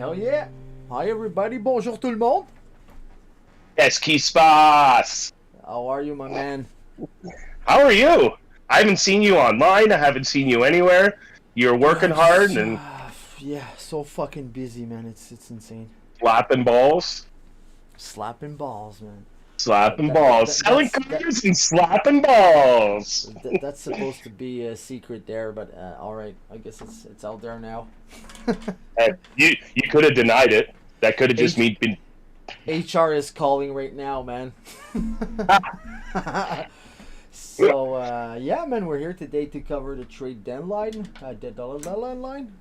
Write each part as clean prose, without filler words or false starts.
Hell yeah. Hi everybody, bonjour tout le monde. Qu'est-ce qui se passe? How are you, my man? How are you? I haven't seen you online. I haven't seen you anywhere. You're working hard and yeah, so fucking busy, man. It's insane. slapping balls. Slapping balls, man. Slapping balls. Selling cars and slapping balls. That's supposed to be a secret there, but all right. I guess it's out there now. And you could have denied it. That could have just been. HR is calling right now, man. So yeah, man, we're here today to cover the trade deadline. Deadline.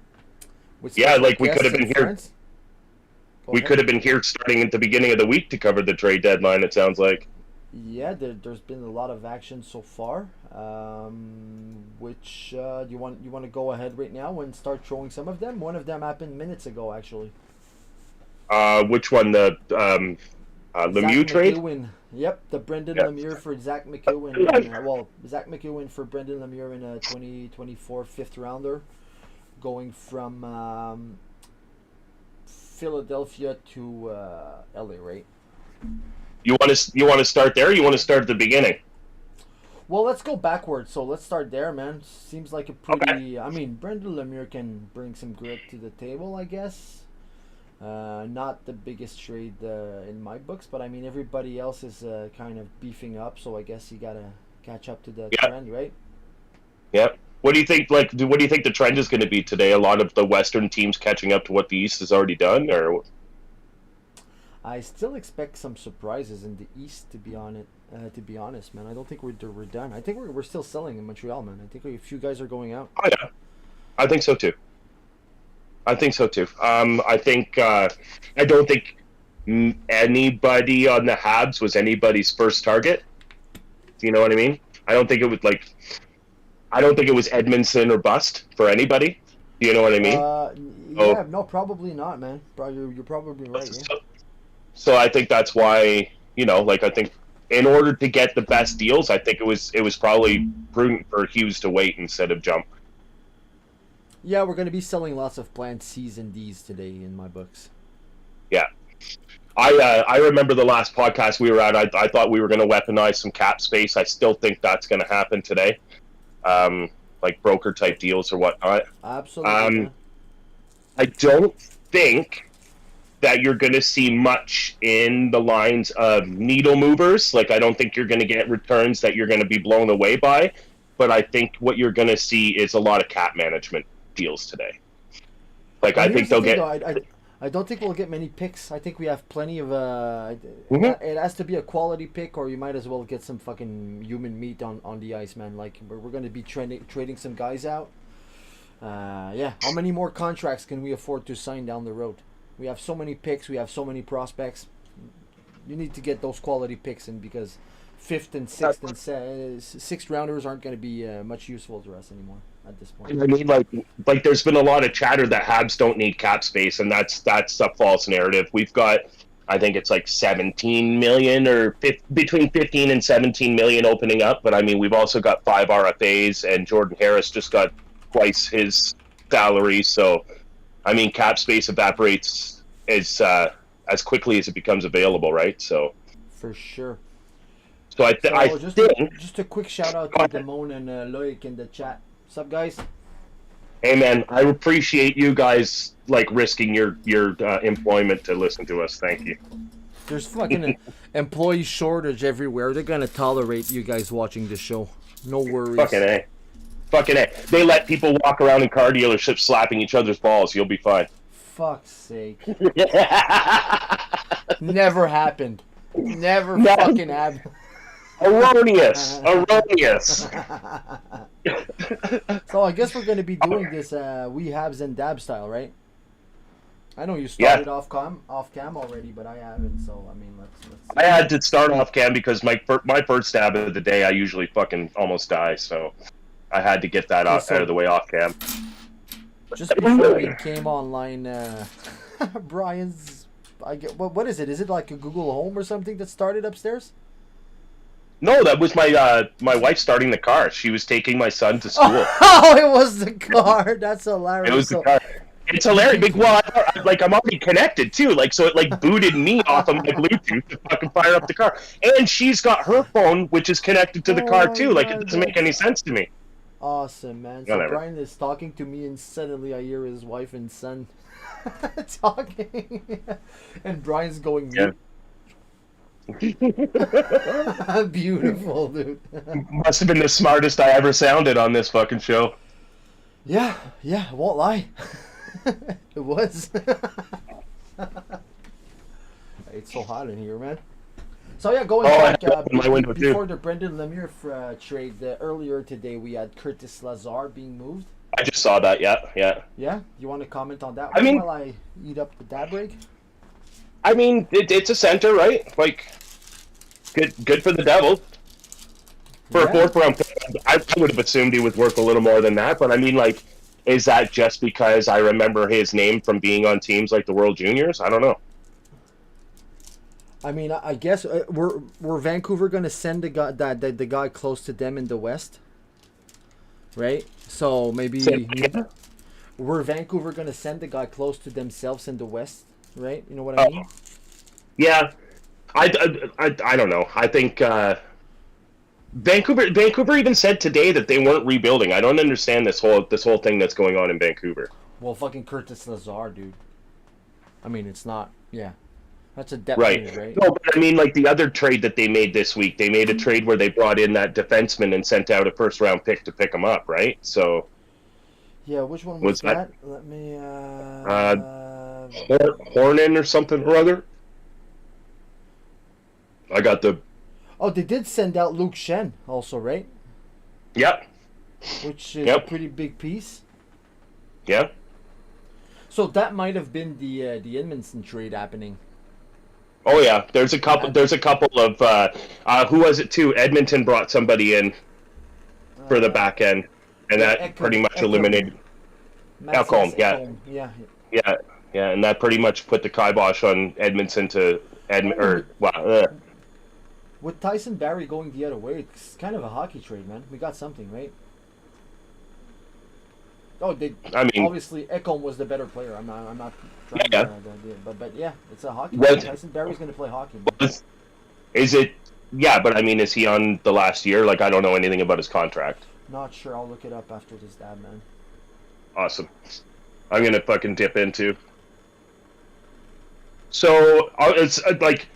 Yeah, like we could have been here. Friends. We could have been here starting at the beginning of the week to cover the trade deadline. It sounds like. Yeah, there's been a lot of action so far. Which you want to go ahead right now and start showing some of them? One of them happened minutes ago, actually. Which one? The Lemieux trade? McEwen. Yep, the Brendan Lemieux for Zach McEwen. And, Zach McEwen for Brendan Lemieux in a 2024 fifth rounder, going from Philadelphia to LA, right? You want to start there? Or you want to start at the beginning? Well, let's go backwards. So let's start there, man. Seems like a pretty. Okay. I mean, Brendan Lemieux can bring some grit to the table, I guess. Not the biggest trade in my books, but I mean everybody else is kind of beefing up, so I guess you gotta catch up to the trend, right? Yeah. What do you think? What do you think the trend is going to be today? A lot of the Western teams catching up to what the East has already done, or? I still expect some surprises in the East, to be honest. Man, I don't think we're done. I think we're still selling in Montreal, man. I think a few guys are going out. Oh yeah, I think so too. I don't think anybody on the Habs was anybody's first target. Do you know what I mean? I don't think it was Edmondson or bust for anybody. Do you know what I mean? Yeah, no, probably not, man. You're probably right. So I think that's why, I think in order to get the best deals, I think it was probably prudent for Hughes to wait instead of jump. Yeah, we're going to be selling lots of planned C's and D's today in my books. Yeah. I remember the last podcast we were at, I thought we were going to weaponize some cap space. I still think that's going to happen today. Like broker-type deals or whatnot. Absolutely. I don't think that you're going to see much in the lines of needle movers. Like, I don't think you're going to get returns that you're going to be blown away by. But I think what you're going to see is a lot of cap management deals today. Like, I think they'll get... I don't think we'll get many picks. I think we have plenty of... It has to be a quality pick, or you might as well get some fucking human meat on the ice, man. Like, we're going to be trading some guys out. Yeah, how many more contracts can we afford to sign down the road? We have so many picks. We have so many prospects. You need to get those quality picks in, because fifth and sixth and sixth rounders aren't going to be much useful to us anymore at this point. I mean, like there's been a lot of chatter that Habs don't need cap space, and that's a false narrative. We've got, I think it's like 17 million or between 15 and 17 million opening up, but I mean, we've also got 5 RFAs, and Jordan Harris just got twice his salary, so I mean, cap space evaporates as quickly as it becomes available, right? So for sure. So I think just a quick shout out to Damone and Loic in the chat. What's up, guys? Hey man, I appreciate you guys risking your employment to listen to us. Thank you. There's fucking employee shortage everywhere. They're gonna tolerate you guys watching the show. No worries. Fucking A. They let people walk around in car dealerships slapping each other's balls. You'll be fine. Fuck's sake. Never happened. Never fucking happened. Erroneous. So I guess we're going to be doing this OuiHabs and Dab style, right? I know you started off cam already, but I haven't. So I mean, let's I had to start off cam because my first dab of the day, I usually fucking almost die. So I had to get that out of the way off cam. Just before we came online, Brian's. What is it? Is it like a Google Home or something that started upstairs? No, that was my wife starting the car. She was taking my son to school. Oh, it was the car. That's hilarious. It was the car. It's hilarious. Well, I'm already connected too. Like, so it like booted me off of my Bluetooth to fucking fire up the car. And she's got her phone, which is connected to the car too. Like, it doesn't make any sense to me. Awesome, man. So Whatever. Brian is talking to me, and suddenly I hear his wife and son talking, and Brian's going mute. Beautiful, dude. Must have been the smartest I ever sounded on this fucking show. Yeah, I won't lie. It was. It's so hot in here, man. So yeah, going back before the Brendan Lemieux trade, earlier today we had Curtis Lazar being moved. I just saw that. Yeah. Yeah, you want to comment on that? While I eat up the dab break. I mean, it's a center, right? Like, good for the Devils. For a fourth round pick, I would have assumed he was worth a little more than that. But I mean, like, is that just because I remember his name from being on teams like the World Juniors? I don't know. I mean, I guess we're Vancouver gonna send the guy close to them in the West, right? So maybe we're Vancouver gonna send the guy close to themselves in the West, right? You know what I mean? Yeah, I don't know. I think Vancouver even said today that they weren't rebuilding. I don't understand this whole thing that's going on in Vancouver. Well, fucking Curtis Lazar, dude. I mean, it's not. Yeah. That's a depth right. right? No, but I mean, like the other trade that they made this week, they made a trade where they brought in that defenseman and sent out a first-round pick to pick him up, right? So. Yeah, which one was that? Let me. Hornan or something or other. I got the. Oh, they did send out Luke Shen also, right? Yep. Which is a pretty big piece. Yeah. So that might have been the Edmondson trade happening. Oh yeah, there's a couple. There's a couple of who was it too? Edmonton brought somebody in for the back end, and that pretty much eliminated Ekholm. Yeah, and that pretty much put the kibosh on Edmonton to With Tyson Barrie going the other way, it's kind of a hockey trade, man. We got something, right? Oh, obviously Ekholm was the better player. I'm not trying but yeah, it's a hockey trade. Tyson Barrie's going to play hockey. Is it? Yeah, but I mean, is he on the last year? Like, I don't know anything about his contract. Not sure. I'll look it up after this dab, man. Awesome. I'm gonna fucking dip into. So it's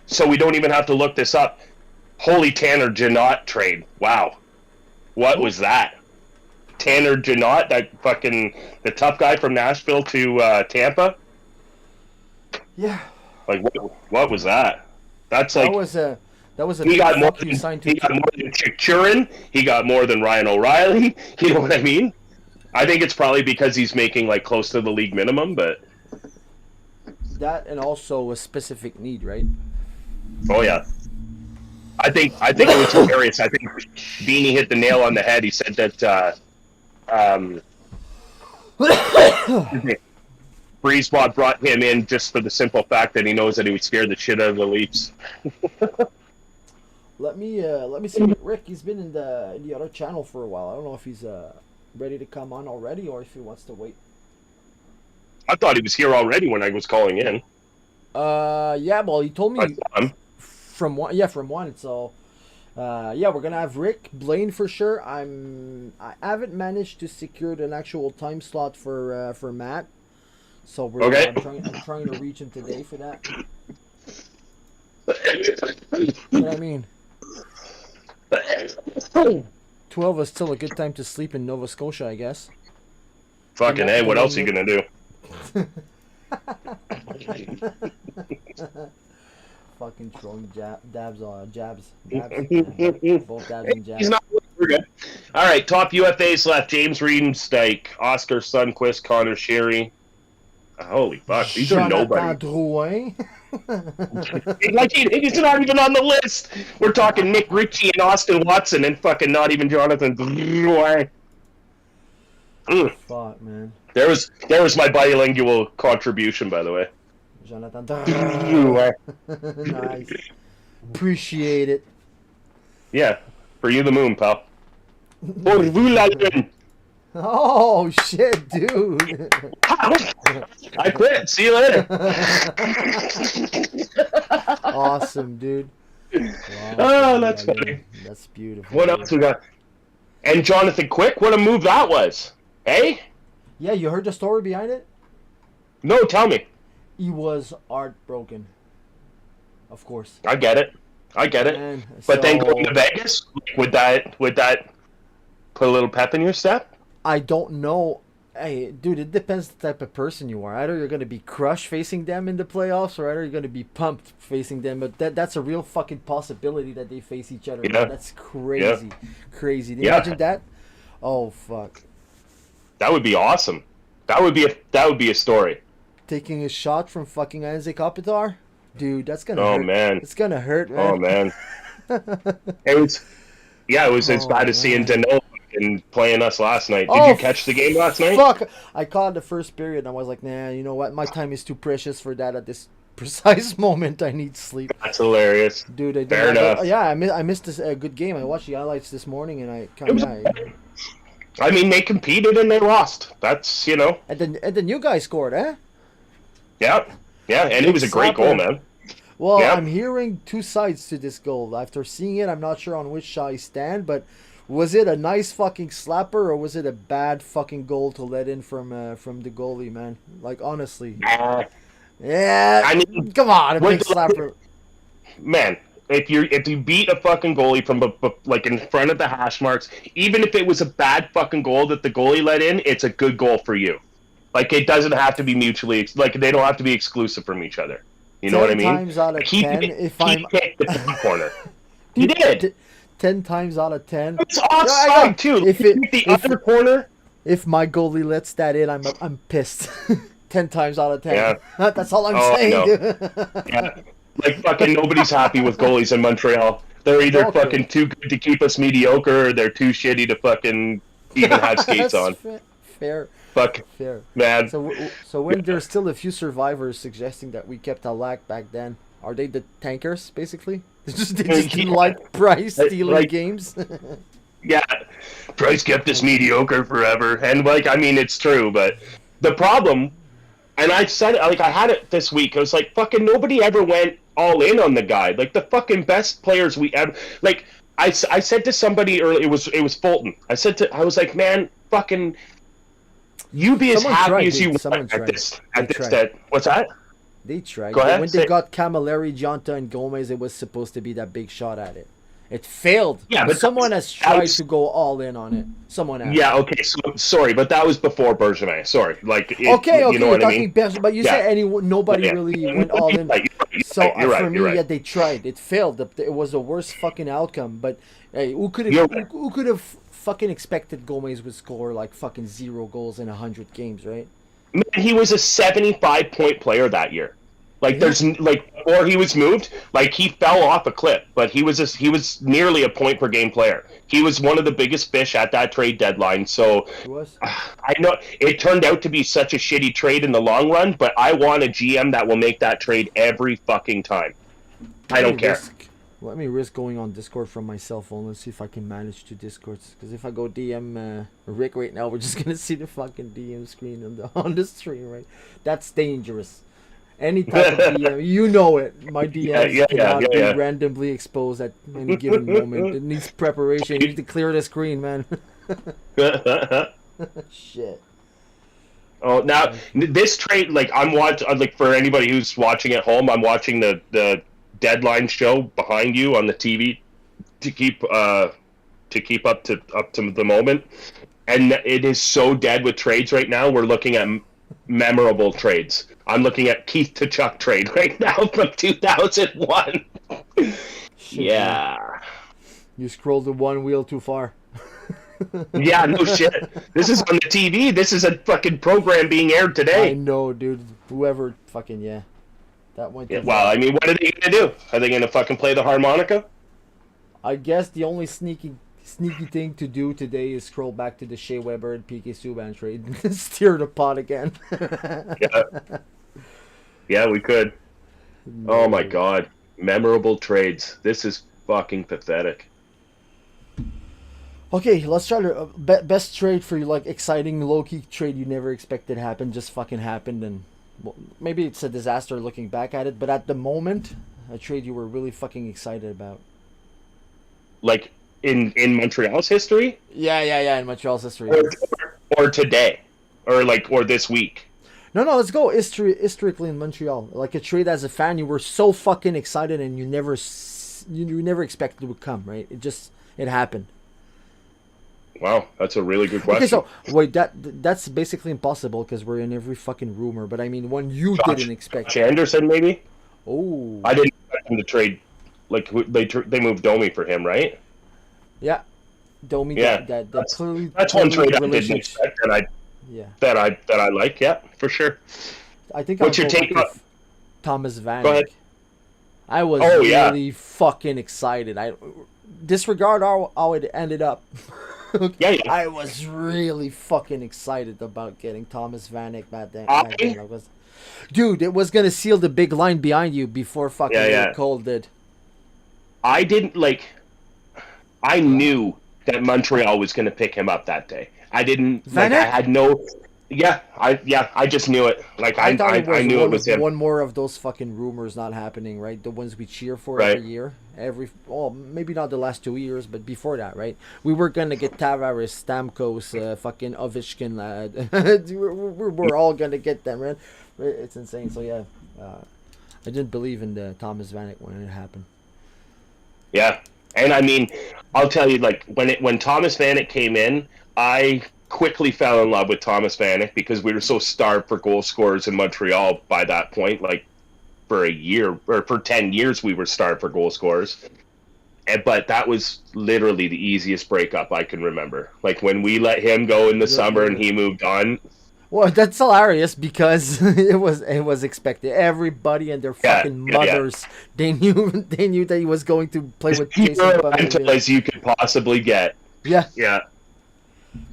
so we don't even have to look this up. Holy Tanner Janot trade. Wow. What was that? Tanner Janot, that fucking the tough guy from Nashville to Tampa. Yeah. Like what was that? That's like that was a he got more than Churin. He got more than Ryan O'Reilly. You know what I mean? I think it's probably because he's making like close to the league minimum, but that and also a specific need, right? Oh yeah. I think it was hilarious. I think Beanie hit the nail on the head. He said that Breezebot brought him in just for the simple fact that he knows that he would scare the shit out of the Leafs. Let me see Rick. He's been in the other channel for a while. I don't know if he's ready to come on already or if he wants to wait. I thought he was here already when I was calling in. Yeah, well, he told me from one. Yeah, from one. So, yeah, we're gonna have Rick Blaine for sure. I haven't managed to secure an actual time slot for Matt. So I'm trying to reach him today for that. But I mean, 12 is still a good time to sleep in Nova Scotia, I guess. Fucking A, what else are you gonna do? Fucking throwing jabs. Both dabs and jabs. He's not. We're good. All right, top UFAs left: James Redenstike, Oscar Sundquist, Connor Sherry. Holy fuck, these are nobody. Like he's not even on the list. We're talking Nick Ritchie and Austin Watson, and fucking not even Jonathan. Fuck, man. There was my bilingual contribution, by the way. Jonathan. Nice. Appreciate it. Yeah, for you the moon, pal. For vous la lune. Oh shit, dude. I quit. See you later. Awesome, dude. Wow, Oh, that's funny. That's beautiful. What dude. else we got? And Jonathan Quick, what a move that was. Hey? Yeah, you heard the story behind it? No, tell me. He was heartbroken. Of course. I get it. Man, But then going to Vegas, would that put a little pep in your step? I don't know. Hey, dude, it depends the type of person you are. Either you're going to be crushed facing them in the playoffs, or either you're going to be pumped facing them. But that's a real fucking possibility that they face each other. Yeah. That's crazy. Yeah. Crazy. Can you imagine that? Oh, fuck. That would be awesome. That would be a story. Taking a shot from fucking Isaac Kopitar? Dude, that's going to hurt. Oh, man. It's going to hurt, man. Oh, man. It was bad to see Dano and playing us last night. Did you catch the game last night? Fuck! I caught the first period and I was like, nah, you know what? My time is too precious for that at this precise moment. I need sleep. That's hilarious. Dude, Fair enough. Yeah, I missed this good game. I watched the highlights this morning and I mean, they competed and they lost. That's, you know. And the new guy scored, eh? Yeah. Yeah, and it was a great goal, man. Well, yeah. I'm hearing two sides to this goal. After seeing it, I'm not sure on which side I stand, but was it a nice fucking slapper or was it a bad fucking goal to let in from the goalie, man? Like, honestly. Yeah. I mean, come on, a big slapper. Man, if you beat a fucking goalie from like in front of the hash marks, even if it was a bad fucking goal that the goalie let in, it's a good goal for you. Like, it doesn't have to be mutually, like, they don't have to be exclusive from each other. You know what I mean? 10 times out of 10, he picked the top corner. He did. 10 times out of 10. It's offside, too. If the other corner. If my goalie lets that in, I'm pissed. 10 times out of 10. Yeah. That's all I'm saying, dude. Yeah. Like, fucking nobody's happy with goalies in Montreal. They're either fucking too good to keep us mediocre, or they're too shitty to fucking even have skates on. Fair. Fuck. Fair. Man. So when there's still a few survivors suggesting that we kept a lack back then, are they the tankers, basically? They just didn't like Price stealing games? Yeah. Price kept us mediocre forever. And, like, I mean, it's true, but the problem, and I said, like, I had it this week, I was like, fucking nobody ever went all in on the guy. Like, the fucking best players we ever, like, I said to somebody earlier, it was Fulton. I was like, man, fucking, you be as happy as you want at this. What's that? They tried. Go ahead. When they got Camilleri, Jonta, and Gomez, it was supposed to be that big shot at it. It failed. Yeah, but someone has tried to go all in on it. Someone has. Yeah, okay. So, sorry, but that was before Bergevin. Sorry, like. You know what I mean? But you said nobody really went all in. For me, they tried. It failed. It was the worst fucking outcome. But hey, who could have fucking expected Gomez would score like fucking 0 goals in 100 games, right? Man, he was a 75-point player that year. Like, before he was moved, like, he fell off a cliff, but he was nearly a point per game player. He was one of the biggest fish at that trade deadline. So I know it turned out to be such a shitty trade in the long run, but I want a GM that will make that trade every fucking time. I don't care. Let me risk going on Discord from my cell phone. Let's see if I can manage 2 Discords. Because if I go DM Rick right now, we're just gonna see the fucking DM screen on the stream, right? That's dangerous. Any type of DM, you know it. My DMs cannot be randomly exposed at any given moment. It needs preparation. You need to clear the screen, man. Shit. Oh, now this trade, like, I'm watching. Like, for anybody who's watching at home, I'm watching the deadline show behind you on the TV to keep up to the moment, and it is so dead with trades right now. We're looking at memorable trades. I'm looking at Keith Tkachuk trade right now from 2001. Yeah. Man. You scrolled the one wheel too far. Yeah, no shit. This is on the TV. This is a fucking program being aired today. I know, dude. Whoever fucking that went. Well, I mean, what are they gonna do? Are they gonna fucking play the harmonica? I guess the only sneaky thing to do today is scroll back to the Shea Weber and PK Subban trade and steer the pot again. Yeah, we could. No. Oh my god. Memorable trades. This is fucking pathetic. Okay, let's try to best trade for you, like exciting low key trade you never expected happened, just fucking happened, and well, maybe it's a disaster looking back at it, but at the moment, a trade you were really fucking excited about. Like in Montreal's history, Yeah, in Montreal's history. or today, or this week. No, let's go historically in Montreal. Like a trade as a fan, you were so fucking excited and you never expected it would come, right? It happened. Wow, that's a really good question. Okay, so wait, that's basically impossible because we're in every fucking rumor. But I mean, one you didn't expect. Josh Anderson, maybe. Oh. I didn't expect him to trade. Like they moved Domi for him, right? Yeah, Domi. Yeah, that clearly. That's one trade I didn't expect, and that I like. Yeah, for sure. I think. What's your take on Thomas Vanek? Go ahead. I was really fucking excited. I disregard how it ended up. Yeah. I was really fucking excited about getting Thomas Vanek back then. Dude, it was gonna seal the big line behind you before fucking Cole did. I didn't like. I knew that Montreal was gonna pick him up that day. I didn't. Vanek? Like, I had no. I just knew it. Like I knew it was him. One more of those fucking rumors not happening, right? The ones we cheer for every year. Maybe not the last 2 years, but before that, right? We were gonna get Tavares, Stamkos, fucking Ovechkin, lad. we're all gonna get them, man. It's insane. So yeah, I didn't believe in the Thomas Vanek when it happened. Yeah, and I mean, I'll tell you, like when Thomas Vanek came in, I quickly fell in love with Thomas Vanek because we were so starved for goal scorers in Montreal by that point. Like for a year or for 10 years, we were starved for goal scorers. But that was literally the easiest breakup I can remember. Like when we let him go in the summer and he moved on. Well, that's hilarious because it was expected. Everybody and their fucking mothers, they knew that he was going to play with Jason Butler as you could possibly get. Yeah.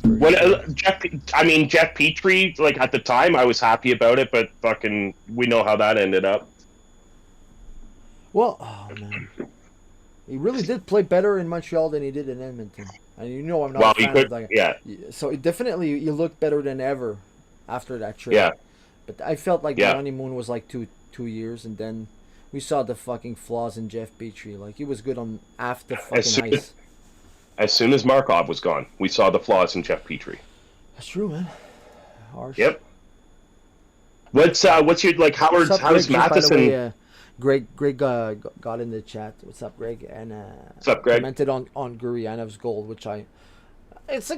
When Jeff Petrie, like at the time, I was happy about it, but fucking, we know how that ended up. Well, oh man, he really did play better in Montreal than he did in Edmonton, and you know I'm not a fan of that. Yeah. So it definitely he looked better than ever after that trade. Yeah. But I felt like the honeymoon was like two years, and then we saw the fucking flaws in Jeff Petrie. Like he was good on after fucking ice. As soon as Markov was gone, we saw the flaws in Jeff Petrie. That's true, man. Harsh. Yep. What's your like Howard's? How is Matheson? Greg got in the chat. What's up, Greg? And what's up, Greg? Commented on Gurianov's goal, which it's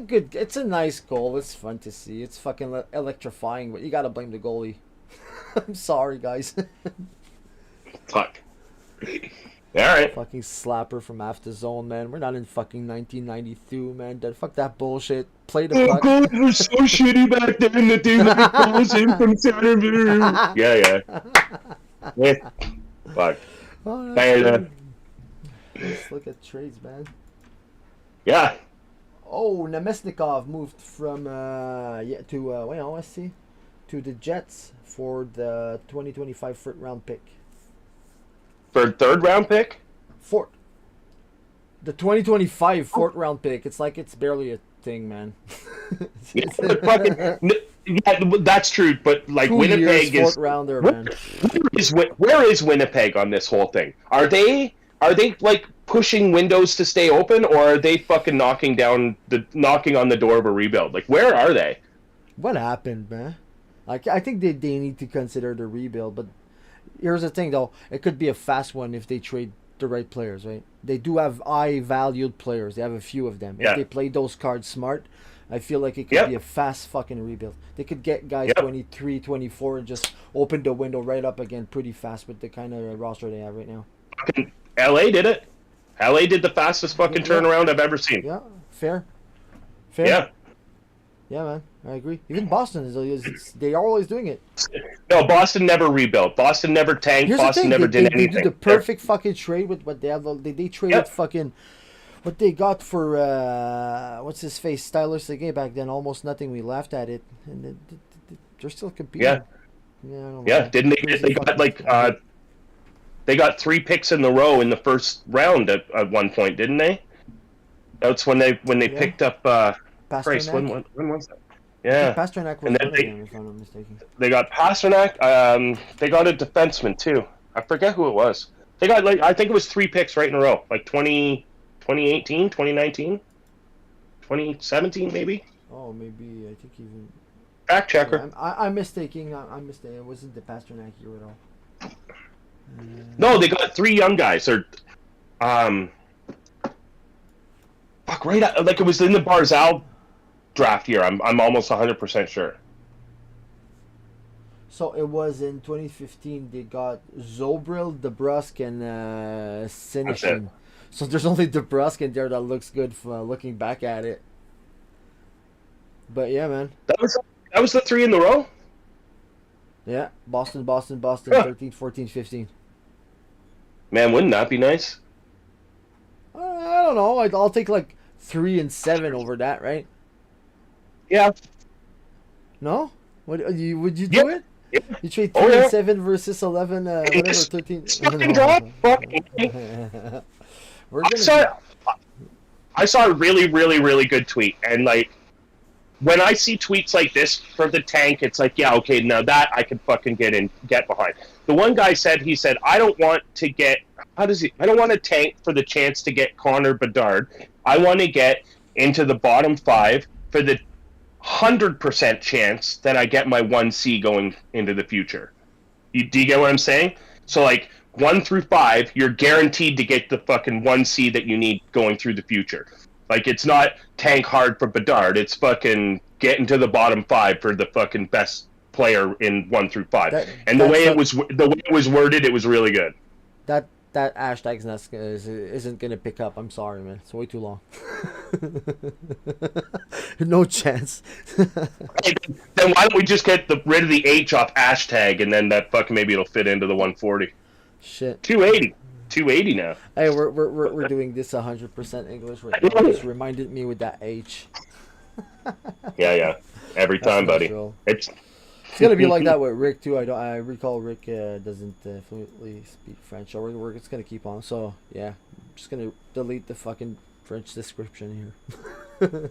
a nice goal. It's fun to see. It's fucking electrifying, but you gotta blame the goalie. I'm sorry, guys. Fuck. All right. Fucking slapper from after zone, man. We're not in fucking 1992, man. Fuck that bullshit. Play the puck. God, it was so shitty back then that they let balls in from center. Yeah. Fuck. Oh, let's look at trades, man. Yeah. Oh, Nemesnikov moved from let's see, to the Jets for the 2025 first round pick. For a third round pick? The 2025 fourth round pick. It's like it's barely a thing, man. That's true, but like 2 Winnipeg years, is fourth rounder, man. Where is Winnipeg on this whole thing? Are they like pushing windows to stay open, or are they fucking knocking on the door of a rebuild? Like, where are they? What happened, man? Like, I think they need to consider the rebuild, but here's the thing, though. It could be a fast one if they trade the right players, right? They do have high-valued players. They have a few of them. If they play those cards smart, I feel like it could be a fast fucking rebuild. They could get guys 23, 24 and just open the window right up again pretty fast with the kind of roster they have right now. Fucking LA did it. LA did the fastest fucking turnaround I've ever seen. Yeah, fair. Yeah, man, I agree. Even Boston they are always doing it. No, Boston never rebuilt. Boston never tanked. Here's Boston never did anything. They did the perfect fucking trade with what they have. They traded fucking what they got for what's his face Tyler Seguin back then. Almost nothing. We laughed at it, and they're still competing. Yeah. Didn't they? They got like they got 3 picks in the row in the first round at one point, didn't they? That's when they picked up Christ. When was that? Yeah. Pasternak was good again, if I'm not mistaken. They got Pasternak. They got a defenseman too. I forget who it was. They got I think it was 3 picks right in a row, like 2018, 2019, 2017 maybe. Oh, maybe I think even. Fact checker. Yeah, I'm mistaking. I'm mistaken. It wasn't the Pasternak year at all. No, they got 3 young guys. Or, like it was in the Barzal draft year. I'm almost 100% sure. So it was in 2015. They got Zobril, DeBrusk, and Sinishin. So there's only DeBrusk in there that looks good for looking back at it. But yeah, man. That was the 3 in the row? Yeah. Boston, 13, 14, 15. Man, wouldn't that be nice? I don't know. I'll take like 3 and 7 over that, right? Yeah. No? Would you do it? Yeah. You trade 3 and 7 versus 11, whatever, 13. Fucking drop. I saw a really, really, really good tweet, and like, when I see tweets like this for the tank, it's like, yeah, okay, now that I can fucking get behind. The one guy said, I don't want to tank for the chance to get Connor Bedard. I want to get into the bottom 5 for the 100% chance that I get my 1C going into the future. Do you get what I'm saying? So like 1 through 5, you're guaranteed to get the fucking 1C that you need going through the future. Like, it's not tank hard for Bedard. It's fucking get into the bottom 5 for the fucking best player in 1 through 5. The way it was worded, it was really good. That hashtag isn't gonna pick up. I'm sorry, man. It's way too long. No chance. Then why don't we just get rid of the H off hashtag, and then that fucking maybe it'll fit into the 140. Shit. 280 now. Hey, we're doing this 100% English right now. Just reminded me with that H. Yeah. Every time, buddy. It's gonna be like that with Rick too. I recall Rick doesn't fluently speak French. So we're just gonna keep on. So yeah, I'm just gonna delete the fucking French description here.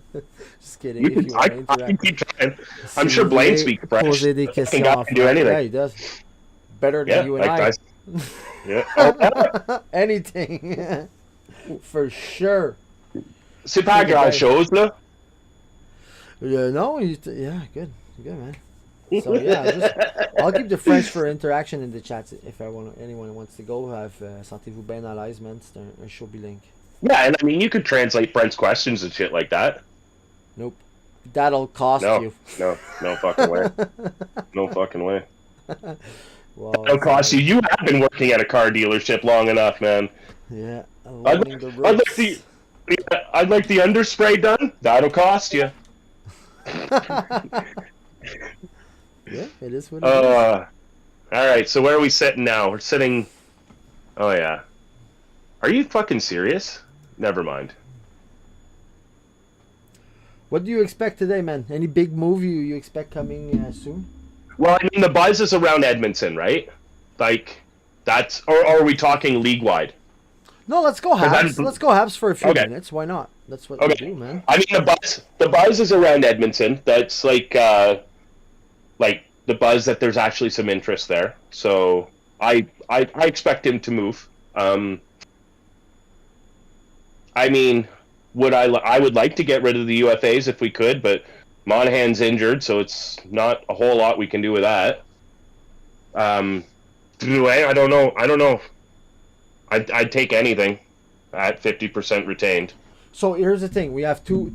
Just kidding. I can keep trying. I'm sure Blaine speaks French. He can do anything. Yeah, he does. Better than you and I. Yeah. Anything. For sure. C'est pas grand chose, là. Yeah, no, yeah, good, man. So yeah, I'll keep the French for interaction in the chats if anyone wants to go. Sentez-vous bien à l'aise, man. C'est un show bilingue. Yeah, and I mean, you could translate French questions and shit like that. Nope. That'll cost you. No fucking way. No fucking way. Well, that'll cost you. You have been working at a car dealership long enough, man. Yeah. I'd like the underspray done. That'll cost you. Yeah, it is what it is. All right, so where are we sitting now? We're sitting... Oh, yeah. Are you fucking serious? Never mind. What do you expect today, man? Any big move you expect coming soon? Well, I mean, the buzz is around Edmonton, right? Like, that's... Or are we talking league-wide? No, let's go Habs. Let's go Habs for a few minutes. Why not? That's what we do, man. I mean, the buzz is around Edmonton. That's like the buzz that there's actually some interest there. So I expect him to move. I mean, I would like to get rid of the UFAs if we could, but Monahan's injured, so it's not a whole lot we can do with that. I don't know. I'd take anything at 50% retained. So here's the thing: we have two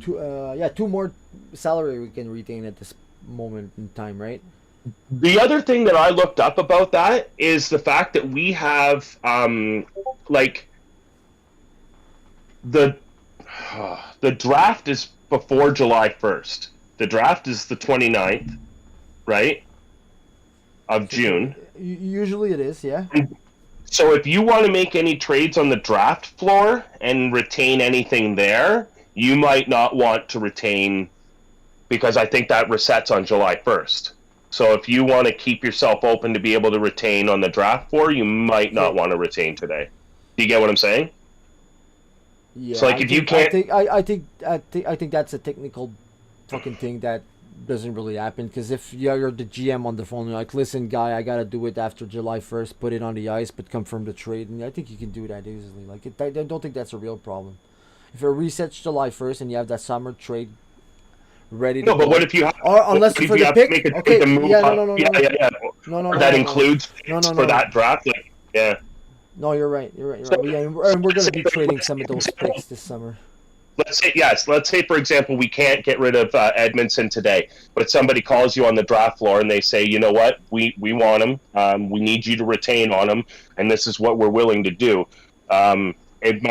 more salary we can retain at this moment in time, right? The other thing that I looked up about that is the fact that we have like the draft is before July 1st. The draft is the 29th, right? Of June. Usually it is, yeah. So if you want to make any trades on the draft floor and retain anything there, you might not want to retain, because I think that resets on July 1st. So if you want to keep yourself open to be able to retain on the draft floor, you might not want to retain today. Do you get what I'm saying? Yeah, So like if you can't, I think that's a technical fucking thing that doesn't really happen. Because if you're the GM on the phone, you're like, listen, guy, I gotta do it after July 1st. Put it on the ice, but confirm the trade. And I think you can do that easily. Like, I don't think that's a real problem. If it resets July 1st and you have that summer trade ready to no, go, but what if you have, or unless what if for you the have pick, to make a trade okay, to move yeah, up? That includes for that draft. Like, yeah. No, you're right. But yeah, and we're gonna be trading some of those picks this summer. Let's say for example we can't get rid of Edmondson today, but somebody calls you on the draft floor and they say, you know what, we want him, we need you to retain on him, and this is what we're willing to do. It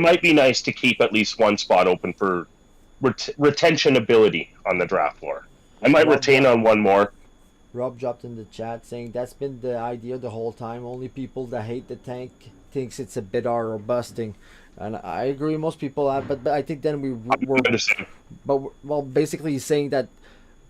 might be nice to keep at least one spot open for retention ability on the draft floor. I might retain on one more. Rob dropped in the chat saying that's been the idea the whole time. Only people that hate the tank thinks it's a bit or busting. And I agree, most people have, but I think then well, basically he's saying that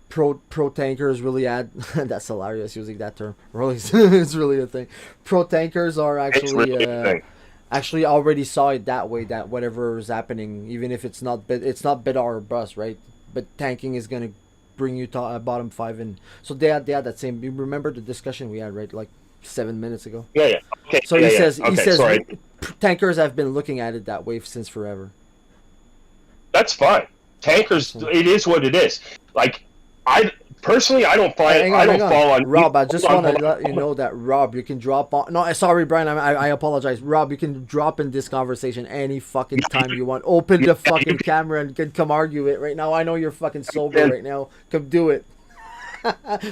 pro tankers really add. That's hilarious using that term. Really, it's really a thing. Pro tankers are actually already saw it that way. That whatever is happening, even if it's not bid or bust, right? But tanking is gonna bring you to bottom 5, and so they had that same. You remember the discussion we had, right? Like 7 minutes ago. Yeah. Okay. So he says sorry. Tankers have been looking at it that way since forever. That's fine. Tankers, it is what it is. Like, I personally, I don't find I don't fall on Rob. I just want to let you know that Rob, you can drop on. No, sorry, Brian. I apologize, Rob. You can drop in this conversation any fucking time you want. Open the fucking camera and can come argue it right now. I know you're fucking sober right now. Come do it.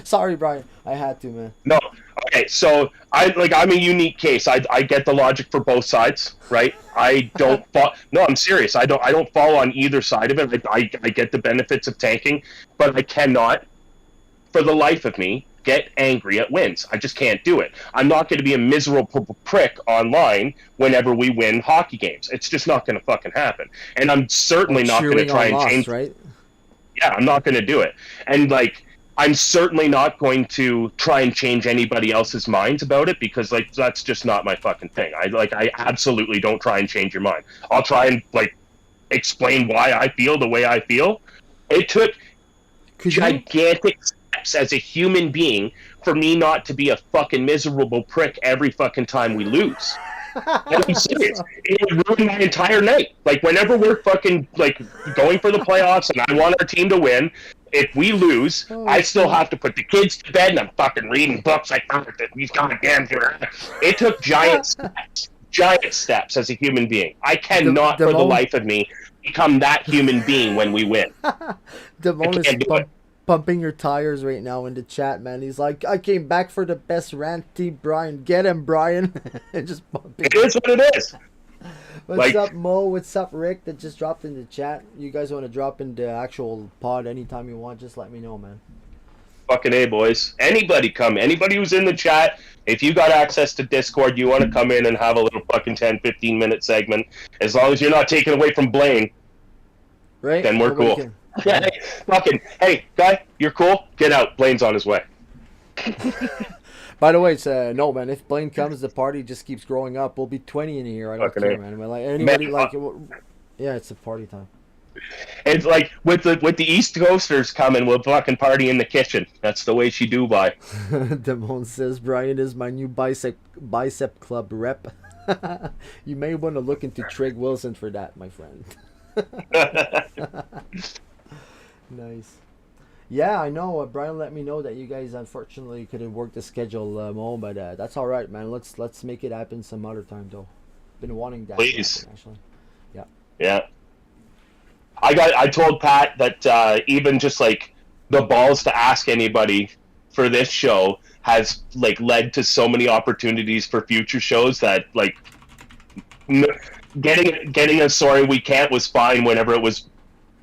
Sorry, Brian. I had to, man. No. Okay, so I'm a unique case. I get the logic for both sides, right? I don't fall. No, I'm serious. I don't fall on either side of it. I get the benefits of tanking, but I cannot, for the life of me, get angry at wins. I just can't do it. I'm not going to be a miserable prick online whenever we win hockey games. It's just not going to fucking happen. And I'm certainly not going to try and change. Right? Yeah, I'm not going to do it. And like, I'm certainly not going to try and change anybody else's minds about it, because like that's just not my fucking thing. I absolutely don't try and change your mind. I'll try and like explain why I feel the way I feel. It took gigantic steps as a human being for me not to be a fucking miserable prick every fucking time we lose. I'm serious. It would ruin my entire night. Like, whenever we're fucking like going for the playoffs and I want our team to win, if we lose, I still have to put the kids to bed and I'm fucking reading books like these goddamn. It took giant steps as a human being. I cannot for the life of me become that human being when we win. Damone is pumping your tires right now in the chat, man. He's like, I came back for the best rant, Team Brian. Get him, Brian. And just pumping. It is what it is. What's up, Mo? What's up, Rick? That just dropped in the chat. You guys want to drop in the actual pod anytime you want, just let me know, man. Fucking A, boys. Anybody come. Anybody who's in the chat, if you got access to Discord, you want to come in and have a little fucking 10, 15-minute segment, as long as you're not taking away from Blaine, right? Then we're cool. Yeah, hey, guy, you're cool? Get out. Blaine's on his way. By the way, it's no, man. If Blaine comes, the party just keeps growing up. We'll be 20 in here. I don't care, man. Like anybody, yeah, it's a party time. It's like with the East Coasters coming, we'll fucking party in the kitchen. That's the way she do by. Damone says Brian is my new bicep club rep. You may want to look into Trig Wilson for that, my friend. Nice. Yeah, I know. Brian let me know that you guys unfortunately couldn't work the schedule, Mo, but that's all right, man. Let's make it happen some other time, though. Been wanting that. Please. Happen, actually. Yeah. Yeah. I told Pat that even just like the balls to ask anybody for this show has like led to so many opportunities for future shows that like getting a sorry we can't was fine whenever it was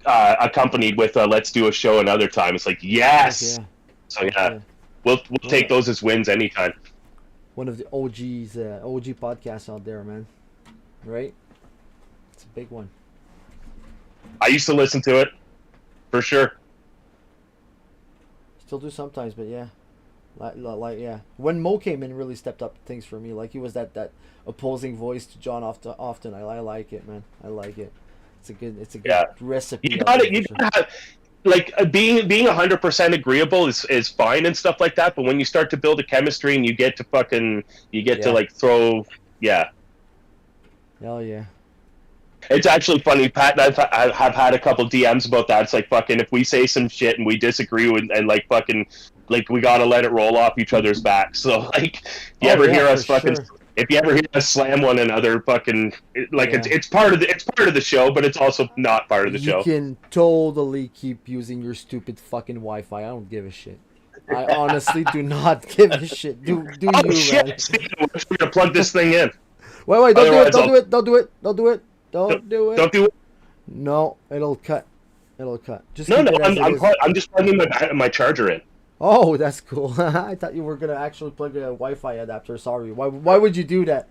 accompanied with let's do a show another time. It's like yes. Yeah. So yeah. We'll take those as wins anytime. One of the OGs, OG podcasts out there, man. Right? It's a big one. I used to listen to it, for sure. Still do sometimes, but yeah. Yeah. When Mo came in, really stepped up things for me. Like he was that opposing voice to John often. I like it, man. I like it. It's a good recipe. You got it. You gotta have, like being 100% agreeable is fine and stuff like that. But when you start to build a chemistry and you get to to like throw Hell yeah. It's actually funny, Pat, and I've had a couple DMs about that. It's like, fucking, if we say some shit and we disagree and like, fucking, like, we gotta let it roll off each other's backs. So, like, if you ever hear us fucking, if you ever hear us slam one another, fucking, like, it's part of the show, but it's also not part of the show. You can totally keep using your stupid fucking Wi-Fi. I don't give a shit. I honestly do not give a shit. Do you, shit. man? We're gonna plug this thing in. Wait, don't do it. Don't do it. Don't do it. Don't do it. Don't do it. No, it'll cut. It'll cut. Just I'm just plugging my charger in. Oh, that's cool. I thought you were gonna actually plug a Wi-Fi adapter. Sorry. Why would you do that?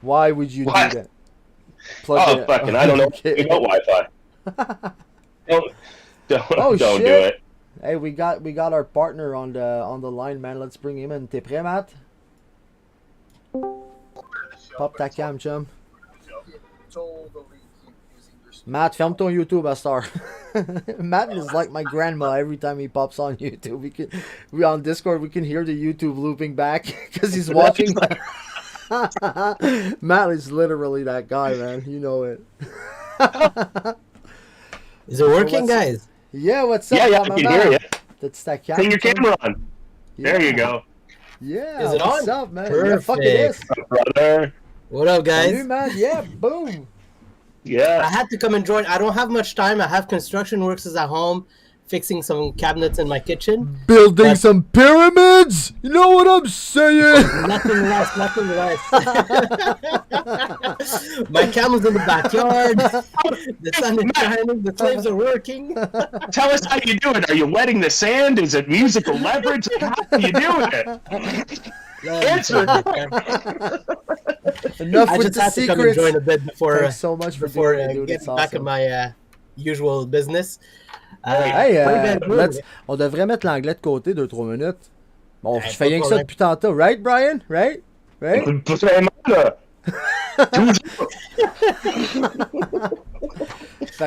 Why would you do that? Fucking! I don't know about Wi-Fi. Don't do it. Hey, we got our partner on the line, man. Let's bring him in. T'es prêt, Matt? Pop ta cam, chum. Matt, ferme ton YouTube à star. Matt is like my grandma every time he pops on YouTube. We on Discord, we can hear the YouTube looping back because he's watching. Matt is literally that guy, man. You know it. Is it working, guys? Yeah, what's up? Yeah, I can hear you. That's that camera. Turn your camera on. There you go. Yeah, is it what's on? up, man? Perfect. Yeah, fuck it is. Brother. What up, guys? Salut, man. Yeah, boom. Yeah. I had to come and join. I don't have much time. I have construction works at home, fixing some cabinets in my kitchen. Building some pyramids? You know what I'm saying? Nothing less. My camel's in the backyard. The sun is shining. The slaves are working. Tell us how you do it. Are you wetting the sand? Is it musical leverage? How are you doing it? Answer. Enough I with just the had to come and secrets. join a bit before Thanks so much for before doing it, dude. getting It's back awesome. in my usual business. On devrait mettre l'anglais de côté 2-3 minutes. Bon, Hey, je fais rien que ça depuis tantôt. Right, Brian? Right? Fait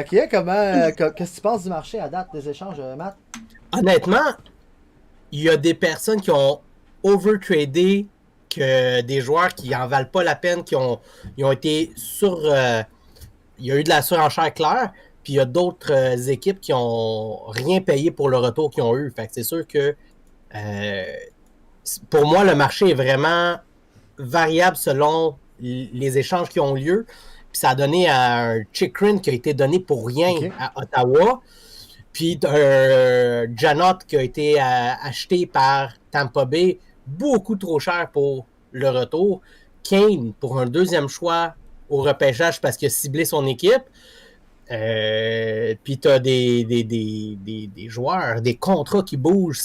que, qu'est-ce que tu penses du marché à date des échanges, Matt? Honnêtement, il y a des personnes qui ont overtradé, que des joueurs qui en valent pas la peine, ils ont été il y a eu de la surenchère claire, puis il y a d'autres équipes qui ont rien payé pour le retour qu'ils ont eu. Fait que c'est sûr que pour moi, le marché est vraiment variable selon les échanges qui ont lieu. Puis ça a donné un Chikrin qui a été donné pour rien à Ottawa. Puis Janot qui a été acheté par Tampa Bay beaucoup trop cher pour le retour. Kane pour un deuxième choix au repêchage parce qu'il a ciblé son équipe. Puis tu as des joueurs, des contrats qui bougent.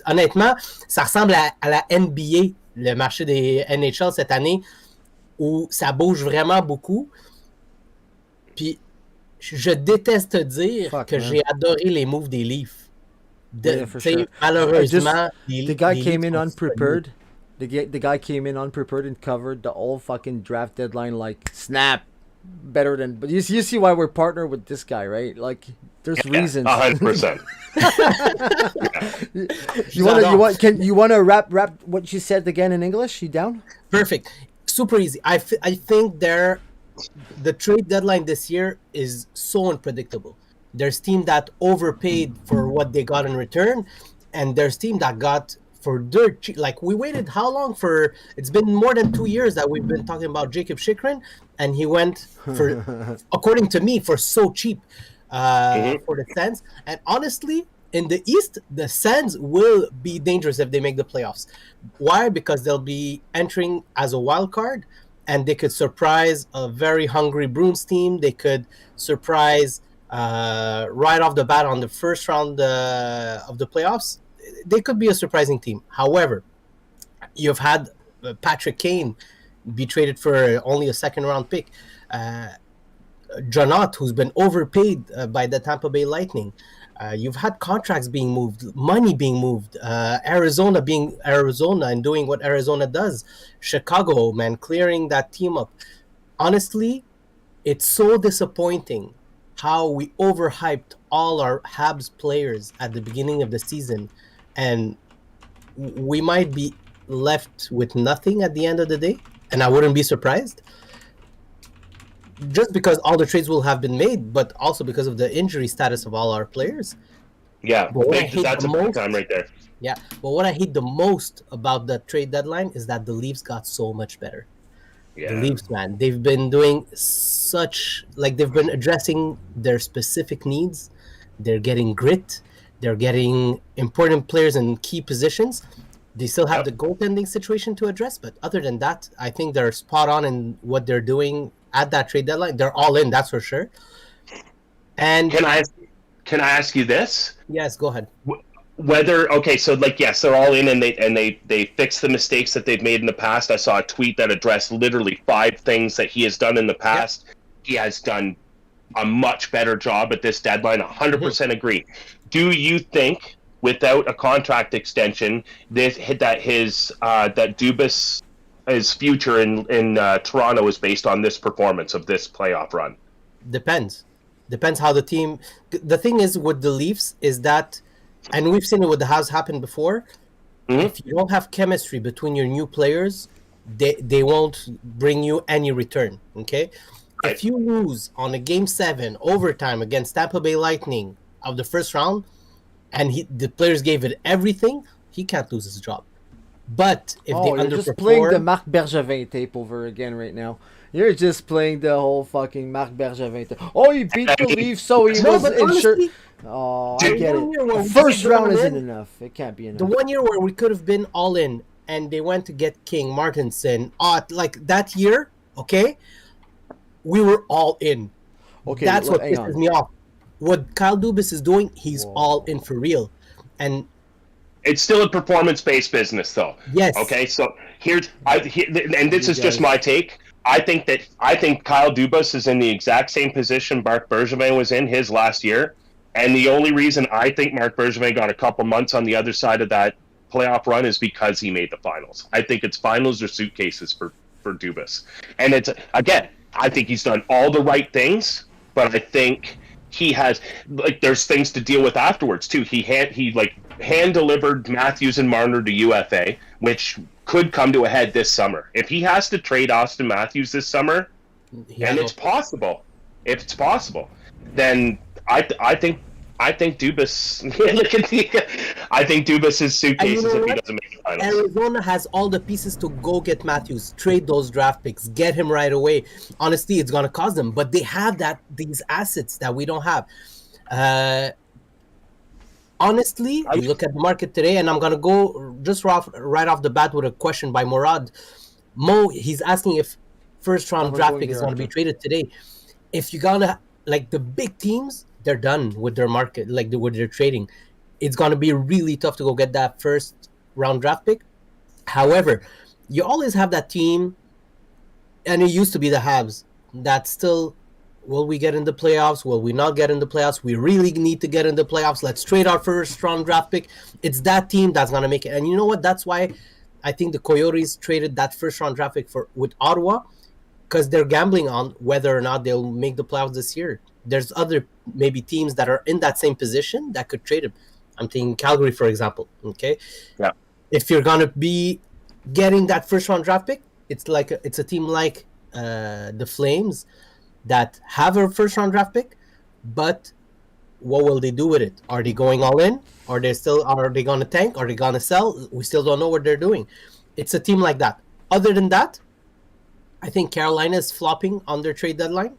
Honnêtement, ça ressemble à la NBA, le marché des NHL cette année, où ça bouge vraiment beaucoup. Puis je déteste dire que j'ai adoré les moves des Leafs. Malheureusement, the guy came in unprepared. The guy came in unprepared and covered the whole fucking draft deadline like snap. Better than, but you see why we're partnered with this guy, right? Like, there's reasons. 100%. You want to rap what you said again in English? You down? Perfect. Super easy. I think the trade deadline this year is so unpredictable. There's team that overpaid for what they got in return, and there's team that got for dirt cheap. Like, we waited how long for? It's been more than 2 years that we've been talking about Jacob Chikrin, and he went for, according to me, for so cheap for the Sens. And honestly, in the East, the Sens will be dangerous if they make the playoffs. Why? Because they'll be entering as a wild card, and they could surprise a very hungry Bruins team. They could surprise right off the bat on the first round of the playoffs. They could be a surprising team. However, you've had Patrick Kane be traded for only a second-round pick. Janot, who's been overpaid by the Tampa Bay Lightning. You've had contracts being moved, money being moved, Arizona being Arizona and doing what Arizona does. Chicago, man, clearing that team up. Honestly, it's so disappointing how we overhyped all our Habs players at the beginning of the season, and we might be left with nothing at the end of the day, and I wouldn't be surprised. Just because all the trades will have been made, but also because of the injury status of all our players. Yeah, But what I hate that's the a big most, time right there. yeah. But what I hate the most about the trade deadline is that the Leafs got so much better. Yeah. The Leafs, man, they've been doing such, like, they've been addressing their specific needs. They're getting grit. They're getting important players in key positions. They still have the goaltending situation to address, but other than that, I think they're spot on in what they're doing at that trade deadline. They're all in, that's for sure. And Can I ask you this? yes, go ahead. Whether so like yes, they're all in and they fix the mistakes that they've made in the past. I saw a tweet that addressed literally 5 things that he has done in the past. Yep. He has done a much better job at this deadline. 100% agree. Do you think without a contract extension that Dubas, his future in Toronto is based on this performance of this playoff run? Depends how the team. The thing is with the Leafs is that, and we've seen it with the Habs happen before. If you don't have chemistry between your new players, they won't bring you any return. Okay, right. If you lose on a Game 7 overtime against Tampa Bay Lightning of the first round, and the players gave it everything, he can't lose his job. But if they underperform, you're just playing the Marc Bergevin tape over again right now. You're just playing the whole fucking Marc Bergevin tape. Oh, he beat the Leafs, so he was insured. Oh, I get it. First round isn't enough. It can't be enough. The 1 year where we could have been all in, and they went to get King, Martinson, like that year, okay? We were all in. Okay, that's what pisses me off. What Kyle Dubas is doing, he's all in for real. And it's still a performance-based business, though. Yes. Okay, so and this is just my take. I think Kyle Dubas is in the exact same position Marc Bergevin was in his last year, and the only reason I think Marc Bergevin got a couple months on the other side of that playoff run is because he made the finals. I think it's finals or suitcases for Dubas, and it's again, I think he's done all the right things, but I think he has there's things to deal with afterwards too. He hand delivered Matthews and Marner to UFA, which could come to a head this summer. If he has to trade Austin Matthews this summer, and it's possible, if it's possible, then I think Dubas. I think Dubas is suitcases if he doesn't make the finals. Arizona has all the pieces to go get Matthews, trade those draft picks, get him right away. Honestly, it's gonna cost them, but they have these assets that we don't have. Honestly, you look at the market today, and I'm gonna go just right off the bat with a question by Murad. Mo, he's asking if first round draft pick is gonna be traded today. If you gotta the big teams, they're done with their market, with their trading. It's gonna be really tough to go get that first round draft pick. However, you always have that team, and it used to be the Habs, that still, will we get in the playoffs? Will we not get in the playoffs? We really need to get in the playoffs. Let's trade our first round draft pick. It's that team that's gonna make it. And you know what? That's why I think the Coyotes traded that first round draft pick with Ottawa, because they're gambling on whether or not they'll make the playoffs this year. There's other maybe teams that are in that same position that could trade him. I'm thinking Calgary, for example. Okay. Yeah. If you're gonna be getting that first round draft pick, it's a team like the Flames that have a first round draft pick, but what will they do with it? Are they going all in? Are they gonna tank? Are they gonna sell? We still don't know what they're doing. It's a team like that. Other than that, I think Carolina is flopping on their trade deadline.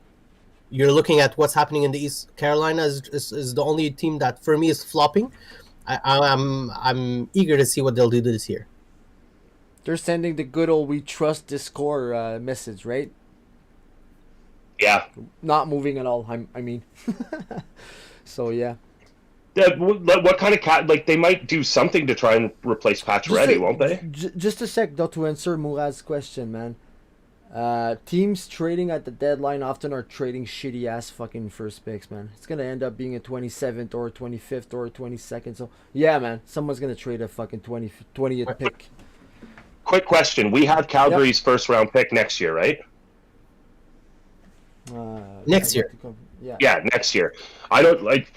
You're looking at what's happening in the East. Carolina is the only team that for me is flopping. I'm eager to see what they'll do this year. They're sending the good old "we trust this core" message, right? Yeah. Not moving at all. I mean, so yeah. What kind of they might do something to try and replace Pacioretty, won't they? Just a sec, though, to answer Murad's question, man. Teams trading at the deadline often are trading shitty ass fucking first picks, man. It's gonna end up being a 27th or a 25th or a 22nd. So yeah, man, someone's gonna trade a fucking 20th pick. Quick question: we have Calgary's first round pick next year, right? Next year. Yeah. Yeah, next year. I don't like.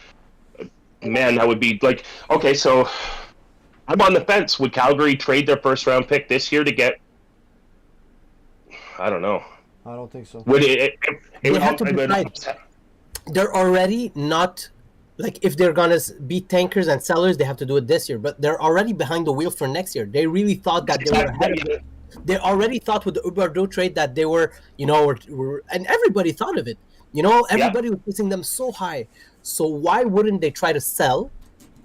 Man, that would be like okay. So I'm on the fence. Would Calgary trade their first round pick this year to get? I don't know. I don't think so. Would it They have to decide. They're already not like if they're gonna be tankers and sellers, they have to do it this year. But they're already behind the wheel for next year. They really thought that they were ahead of it. They already thought with the Huberdeau trade that they were, and everybody thought of it. Everybody was placing them so high. So why wouldn't they try to sell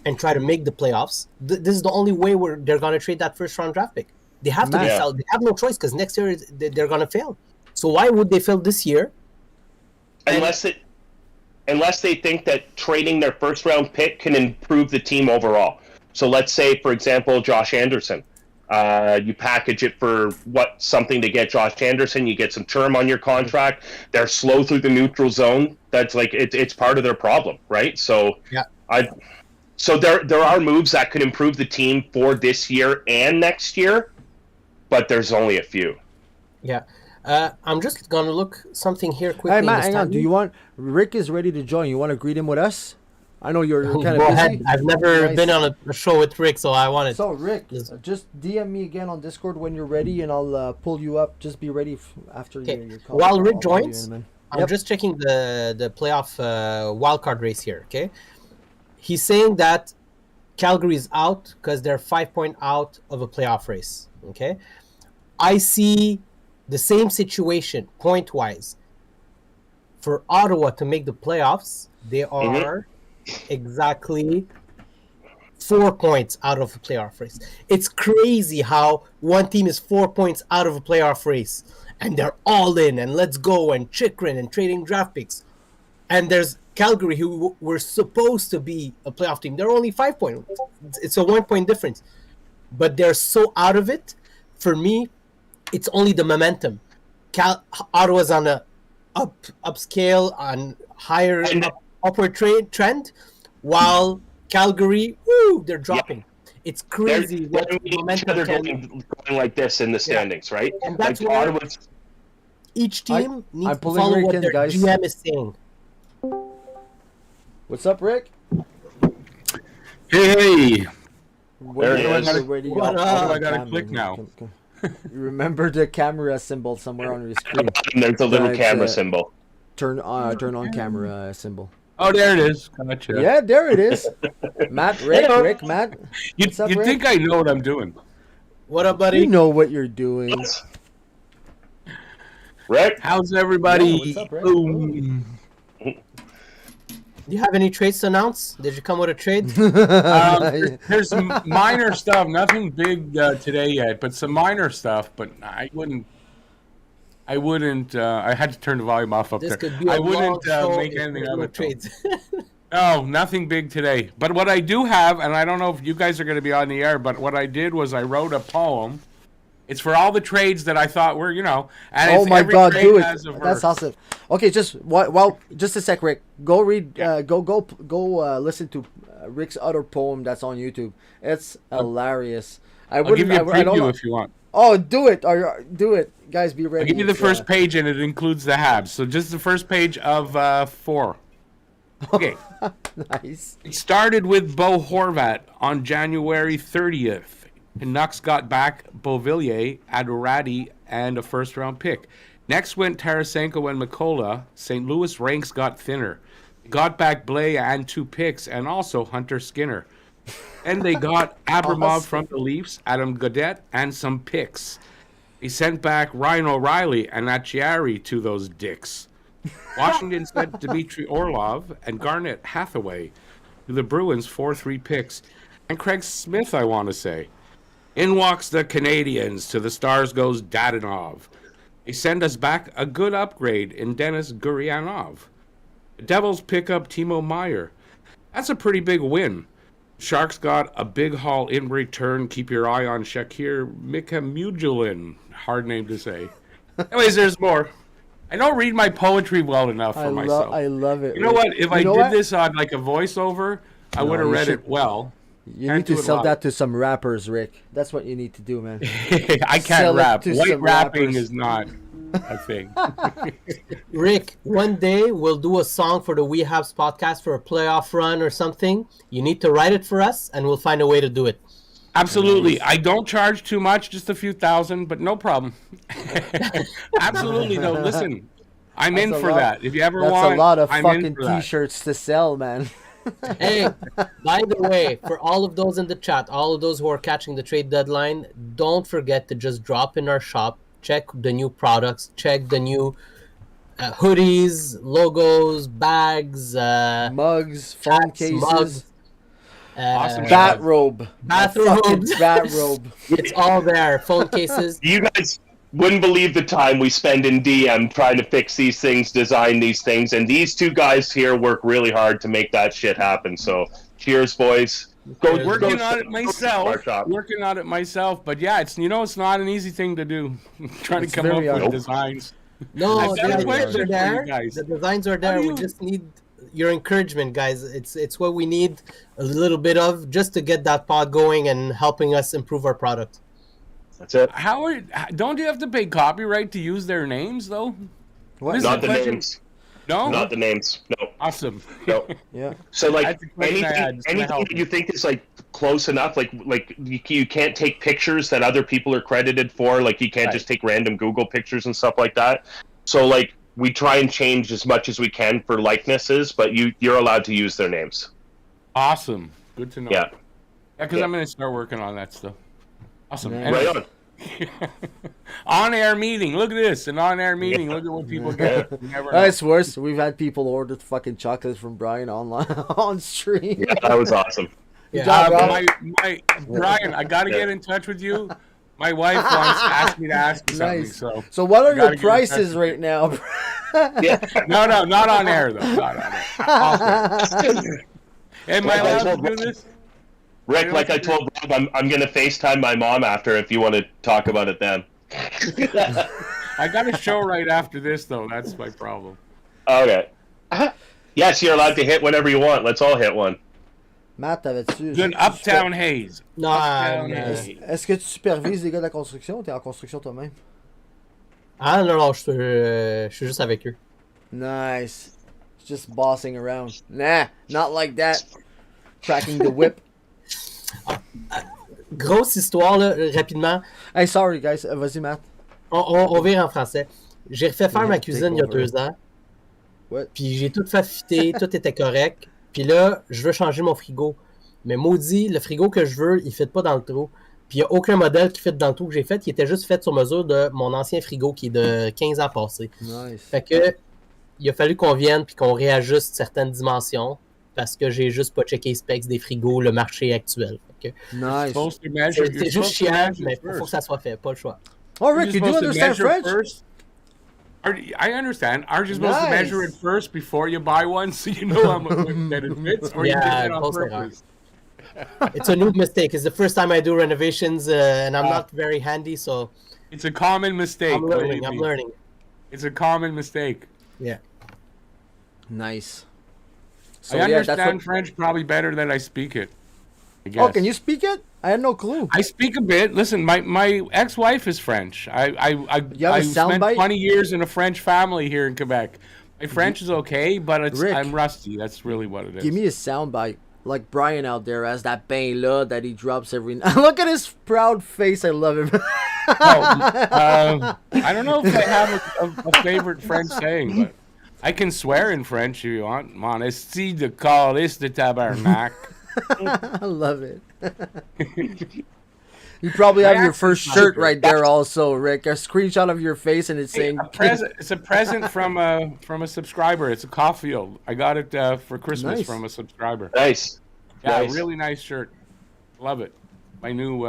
and try to make the playoffs? This is the only way where they're gonna trade that first round draft pick. They have to be sell. They have no choice because next year they're gonna fail. So why would they fail this year? Unless they think that trading their first round pick can improve the team overall. So let's say, for example, Josh Anderson. You package it for something to get Josh Anderson. You get some term on your contract. They're slow through the neutral zone. That's like it's part of their problem, right? So So there are moves that could improve the team for this year and next year, but there's only a few. Yeah. I'm just going to look something here quickly. Hey, Matt, hang on. Rick is ready to join. You want to greet him with us? I know you're kind of busy. Ahead. I've never been on a show with Rick, so I wanted. So, Rick, just DM me again on Discord when you're ready, and I'll pull you up. Just be ready after your call. While Rick joins, I'm just checking the playoff wildcard race here, okay? He's saying that Calgary is out because they're 5 point out of a playoff race, okay? I see the same situation point-wise. For Ottawa to make the playoffs, they are exactly 4 points out of a playoff race. It's crazy how one team is 4 points out of a playoff race, and they're all in, and let's go, and Chikrin, and trading draft picks. And there's Calgary, who were supposed to be a playoff team. They're only 5 points. It's a 1 point difference. But they're so out of it. For me, it's only the momentum. Ottawa's on a upscale, on higher upward trend, while Calgary, they're dropping. Yeah. It's crazy. They're going like this in the standings, right? And that's why each team needs to follow what their GM is saying. What's up, Rick? Hey! There it is. What I gotta click now? Remember the camera symbol somewhere on your screen. There's a little camera symbol. Turn on camera symbol. Oh, there it is. Gotcha. Yeah, there it is. Matt, Rick, Matt. You think I know what I'm doing? What up, buddy? You know what you're doing. Rick? How's everybody? Yeah, what's up, Rick? Do you have any trades to announce? Did you come with a trade? There's some minor stuff. Nothing big today yet, but some minor stuff. But I wouldn't. I had to turn the volume off up this there. Could be I wouldn't make anything of it. Trades. No, nothing big today. But what I do have, and I don't know if you guys are going to be on the air, but what I did was I wrote a poem. It's for all the trades that I thought were, And oh my God, do it! That's awesome. Okay, just a sec, Rick. Go read. Go listen to Rick's other poem that's on YouTube. It's hilarious. I'll give you a preview if you want. Oh, do it! Do it, guys. Be ready. I'll give you the first page, and it includes the Habs. So just the first page of 4. Okay. Nice. It started with Bo Horvat on January 30th. Canucks got back Beauvillier, Adorati, and a first-round pick. Next went Tarasenko and Mikola. St. Louis ranks got thinner. Got back Blais and 2 picks, and also Hunter Skinner. And they got Abramov from the Leafs, Adam Gaudette, and some picks. He sent back Ryan O'Reilly and Acciari to those dicks. Washington sent Dmitry Orlov and Garnett Hathaway to the Bruins 4-3 picks. And Craig Smith, I want to say. In walks the Canadians. To the Stars goes Dadonov. They send us back a good upgrade in Denis Gurianov. The Devils pick up Timo Meier. That's a pretty big win. Sharks got a big haul in return. Keep your eye on Shakir Mikamujulin. Hard name to say. Anyways, there's more. I don't read my poetry well enough for myself. I love it. You know Rick. what? If I did this on like a voiceover, I would have you read should- it well. You Can't need to do it sell live. that to some rappers, Rick. That's what you need to do, man. I Sell can't it rap. to White some rapping rappers. is not a thing. Rick, one day we'll do a song for the OuiHabs podcast for a playoff run or something. You need to write it for us, and we'll find a way to do it. Absolutely. I don't charge too much, just a few thousand, but no problem. Absolutely, though. Listen, I'm in for that. If you ever That's want, a lot of I'm in fucking for that. t-shirts to sell, man. Hey, by the way, for all of those in the chat, all of those who are catching the trade deadline, don't forget to just drop in our shop, check the new products, check the new hoodies, logos, bags, Mugs, phone hats, cases, mugs, Awesome. bathrobe. Bathrobes. A fucking bathrobe. It's all there. Phone cases. You guys wouldn't believe the time we spend in DM trying to fix these things, design these things, and these two guys here work really hard to make that shit happen. So, cheers, boys. Working on it myself. shop. Working on it myself. But yeah, it's not an easy thing to do. Trying It's to come up very with hard. designs. No, I've got a the question ideas for are you there. guys. The designs are there. do We you- just need your encouragement, guys. It's what we need a little bit of just to get that pod going and helping us improve our product. That's it. Don't you have to pay copyright to use their names though? What? This is Not a the question- names. No. Not the names. No. Awesome. No. Yeah. So like That's the question I had. anything, It's gonna anything help that you think is like close enough, like you can't take pictures that other people are credited for. Like you can't Right. just take random Google pictures and stuff like that. So like we try and change as much as we can for likenesses, but you're allowed to use their names. Awesome. Good to know. Yeah. Because Yeah. I'm gonna start working on that stuff. Awesome. Yeah. Anyway, Right on. on-air meeting. Look at this. An on-air meeting. Look at what people get. You never know. That's worse. We've had people order fucking chocolates from Brian online on stream. Yeah, that was awesome. Yeah. job, Rob. Brian, I got to get in touch with you. My wife wants to ask me to ask you something. Nice. So What are gotta your get in prices touch. right now? Yeah. no, not on air though. Not on air. Off air. Am I allowed to do this? Rick, like I told Rob, I'm gonna FaceTime my mom after if you want to talk about it then. I got a show right after this though. That's my problem. Okay. Yes, you're allowed to hit whenever you want. Let's all hit one. Matt, t'avais-tu... Good Uptown Haze. Non, Uptown mais- Haze. Est-ce que tu supervises les gars de la construction ou t'es en construction toi-même? Ah non, je suis juste avec eux. Nice. Just bossing around. Nah, not like that. Cracking the whip. Grosse histoire, là, rapidement. Hey, sorry guys. Vas-y, Matt. On vire en français. J'ai refait faire Yeah, ma cuisine il y a take over. 2 ans. What? Puis j'ai tout fait fitter, tout était correct. Puis là, je veux changer mon frigo. Mais maudit, le frigo que je veux, il ne fit pas dans le trou. Puis il n'y a aucun modèle qui fit dans le trou que j'ai fait. Il était juste fait sur mesure de mon ancien frigo qui est de 15 ans passé. Nice. Fait que il a fallu qu'on vienne puis qu'on réajuste certaines dimensions parce que j'ai juste pas checké les specs des frigos, le marché actuel. Fait que Nice. Supposed to measure. c'est You're juste supposed to chiant, measure mais il faut first. que ça soit fait, pas le choix. Oh, Rick, you You're do supposed to understand measure French? first. I understand. Aren't you supposed to Nice. measure it first before you buy one so you know how much that it fits? Or you Yeah, did that on close purpose? It's a new mistake. It's the first time I do renovations and I'm not very handy, so It's a common mistake. I'm learning. believe I'm me. learning. It's a common mistake. Yeah. Nice. I understand French probably better than I speak it. I guess. Oh, can you speak it? I had no clue. I speak a bit. Listen, my ex-wife is French. I You have a spent soundbite? 20 years in a French family here in Quebec. My French is okay, but Rick, I'm rusty. That's really what it is. Give me a soundbite. Like Brian out there has that pain là that he drops every night. Look at his proud face. I love him. I don't know if I have a favorite French saying, but I can swear in French if you want. Mon esti de calice de tabarnak. I love it. You probably have your first accent's not shirt good. right there also, Rick. A screenshot of your face and it's saying... It's a present from a subscriber. It's a Caulfield. I got it for Christmas Nice. from a subscriber. Nice. Yeah, Nice. really nice shirt. Love it. My new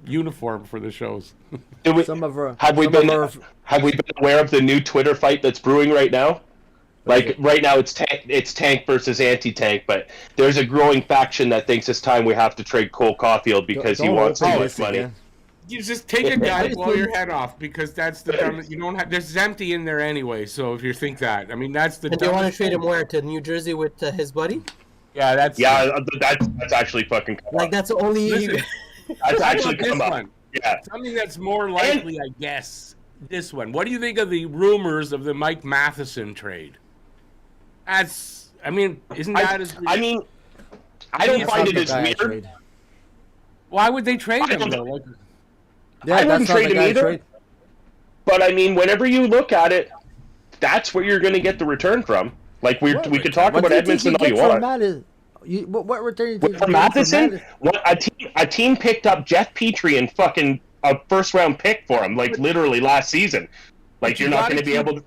uniform for the shows. Do we, Some of our, have we some been of our- have we been aware of the new Twitter fight that's brewing right now? Like right now, it's tank versus anti-tank, but there's a growing faction that thinks it's time we have to trade Cole Caulfield because he Don't wants so open much this money. again. You just take a guy, blow your head off, because that's the dumbest. You don't have. There's empty in there anyway. So if you think that, I mean, that's the. And they want to trade him where, to New Jersey with his buddy? Yeah, that's actually fucking. Like that's the only. Listen, That's how actually about this come up. one? Yeah. Something that's more likely, I guess. This one. What do you think of the rumors of the Mike Matheson trade? That's. I mean, isn't that as? I mean, I don't find it as weird. Trade. Why would they trade him though? Like, Yeah, I that's wouldn't not trade the him guy either. trade. But I mean, whenever you look at it, that's where you're going to get the return from. Like we could talk What about do you think Edmondson all get you from want. what return do you think For you get from Matheson, a team picked up Jeff Petrie and fucking a first round pick for him, like literally last season. Like you're not going to be able to.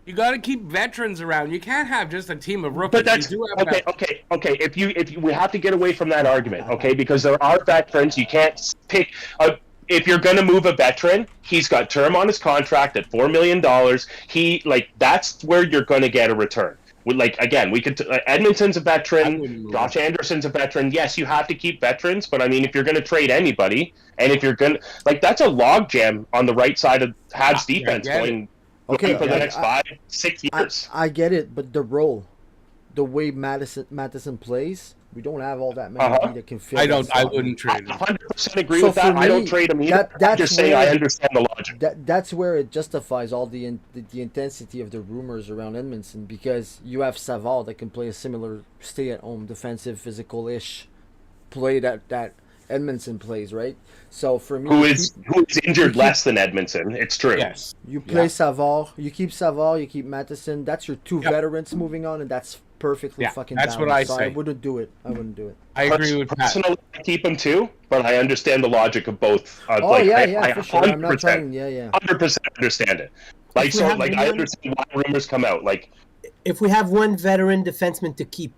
You got to keep veterans around. You can't have just a team of rookies. But that's okay. If you we have to get away from that argument, okay? Because there are veterans. You can't pick. If you're going to move a veteran, he's got term on his contract at $4 million. That's where you're going to get a return. Again, we could. Edmonton's a veteran. Josh Anderson's a veteran. Yes, you have to keep veterans, but I mean, if you're going to trade anybody, and if you're going to that's a logjam on the right side of Habs defense going for the next 5-6 years. I get it, but the way Matheson plays, we don't have all that many that can fill. I wouldn't trade him. 100% agree with that. I don't trade him either. I'm just saying I understand the logic. That's where it justifies all the intensity of the rumors around Edmondson, because you have Savard that can play a similar stay-at-home defensive, physical-ish play that Edmondson plays, right? So for me, who is injured less than Edmondson? It's true. Yes. You play Savard, you keep Matheson. That's your two veterans moving on, and that's perfectly fucking. That's balanced. what I so say. I wouldn't do it. I agree with Pat. Personally, I keep him too, but I understand the logic of both. For sure. I'm not trying. 100% understand it. I understand why rumors come out. If we have one veteran defenseman to keep,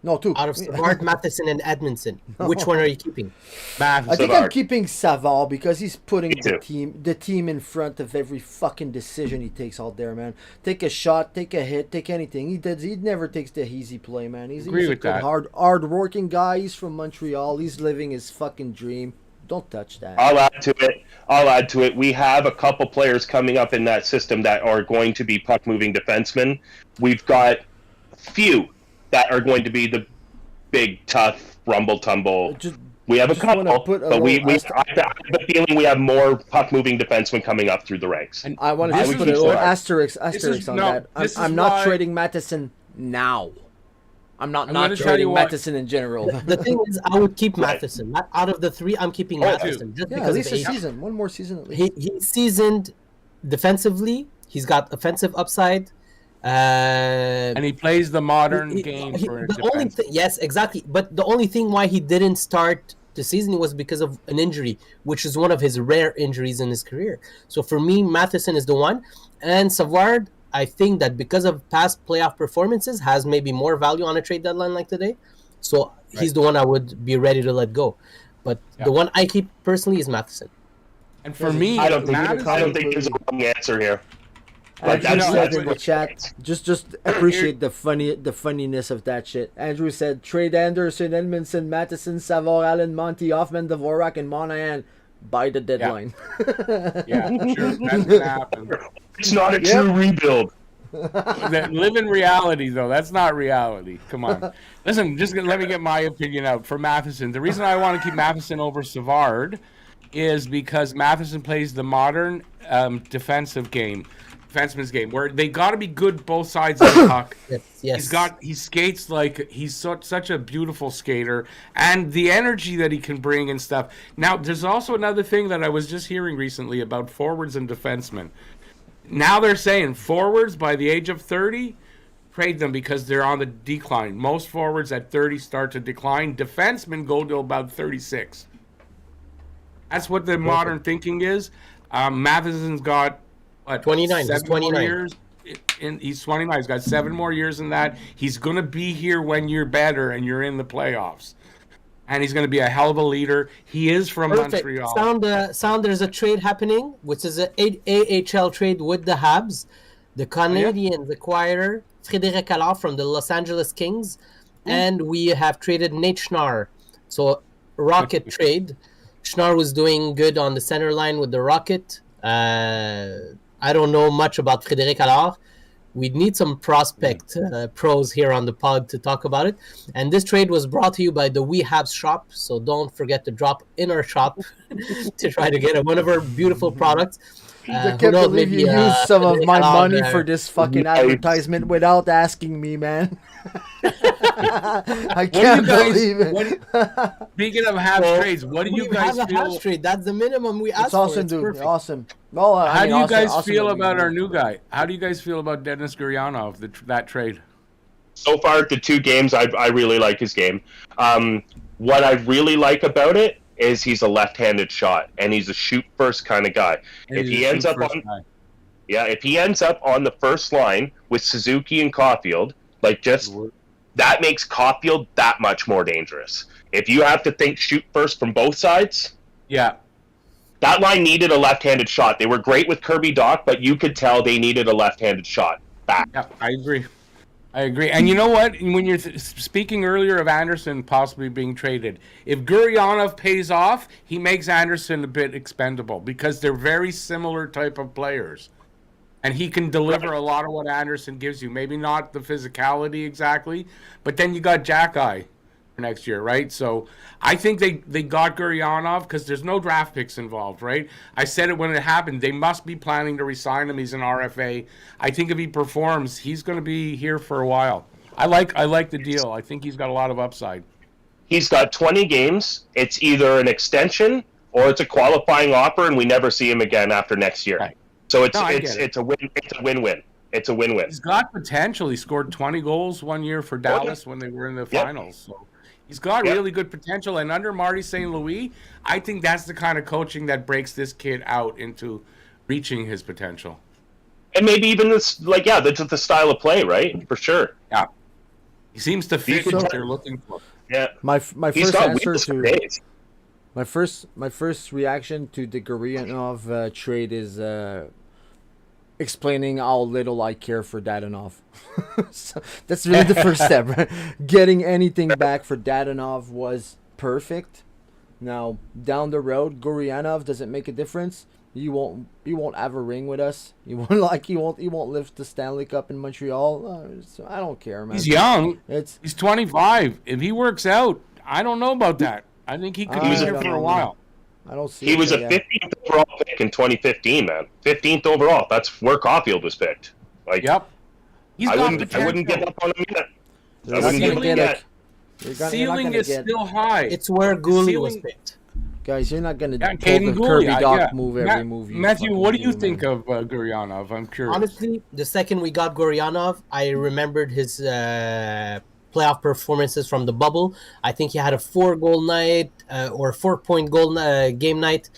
no, two out of Savard, Matheson, and Edmondson, which one are you keeping? I think I'm keeping Savard because he's putting the team in front of every fucking decision he takes out there, man. Take a shot, take a hit, take anything. He never takes the easy play, man. He's a good, hard working guy. He's from Montreal. He's living his fucking dream. Don't touch that. I'll add to it. We have a couple players coming up in that system that are going to be puck moving defensemen. We've got few that are going to be the big, tough, rumble-tumble. We have a couple, but I have a feeling we have more puck-moving defensemen coming up through the ranks. And I want to just put an asterisk on that. I'm not trading Matheson now. I'm not trading Matheson in general. The thing is, I would keep Matheson. Out of the three, I'm keeping Matheson. Just because at least a season. One more season at least. He's seasoned defensively. He's got offensive upside. And he plays the modern game for yes, exactly. But the only thing why he didn't start the season was because of an injury, which is one of his rare injuries in his career. So for me, Matheson is the one. And Savard, I think that because of past playoff performances, has maybe more value on a trade deadline like today. So he's the one I would be ready to let go. But the one I keep personally is Matheson. And for me, I don't think there's a wrong answer here. Andrew said in the chat, just appreciate the funniness of that shit. Andrew said, trade Anderson, Edmondson, Matheson, Savard, Allen, Monty, Hoffman, Dvorak, and Monahan by the deadline. Yeah, sure. That's gonna happen. It's not a true rebuild. Live in reality, though. That's not reality. Come on. Listen, let me get my opinion out for Matheson. The reason I want to keep Matheson over Savard is because Matheson plays the modern defenseman's game, where they got to be good both sides of the puck. Yes. He skates like he's such a beautiful skater, and the energy that he can bring and stuff. Now, there's also another thing that I was just hearing recently about forwards and defensemen. Now they're saying forwards by the age of 30, trade them because they're on the decline. Most forwards at 30 start to decline. Defensemen go to about 36. That's what the modern thinking is. Matheson's got 29. He's 29 years. He's 29. He's got 7 more years than that. He's going to be here when you're better and you're in the playoffs. And he's going to be a hell of a leader. He is from Montreal. Sound there's a trade happening, which is an AHL trade with the Habs. The Canadians acquire Frédéric Allard from the Los Angeles Kings. And we have traded Nate Schnarr. So Rocket trade. Schnarr was doing good on the center line with the Rocket. I don't know much about Frédéric Allard. We need some prospect pros here on the pod to talk about it. And this trade was brought to you by the OuiHabs shop. So don't forget to drop in our shop to try to get one of our beautiful products. I can't believe you used some of my money for this fucking advertisement without asking me, man. I can't believe it. Speaking of Habs trades, what do you guys have feel? A Habs trade. That's the minimum we ask it's awesome, for. dude. Awesome. Well, How do you guys awesome feel about our new guy? How do you guys feel about Denis Gurianov, that trade? So far, the 2 games, I really like his game. What I really like about it is he's a left-handed shot, and he's a shoot-first kind of guy. If he ends up on the first line with Suzuki and Caulfield, that makes Caulfield that much more dangerous. If you have to think shoot first from both sides, that line needed a left-handed shot. They were great with Kirby Dach, but you could tell they needed a left-handed shot back. Yeah, I agree. And you know what? When you're speaking earlier of Anderson possibly being traded, if Gurianov pays off, he makes Anderson a bit expendable because they're very similar type of players. And he can deliver a lot of what Anderson gives you. Maybe not the physicality exactly, but then you got Jack-Eye for next year, right? So I think they got Gurianov because there's no draft picks involved, right? I said it when it happened. They must be planning to re-sign him. He's an RFA. I think if he performs, he's going to be here for a while. I like the deal. I think he's got a lot of upside. He's got 20 games. It's either an extension or it's a qualifying offer, and we never see him again after next year. Right. So it's a win-win. It's a win-win. He's got potential. He scored 20 goals one year for Dallas when they were in the finals. So he's got really good potential. And under Marty St. Louis, I think that's the kind of coaching that breaks this kid out into reaching his potential. And maybe even this, the style of play, right? For sure. Yeah. He seems to fit what they're looking for. Yeah. My first answer to my first reaction to the Gurianov trade is explaining how little I care for Dadonov. So that's really the first step, right? Getting anything back for Dadonov was perfect. Now down the road, Gurianov, does it make a difference? He won't have a ring with us. He won't lift the Stanley Cup in Montreal. So I don't care, man. He's young. He's 25. If he works out, I don't know about that. I think he could be here for a while. I don't see. He was a 15th overall pick in 2015, man. 15th overall. That's where Caulfield was picked. Yep. I wouldn't give up on him yet. I wouldn't give up yet. Ceiling is still high. It's where Gouli was picked. Guys, you're not going to pull the Kirby Dach move every move. Matthew, what do you think of Gurianov? I'm curious. Honestly, the second we got Gurianov, I remembered his playoff performances from the bubble. I think he had a 4-goal night or 4-point goal game night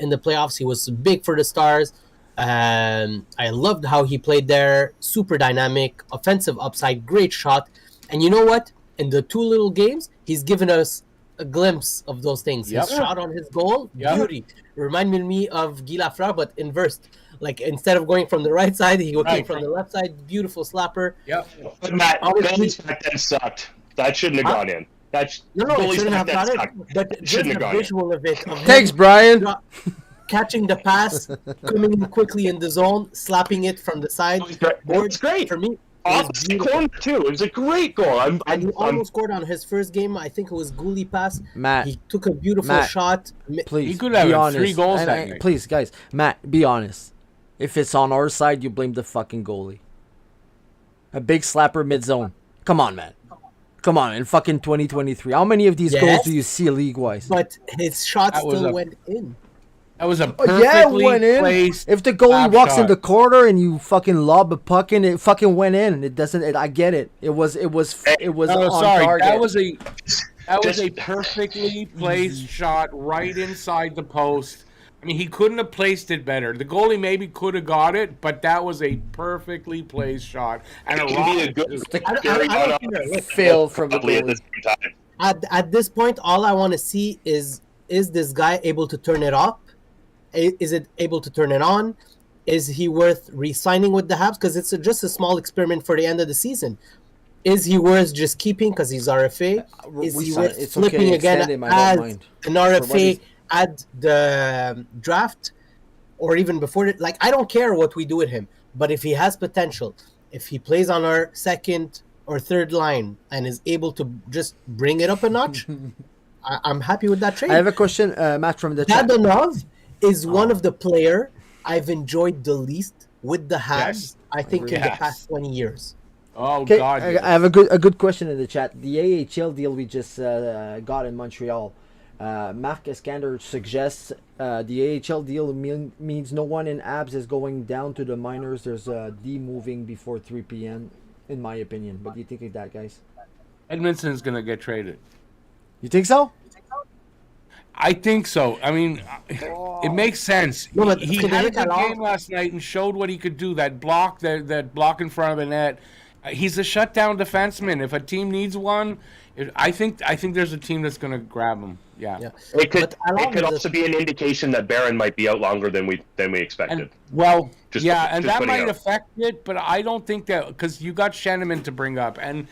in the playoffs. He was big for the Stars. I loved how he played there. Super dynamic, offensive upside, great shot. And you know what? In the 2 little games, he's given us a glimpse of those things. His shot on his goal, beauty. Reminded me of Guy Lafleur, but inversed. Like, instead of going from the right side, he came from the left side. Beautiful slapper. Yep. But Matt, goalies back then sucked. That shouldn't have gone in. It shouldn't have gone in. But just the visual of it. Thanks, Brian. Catching the pass, coming in quickly in the zone, slapping it from the side. It's great. For me, off the corner too. It was a great goal. And he almost scored on his first game. I think it was Gouli pass. Matt, he took a beautiful shot. Please, he could have be honest. 3 goals that night. Please, guys, Matt, be honest. If it's on our side, you blame the fucking goalie. A big slapper mid-zone. Come on, man. Come on, in fucking 2023. How many of these goals do you see league-wise? But his shot still went in. That was a perfectly placed. If the goalie walks in the corner and you fucking lob a puck in, it fucking went in. It doesn't. I get it. It was on target. That was a perfectly placed shot right inside the post. I mean, he couldn't have placed it better. The goalie maybe could have got it, but that was a perfecly placed shot. And a fail from the goalie. At this point, all I want to see is this guy able to turn it off? Is it able to turn it on? Is he worth re-signing with the Habs? Because it's just a small experiment for the end of the season. Is he worth just keeping because he's RFA? Is he worth flipping again as an RFA at the draft or even before it, like I don't care what we do with him, but if he has potential, if he plays on our second or third line and is able to just bring it up a notch, I'm happy with that trade. I have a question, Matt, from the chat. Dadonov is one of the player I've enjoyed the least with the Habs, Yes. I think, in the Yes. past 20 years. Oh Okay, God! I have a good question in the chat. The AHL deal we just got in Montreal. Mark Eskander suggests the AHL deal means no one in abs is going down to the minors. There's a D moving before 3 p.m. in my opinion. What do you think of that, guys? Edmonton's gonna get traded. You think so? I think so. I mean, it makes sense. No, but He had a Frédéric good Allard- game last night and showed what he could do. That block in front of the net. He's a shutdown defenseman. If a team needs one, I think there's a team that's going to grab him. Yeah. It could But Allard is also be an indication that Barron might be out longer than we expected. And, well, Just- yeah, and just that putting might out. affect it, but I don't think that because you got Shenneman to bring up, and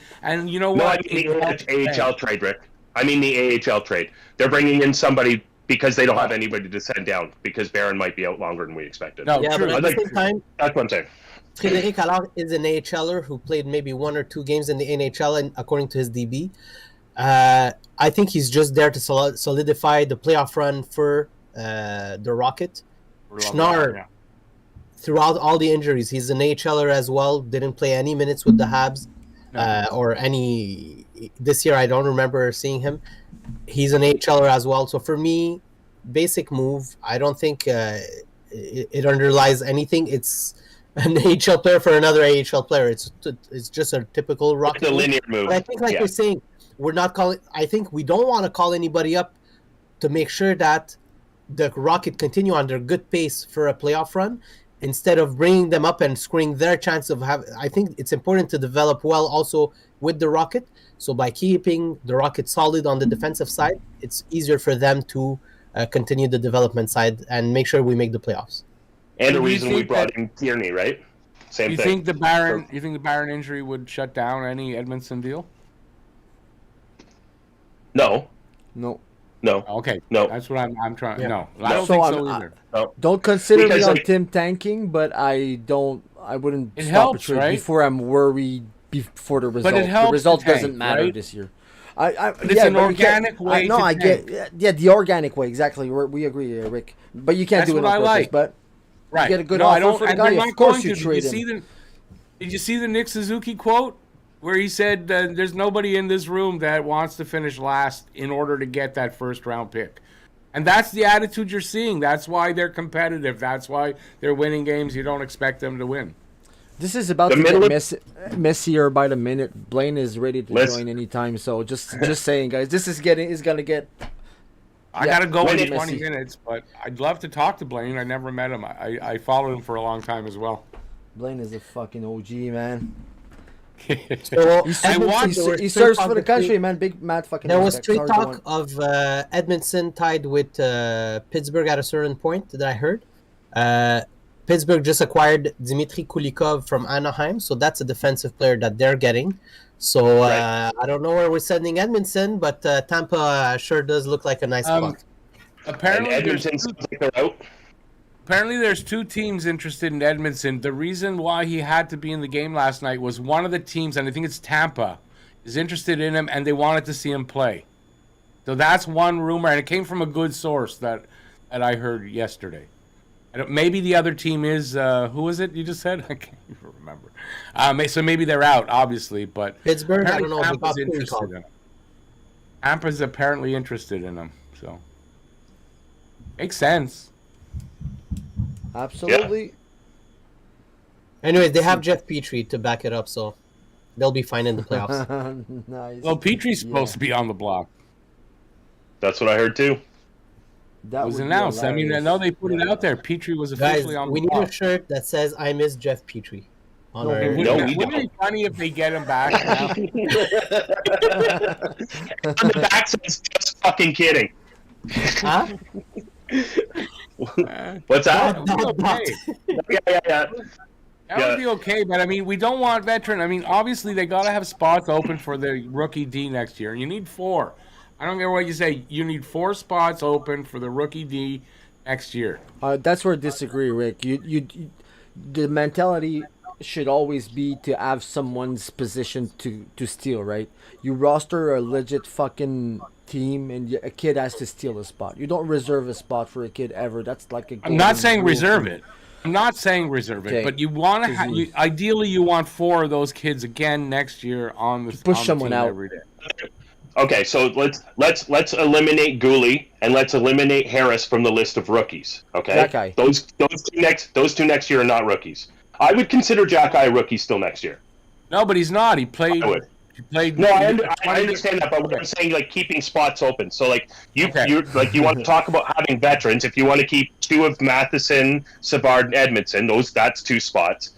you know No, I what? mean the AHL trade, Rick. I mean the AHL trade. They're bringing in somebody because they don't have anybody to send down because Barron might be out longer than we expected. No, Yeah, true. but at the same time, That's what I'm saying. Frédéric Allard is an AHLer who played maybe 1 or 2 games in the NHL, and according to his DB. I think he's just there to solidify the playoff run for the Rocket. Schnarr, throughout all the injuries, he's an AHLer as well. Didn't play any minutes with the Habs or any this year. I don't remember seeing him. He's an AHLer as well. So for me, basic move. I don't think it underlies anything. It's an AHL player for another AHL player. It's just a typical Rocket It's a move. linear move. But I think, like Yeah. you're saying, we're not calling. I think we don't want to call anybody up to make sure that the Rocket continue on their good pace for a playoff run, instead of bringing them up and screwing their chance of having. I think it's important to develop well also with the Rocket. So by keeping the Rocket solid on the defensive side, it's easier for them to continue the development side and make sure we make the playoffs. And the Do you reason we think brought in Tierney, right? Same You thing. think the Barron injury would shut down any Edmondson deal? No. No. No. Okay, No. that's what I'm trying. Yeah. No, I don't So think I'm- so either. No. Don't consider Because, me on like- Tim tanking, but I wouldn't It stop helps, a trade right? before I'm worried before the result. it helps The result to tank, doesn't matter right? this year. It's an but you can't- organic way No, to I get. Yeah, the organic way, exactly. We agree, Rick. But you can't That's do it what on I purpose. like. But Right. get a good no, I offer don't. for the And guy, they're of not course going you to. trade Did you see the Nick Suzuki quote where he said, "There's nobody in this room that wants to finish last in order to get that first round pick." And that's the attitude you're seeing. That's why they're competitive. That's why they're winning games you don't expect them to win. This is about The to middle get messier by the minute. Blaine is ready to Let's- join anytime. So just saying, guys, this is gonna get. I Yeah, got to go in Blaine 20 Messi. minutes, but I'd love to talk to Blaine. I never met him. I followed him for a long time as well. Blaine is a fucking OG, man. So He Edmonton, there was he straight serves talk for the between- country, man. Big mad fucking. There was respect. straight Sorry to talk of Edmondson tied with Pittsburgh at a certain point that I heard. Pittsburgh just acquired Dmitry Kulikov from Anaheim, so that's a defensive player that they're getting. So Right. I don't know where we're sending Edmondson, but Tampa sure does look like a nice spot. And Apparently, there's Edmonton seems like they're out. Apparently, there's 2 teams interested in Edmondson. The reason why he had to be in the game last night was one of the teams, and I think it's Tampa, is interested in him, and they wanted to see him play. So that's one rumor, and it came from a good source that I heard yesterday. Maybe the other team is who was it you just said? I can't even remember. So maybe they're out, obviously, but Pittsburgh, I apparently don't know if Tampa's they got interested Kulikov. in him. Tampa's apparently interested in him, so makes sense. Absolutely. Anyways, they have Jeff Petrie to back it up, so they'll be fine in the playoffs. Nice. Well, Petrie's supposed to be on the block. That's what I heard too. That It was would be announced. I mean, I hilarious. know they put it out there. Petrie was Guys, officially on the we need block. a shirt that says "I miss Jeff Petrie." On No, our... we No, Wouldn't we it be funny if they get him back now? On the back says just fucking kidding. Huh? What's that? That would be okay. Yeah. That would be okay, but I mean, we don't want veteran. I mean, obviously they got to have spots open for the rookie D next year. You need 4, I don't care what you say. You need 4 spots open for the rookie D next year. That's where I disagree, Rick. The mentality should always be to have someone's position to steal, right? You roster a legit fucking team, and a kid has to steal a spot. You don't reserve a spot for a kid ever. That's like a. I'm not saying reserve it. I'm not saying reserve it, but you want to. Ideally, you want 4 of those kids again next year on the push on someone the team out every day. Okay, so let's eliminate Gooley and let's eliminate Harris from the list of rookies. Okay, Jack Eye. Those two next year are not rookies. I would consider Jack Eye a rookie still next year. No, but he's not. He played. I would. He played. No, I understand that, but I'm saying like keeping spots open. So like you want to talk about having veterans. If you want to keep 2 of Matheson, Savard, and Edmondson, that's 2 spots.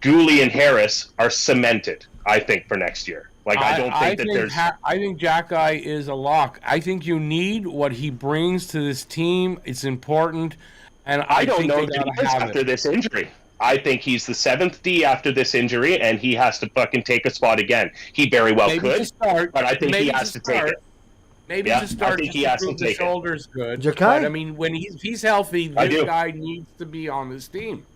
Gooley and Harris are cemented, I think, for next year. Like I think Jack Eye is a lock. I think you need what he brings to this team. It's important, and I don't know that he is after this injury. I think he's the 7th D after this injury, and he has to fucking take a spot again. He very well could, but I think he has to take it. Maybe to start, I think he has to take the shoulders good. Jakai? But I mean, when he's healthy, this guy needs to be on this team.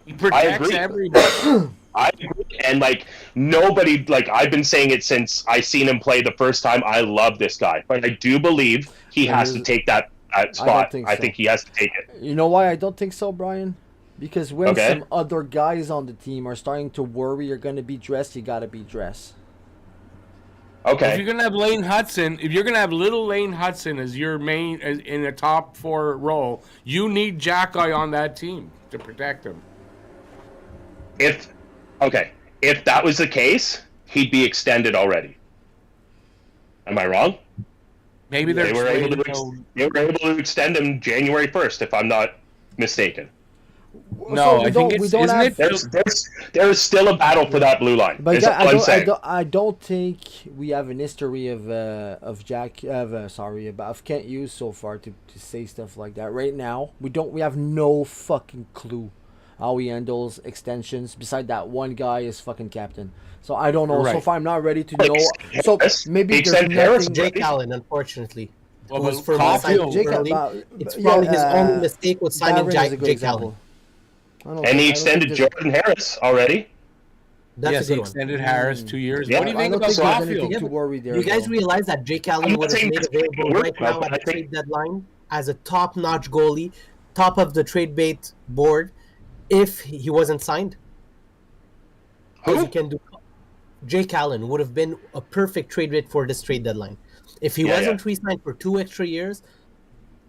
He protects everybody. I agree. And like nobody, like I've been saying it since I seen him play the first time. I love this guy, but I do believe he has to take that spot. I think he has to take it. You know why I don't think so, Brian? Because when some other guys on the team are starting to worry you're going to be dressed, you got to be dressed. Okay. If you're going to have Lane Hudson, if you're going to have little Lane Hudson as your main in a top 4 role, you need Jack Eye on that team to protect him. If that was the case, he'd be extended already. Am I wrong? Maybe they were able to extend him January 1st, if I'm not mistaken. No, I think there's still a battle for that blue line. But I don't think we have an history of Kent Hughes so far to say stuff like that. Right now, we have no fucking clue how he handles extensions. Beside that one guy is fucking captain. So I don't know. Right. So far, I'm not ready to know. So maybe there's nothing. Jake Allen, unfortunately. Well, it's probably his only mistake was signing Jake Allen. And he extended Jordan Harris already. That's he extended Harris 2 years. Yeah. What do you think about Caulfield? You guys realize that Jake Allen would have made available right now at the trade deadline as a top-notch goalie, top of the trade bait board, if he wasn't signed? Who? Jake Allen would have been a perfect trade bait for this trade deadline. If he wasn't re-signed for 2 extra years,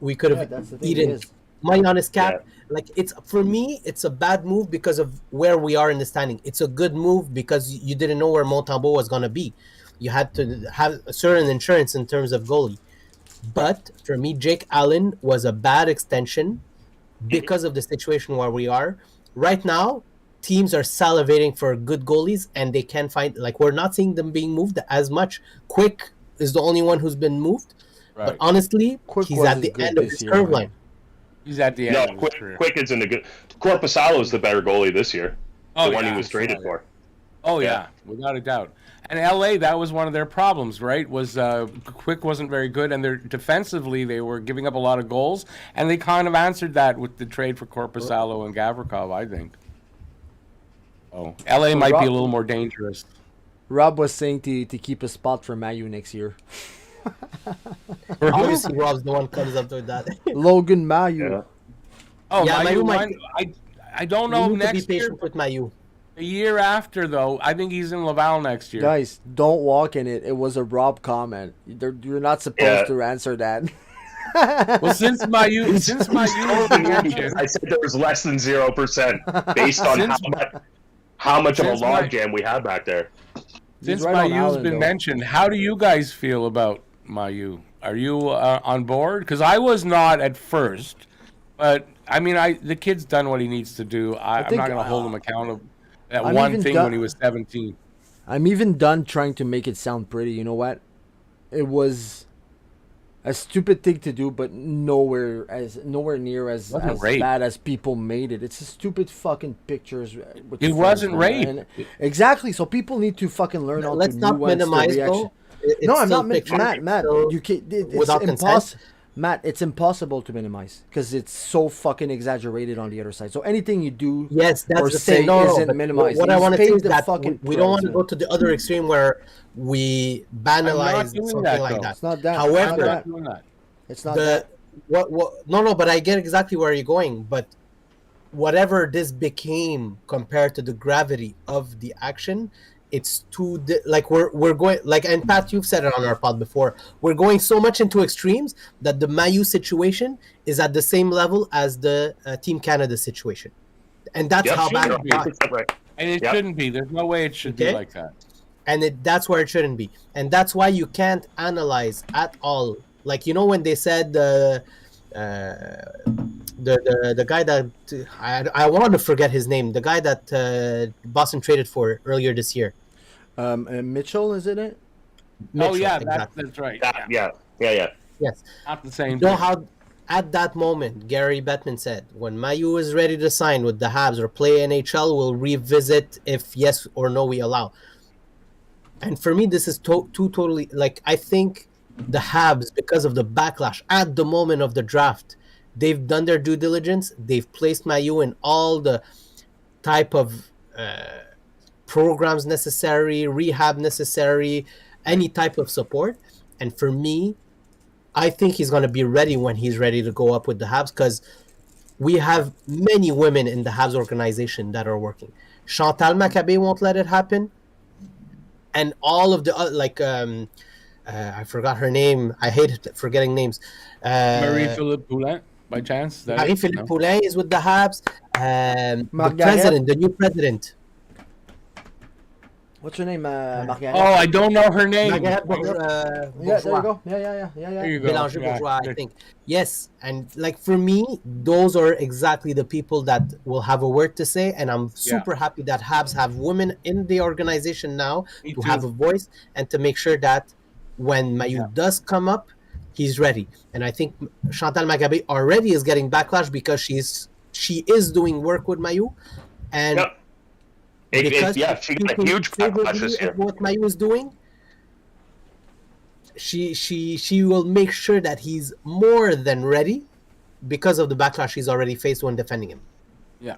we could have eaten money on his cap. Like for me, it's a bad move because of where we are in the standing. It's a good move because you didn't know where Montembeault was going to be. You had to have a certain insurance in terms of goalie. But for me, Jake Allen was a bad extension because of the situation where we are. Right now, teams are salivating for good goalies, and they can't find, we're not seeing them being moved as much. Quick is the only one who's been moved. Right. But honestly, he's at the end of his curve line. He's at the end of his career. Quick isn't a good... Corpusalo is the better goalie this year. The one he was traded for. Oh, yeah, without a doubt. And LA, that was one of their problems, right? Was Quick wasn't very good, and defensively they were giving up a lot of goals, and they kind of answered that with the trade for Korpisalo and Gavrikov, I think. Oh, LA might be a little more dangerous. Rob was saying to keep a spot for Mayu next year. Obviously, Rob's the one comes up with that. Logan Mayu. Yeah. Oh, Mayu might. I don't know next be patient year. With Mayu. A year after, though, I think he's in Laval next year. Guys, don't walk in it. It was a Rob comment. You're not supposed to answer that. Well, since Mayu mentioned, I said there was less than 0% based on how much of a logjam we have back there. Since Mayu's been mentioned, how do you guys feel about Mayu? Are you on board? Because I was not at first, but I mean, the kid's done what he needs to do. I'm not going to hold him accountable. That one thing when he was 17. I'm even done trying to make it sound pretty. You know what? It was a stupid thing to do, but nowhere near as bad as people made it. It's a stupid fucking pictures. It wasn't rape. Exactly. So people need to fucking learn how to Let's not minimize though. It's No, I'm still not picture. Matt. Still You can't. It's without impossible. consent. Matt, it's impossible to minimize because it's so fucking exaggerated on the other side. So anything you do Yes, or that's the say thing. No, isn't but minimized. what I He's want to say paid is the that fucking we don't want price, to go man. to the other extreme where we I'm not banalize doing something that, like though. that. It's not that. I'm It's not However, that. not doing that. It's not the that. no, but I get exactly where you're going. But whatever this became compared to the gravity of the action, it's too like we're going like, and Pat, you've said it on our pod before. We're going so much into extremes that the Mayu situation is at the same level as the Team Canada situation, and that's Yep, how bad you're it got. 100% right. And it Yep. shouldn't be. There's no way it should be Okay. like that. And that's where it shouldn't be, and that's why you can't analyze at all. Like, you know, when they said the guy that I want to forget his name, the guy that Boston traded for earlier this year. Mitchell, isn't it? Oh yeah, exactly. that's right. That, Yeah. yeah. Yes. Not the same You know thing. how at that moment Gary Bettman said, when Mayu is ready to sign with the Habs or play NHL, we'll revisit if yes or no we allow. And for me, this is two totally, like, I think the Habs, because of the backlash at the moment of the draft, they've done their due diligence. They've placed Mayu in all the type of programs necessary, rehab necessary, any type of support. And for me, I think he's going to be ready when he's ready to go up with the Habs, because we have many women in the Habs organization that are working. Chantal Maccabe won't let it happen. And all of the I forgot her name. I hate forgetting names. Marie-Philippe Poulin, by chance? Marie-Philippe Poulin is with the Habs. The Margaret. president, the new president. What's her name? Margaret. Oh, I don't know her name. Margaret Yeah, there you go. Yeah. There you go. Bélanger Yeah. Bourgeois, I think. Yes, and like, for me, those are exactly the people that will have a word to say, and I'm super happy that Habs have women in the organization now Me to too. have a voice and to make sure that when Mayu does come up, he's ready. And I think Chantal Magabe already is getting backlash because she is doing work with Mayu, and Yep. because She got a huge backlash this year. what Mayu is doing, she will make sure that he's more than ready because of the backlash he's already faced when defending him. Yeah.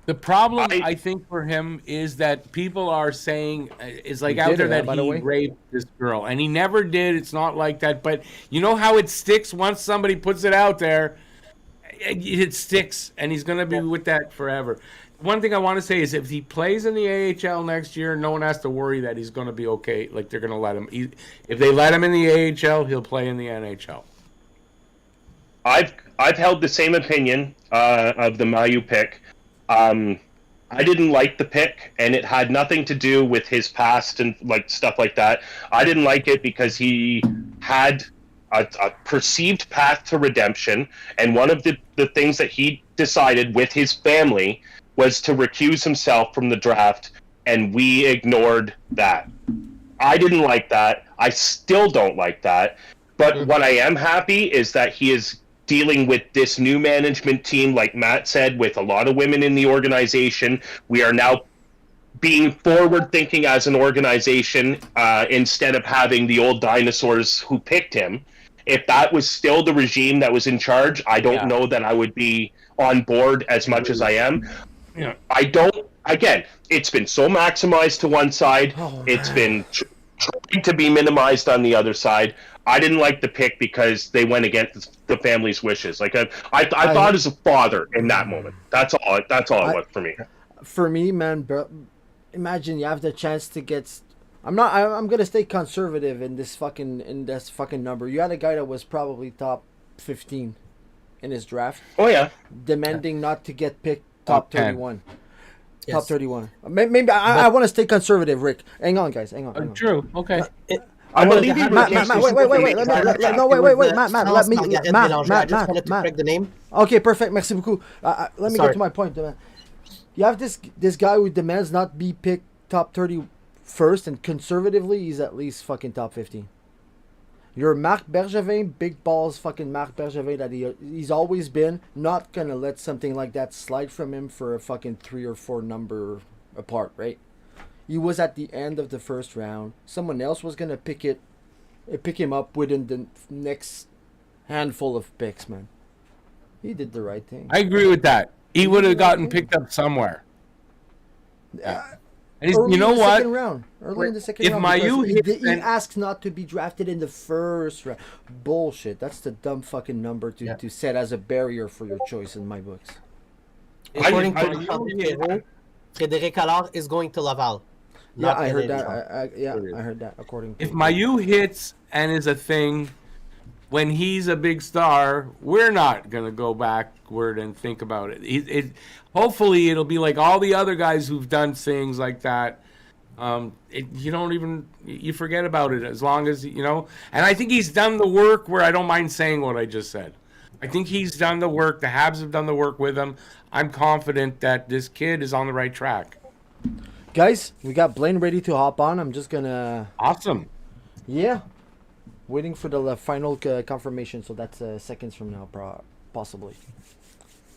The problem, I think, for him is that people are saying, it's like He out did there it, that by the he way. raped this girl. And he never did. It's not like that. But you know how it sticks once somebody puts it out there? It sticks. And he's going to be with that forever. One thing I want to say is if he plays in the AHL next year, no one has to worry that he's going to be okay. Like, they're going to let him. If they let him in the AHL, he'll play in the NHL. I've held the same opinion of the Mayu pick. I didn't like the pick, and it had nothing to do with his past and like stuff like that. I didn't like it because he had a perceived path to redemption, and one of the things that he decided with his family was to recuse himself from the draft, and we ignored that. I didn't like that. I still don't like that. But what I am happy is that he is dealing with this new management team, like Matt said, with a lot of women in the organization. We are now being forward-thinking as an organization instead of having the old dinosaurs who picked him. If that was still the regime that was in charge, I don't know that I would be on board as much as I am. Yeah. I don't. Again, it's been so maximized to one side. It's been trying to be minimized on the other side. I didn't like the pick because they went against the family's wishes. Like I thought as a father in that moment. That's all it was for me. For me, man, bro, imagine you have the chance to get. I'm gonna stay conservative in this fucking number. You had a guy that was probably top 15 in his draft. Oh yeah. Demanding not to get picked top 10. 31. Yes. Top 31. Maybe I want to stay conservative, Rick. Hang on, guys. Hang on. True. Okay. I believe you. Matt, wait. Matt. I just wanted to correct the name. Okay, perfect. Merci beaucoup. Let me get to my point, man. You have this guy who demands not be picked top 30 first, and conservatively, he's at least fucking top 15. You're Marc Bergevin, big balls, fucking Marc Bergevin that he's always been. Not gonna let something like that slide from him for a fucking 3 or 4 number apart, right? He was at the end of the first round. Someone else was gonna pick him up within the next handful of picks, man. He did the right thing. I agree with that. He would have gotten picked up somewhere. And Early you know in the what? second round. Early in the second If round. Mayu because hit, he asks not to be drafted in the first round. Bullshit. That's the dumb fucking number to set as a barrier for your choice in my books. According to I- Frédéric Allard is going to Laval. Yeah, I heard LA. that. I heard that. According to if Mayu hits and is a thing, when he's a big star, we're not gonna go backward and think about it. Hopefully, it'll be like all the other guys who've done things like that. You forget about it as long as you know. And I think he's done the work. Where I don't mind saying what I just said. I think he's done the work. The Habs have done the work with him. I'm confident that this kid is on the right track. guys, we got Blaine ready to hop on. I'm just gonna. Awesome. Yeah, waiting for the final confirmation. So that's seconds from now, possibly.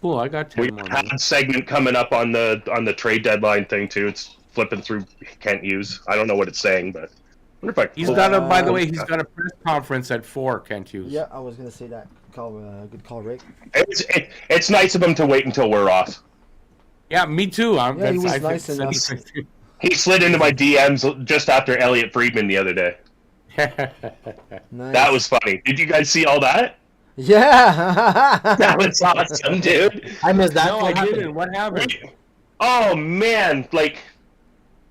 Cool. I got 10 We more have a minutes. segment coming up on the trade deadline thing too. It's flipping through can't use. I don't know what it's saying, but I wonder if I He's got a. By the way, he's got a press conference at 4. Can't use. Yeah, I was gonna say that. Good call, Rick. It's nice of him to wait until we're off. Yeah, me too. Yeah, he was nice enough. He slid into my DMs just after Elliot Friedman the other day. Nice. That was funny. Did you guys see all that? Yeah. That was awesome, dude. I missed that. No, What I happened? didn't. What happened? Oh man, like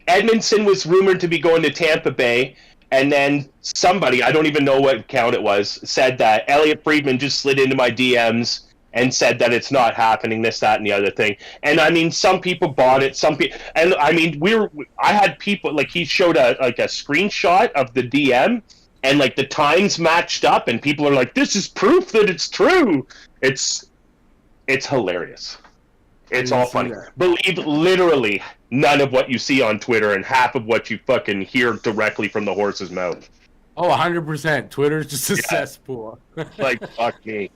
Edmondson was rumored to be going to Tampa Bay, and then somebody, I don't even know what account it was, said that Elliot Friedman just slid into my DMs and said that it's not happening, this, that, and the other thing. And I mean, some people bought it, some people, and I mean, I had people, like he showed a screenshot of the DM, and like the times matched up, and people are like, this is proof that it's true. It's hilarious. It's all funny. Believe literally none of what you see on Twitter and half of what you fucking hear directly from the horse's mouth. Oh, 100%. Twitter's just a cesspool. Like, fuck me.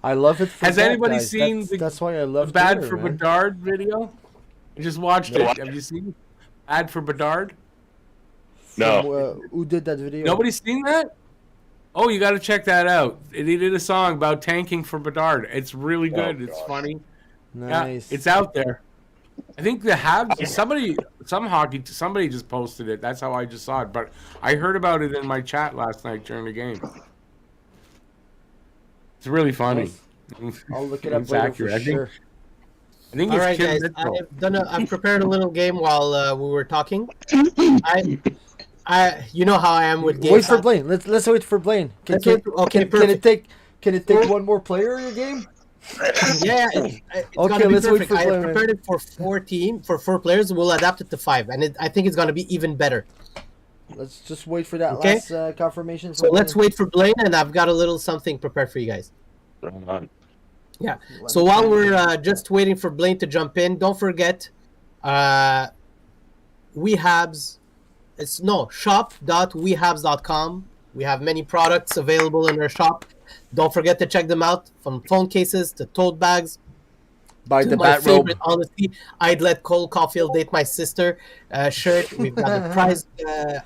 I love it. Has anybody seen that's why I love Bad Twitter, for man. Bedard video? I just watched No. it. Have you seen it? Bad for Bedard? No. From, who did that video? Nobody's seen that? Oh, you got to check that out. He did a song about tanking for Bedard. It's really good. Oh, It's gosh. funny. Nice. Yeah, it's out there. I think the Habs, somebody just posted it. That's how I just saw it. But I heard about it in my chat last night during the game. It's really funny. I'll look it up It's later accurate. for sure. I think All it's right, Kim guys. Mitchell. I've prepared a little game while we were talking. You know how I am with games. Wait for Blaine. Let's wait for Blaine. Okay, Can perfect. it take one more player in your game? Yeah, it's Okay, gonna be let's wait perfect. for I Blaine, prepared it for 4 players. We'll adapt it to 5, and I think it's gonna be even better. Let's just wait for that Okay. last confirmation. So let's wait for Blaine, and I've got a little something prepared for you guys. Yeah. So while we're just waiting for Blaine to jump in, don't forget, OuiHabs. It's shop.ouihabs.com. We have many products available in our shop. Don't forget to check them out, from phone cases to tote bags. By To the my bat robe. favorite, honestly, I'd let Cole Caulfield date my sister shirt. We've got the prize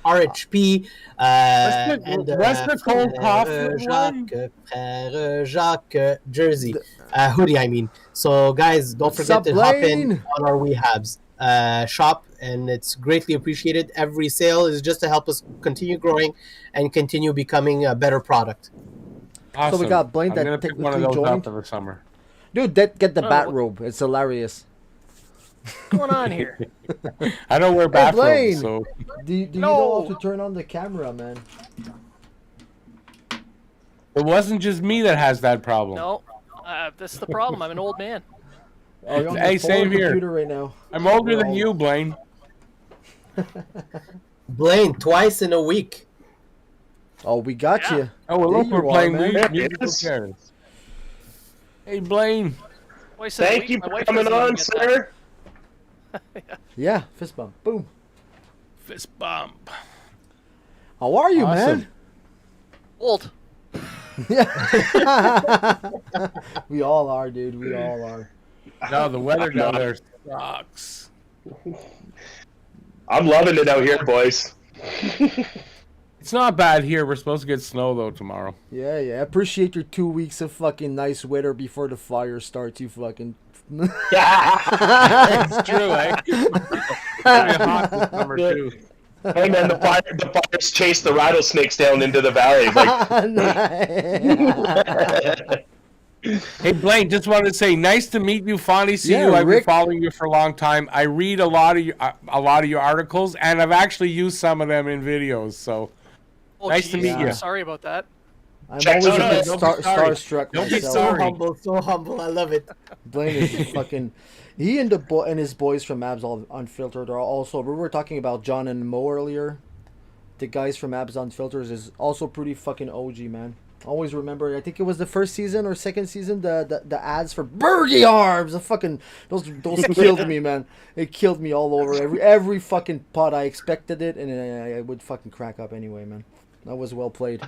RHP. What's the Cole Caulfield one? Frère Jacques jersey. Hoodie, I mean. So, guys, don't forget to hop in on our OuiHabs shop, and it's greatly appreciated. Every sale is just to help us continue growing and continue becoming a better product. Awesome. So we got Blaine I'm that gonna pick one of technically those joined. up in the summer. Dude, get the bat robe. It's hilarious. What's going on here? I don't wear Blaine! bathrobes, so Do you No. know how to turn on the camera, man? it wasn't just me that has that problem. No, this is the problem. I'm an old man. Oh, you're on Hey, the phone same here. computer right now. I'm older than We're you, Blaine. Blaine, twice in a week. Oh, we got Yeah. you. Oh, well, There look, we're you are, playing man. musical chairs. Hey, Blaine. Well, I said Thank my you my for wife coming doesn't even on, get sir. Yeah, fist bump. Boom. Fist bump. How are you, Awesome. man? Old. Yeah. We all are, dude. We all are. No, the weather down there sucks. I'm loving it out here, boys. It's not bad here. We're supposed to get snow though tomorrow. Yeah. Appreciate your 2 weeks of fucking nice weather before the fire starts. You fucking. It's true, eh? It's gonna be hot this summer too. Hey man, the fires chase the rattlesnakes down into the valley. Like, Hey Blaine, just wanted to say, nice to meet you. Finally, see Yeah, you. I've been Rick. following you for a long time. I read a lot of your articles, and I've actually used some of them in videos. So Oh, nice to geez, meet I'm you. sorry about that. I'm Check always a it bit out. Don't be sorry. starstruck Don't be myself. So sorry. humble, so humble. I love it. Blaine is fucking. He and his boys from Abs All Unfiltered are also. We were talking about John and Mo earlier. The guys from Abs Unfiltered is also pretty fucking OG, man. Always remember. I think it was the first season or second season. The ads for Burgie Arms. The fucking those killed me, man. It killed me all over. Every fucking pod. I expected it, and I would fucking crack up anyway, man. That was well played.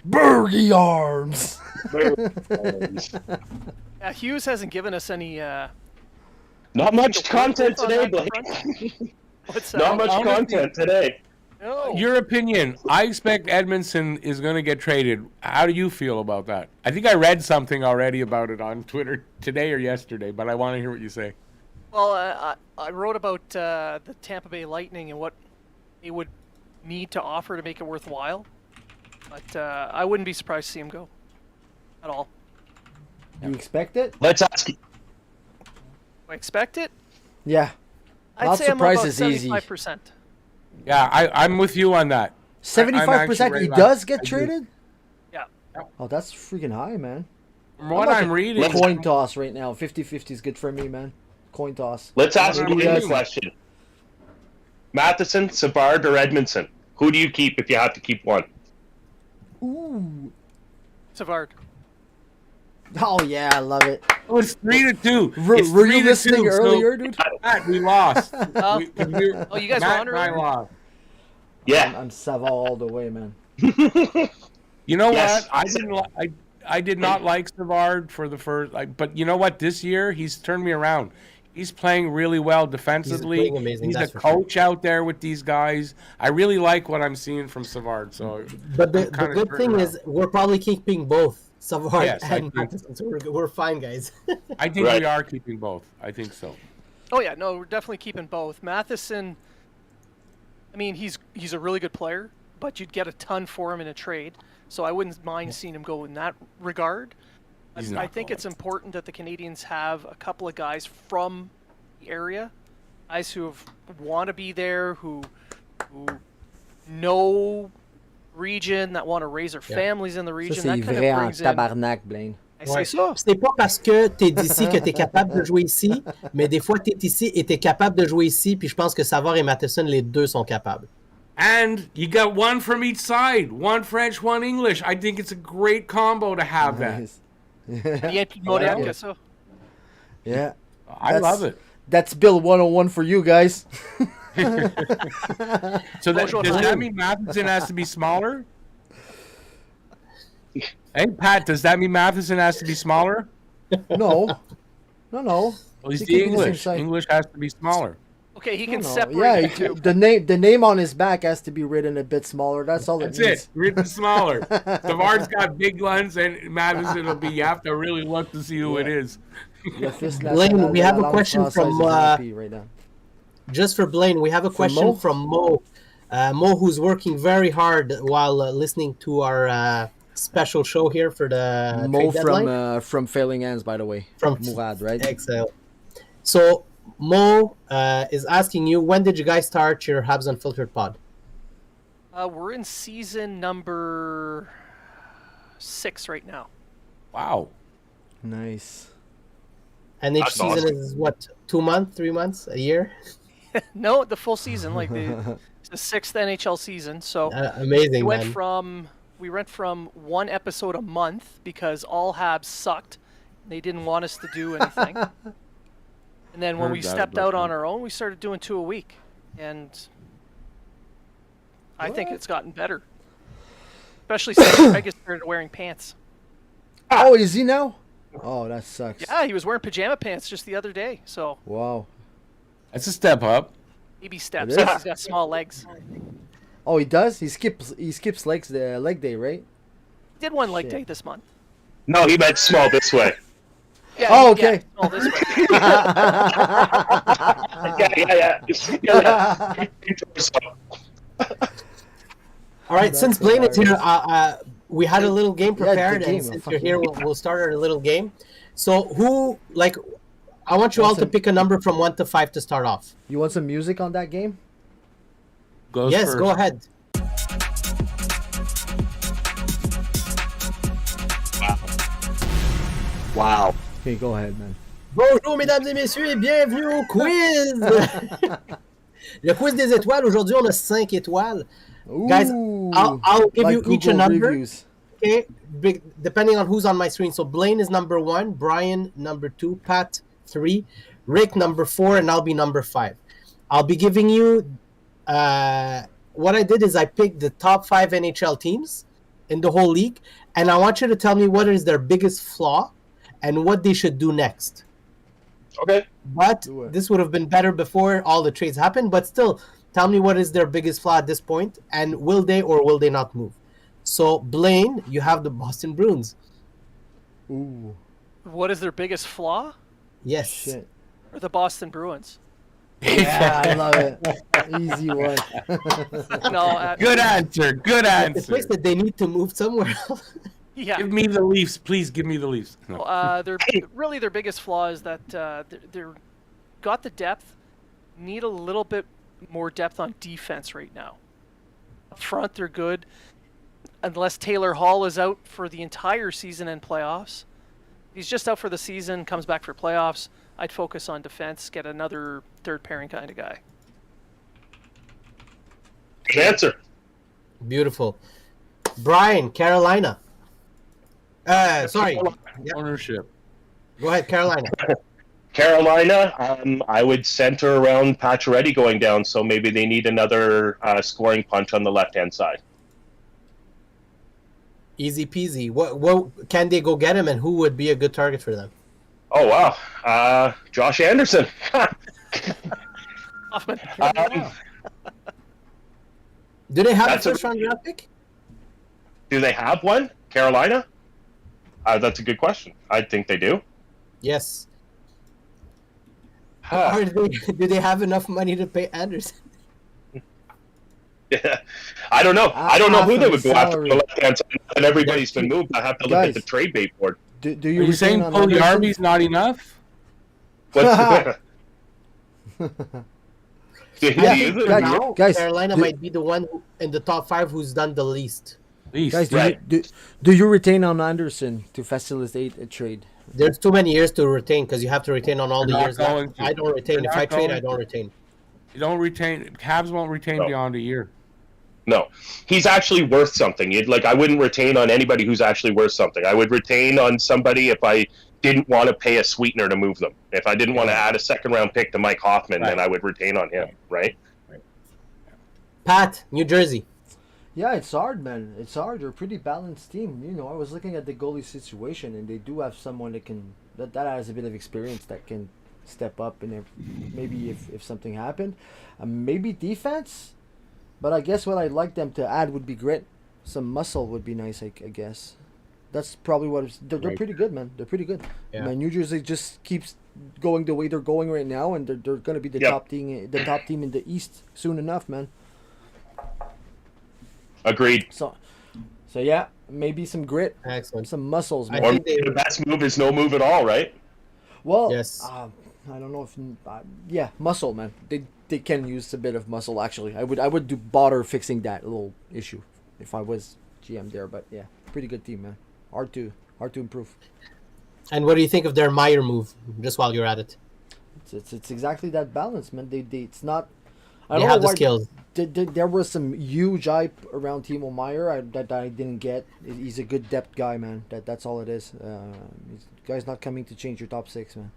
Burgie Arms. Yeah, Hughes hasn't given us any. not much content on today, that Blake. front. What's that? Not much content today. No. Your opinion. I expect Edmondson is going to get traded. How do you feel about that? I think I read something already about it on Twitter today or yesterday, but I want to hear what you say. Well, I wrote about the Tampa Bay Lightning and what they would need to offer to make it worthwhile. But I wouldn't be surprised to see him go. At all. You expect it? Let's ask. Do I expect it? Yeah. I'd Not say I'm about surprised is easy. 75%. Yeah, I'm with you on that. 75%. He right does back. get I do. traded. Yeah. Oh, that's freaking high, man. From what like I'm reading, Coin toss right now. 50-50 is good for me, man. Coin toss. Let's ask Maybe Blake a yes. question. Matheson, Savard, or Edmondson? Who do you keep if you have to keep one? Ooh. Savard. Oh yeah, I love it. it was 3-2. It's Were you 3-2, listening so- earlier, dude? Matt, we lost. Oh. We- Oh, you guys Matt won and I earlier? lost. Yeah. I'm Savard all the way, man. You know Yes. what? I did not like Savard for the first. But you know what? This year he's turned me around. He's playing really well defensively. playing amazing, He's that's a for sure. coach out there with these guys. I really like what I'm seeing from Savard. So, But the I'm kinda good turned thing around. is we're probably keeping both Savard Yes, I and think- Matheson, so we're fine, guys. I think Right. we are keeping both. I think so. Oh yeah, no, we're definitely keeping both. Matheson, I mean, he's a really good player, but you'd get a ton for him in a trade. So I wouldn't mind seeing him go in that regard. He's I not think going. it's important that the Canadians have a couple of guys from the area, guys who want to be there, who know region, that want to raise their families in the Ça, region. c'est That kind vrai of en brings in. tabarnak, Blaine. I say ça. C'est pas parce que t'es d'ici que t'es capable de jouer ici, mais des fois t'es ici et t'es capable de jouer ici, puis je pense que Savard et Matheson, les deux sont capables. And you got one from each side. One French, one English. I think it's a great combo to have that. Nice. Rien plus moderne que ça. Yeah. I love it. That's Bill 101 for you guys. So Bonjour, does that Brian. mean Matheson has to be smaller? Hey, Pat, does that mean Matheson has to be smaller? No. No. Well, he's He the can be the same English. size. English has to be smaller. Okay, he can No. separate Yeah, the two. the name on his back has to be written a bit smaller. That's all That's it means. it. Written smaller. Savard's got big ones, and Matheson will be. You have to really look to see who it is. Le fils Blaine, national we de have la a langue question française from, is happy right now. Just for Blaine, we have a question Mo? from Mo. Mo, who's working very hard while listening to our special show here for the Mo trade deadline. from Failing Hands, by the way. From Murad, right? Excellent. So Mo is asking you, when did you guys start your Habs Unfiltered pod? We're in season number 6 right now. Wow. Nice. And each That's season awesome. is what, 2 months, 3 months, a year? No, the full season, like it's the 6th NHL season. So Amazing, we man. went from one episode a month because all Habs sucked. They didn't want us to do anything. And then when Heard we that stepped about out on you. our own, we started doing 2 a week. And I think it's gotten better. Especially since Greg has started wearing pants. Oh, is he now? Oh, that sucks. Yeah, he was wearing pajama pants just the other day. So Wow. That's a step up. Baby steps. It is? He's got small legs. Oh, he does. He skips legs the leg day, right? He did one leg Shit. day this month. No, he meant small this way. Yeah, Oh, okay. small this way. Yeah. All right, That's since Blaine is here, hilarious. we had a little game Yeah, the prepared, game, and since fucking you're here, game. we'll start our little game. So, I want you all to Awesome. pick a number from 1 to 5 to start off. You want some music on that game? Goes Yes, first. go ahead. Wow. Okay, go ahead, man. Bonjour, mesdames et messieurs, et bienvenue au quiz! Le quiz des étoiles, aujourd'hui, on a 5 étoiles. Guys, I'll give you each a Google number. reviews. Okay, depending on who's on my screen. So Blaine is number 1, Brian number 2, Pat 3, Rick number 4, and I'll be number 5. I'll be giving you. What I did is I picked the top 5 NHL teams in the whole league, and I want you to tell me what is their biggest flaw and what they should do next. Okay. But Do it. this would have been better before all the trades happened. But still, tell me what is their biggest flaw at this point, and will they or will they not move? So, Blaine, you have the Boston Bruins. Ooh, What is their biggest flaw? Yes. shit. Or the Boston Bruins? Yeah, I love it. Easy one. No. Good answer. Good The answer. place that they need to move somewhere else. Yeah. Give me the Leafs, please. Give me the Leafs. No. Their biggest flaw is that they're got the depth, need a little bit more depth on defense right now. Up front, they're good, unless Taylor Hall is out for the entire season and playoffs. He's just out for the season, comes back for playoffs. I'd focus on defense, get another third pairing kind of guy. Good answer. Beautiful. Brian, Carolina. Sorry. Yep. Ownership. Go ahead, Carolina. Carolina, I would center around Pacioretty going down, so maybe they need another scoring punch on the left-hand side. Easy peasy. What can they go get him, and who would be a good target for them? Oh, wow. Josh Anderson. Hoffman. Do they have a That's a- first-round draft pick? Do they have one? Carolina? That's a good question. I think they do. Yes. Huh. Or do they have enough money to pay Anderson? Yeah. I don't know. I don't know who they would go after on Salary. the left-hand side. And everybody's been moved. I have to look at the Guys. trade bait board. Do Are you you saying retain on Anderson? Pugliarvi's not enough? What's I Yeah, think for guys, now, guys, Carolina do- might be the one in the top 5 who's done the least. Least. Guys, Right. do you retain on Anderson to facilitate a trade? There's too many years to retain because you have to retain on all the They're not years. going Left. to. I don't retain. They're If not I trade, I going don't to. retain. You don't retain. Cavs won't retain No. beyond a year. No, he's actually worth something. I wouldn't retain on anybody who's actually worth something. I would retain on somebody if I didn't want to pay a sweetener to move them. If I didn't want to add a second-round pick to Mike Hoffman, then Right. I would retain on him, right? Pat, New Jersey. Yeah, it's hard, man. It's hard. They're a pretty balanced team. You know, I was looking at the goalie situation, and they do have someone that has a bit of experience that can step up, and maybe if something happened, maybe defense. But I guess what I'd like them to add would be grit. Some muscle would be nice, I guess. That's probably what they're Right. pretty good, man. They're pretty good. Yeah. Man, New Jersey just keeps going the way they're going right now, and they're going to be the Yep. top team in the East soon enough, man. Agreed. So yeah, maybe some grit, Excellent. some muscles, I man. Or think they- the best move is no move at all, right? Well, Yes. I don't know if yeah, muscle, man. They can use a bit of muscle actually. I would do bother fixing that little issue if I was GM there. But yeah, pretty good team, man. Hard to improve. And what do you think of their Meyer move? Just while you're at it, It's exactly that balance, man. It's not. I they don't have know the why skills. there was some huge hype around Timo Meyer that I didn't get. He's a good depth guy, man. That's all it is. Guy's not coming to change your top 6, man.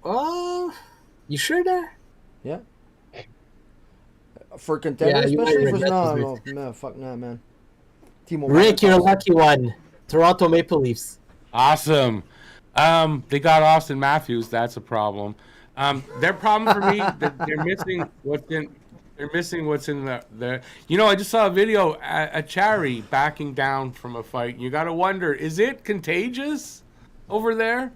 Oh, you sure there? Yeah. For contender, you might especially for regret this, no, fuck no, man. Timo Rick, Meyer, you're a lucky one. Toronto Maple Leafs. Awesome. They got Austin Matthews. That's a problem. Their problem for me that they're missing what's in the. You know, I just saw a video at Chari backing down from a fight. You got to wonder, is it contagious over there?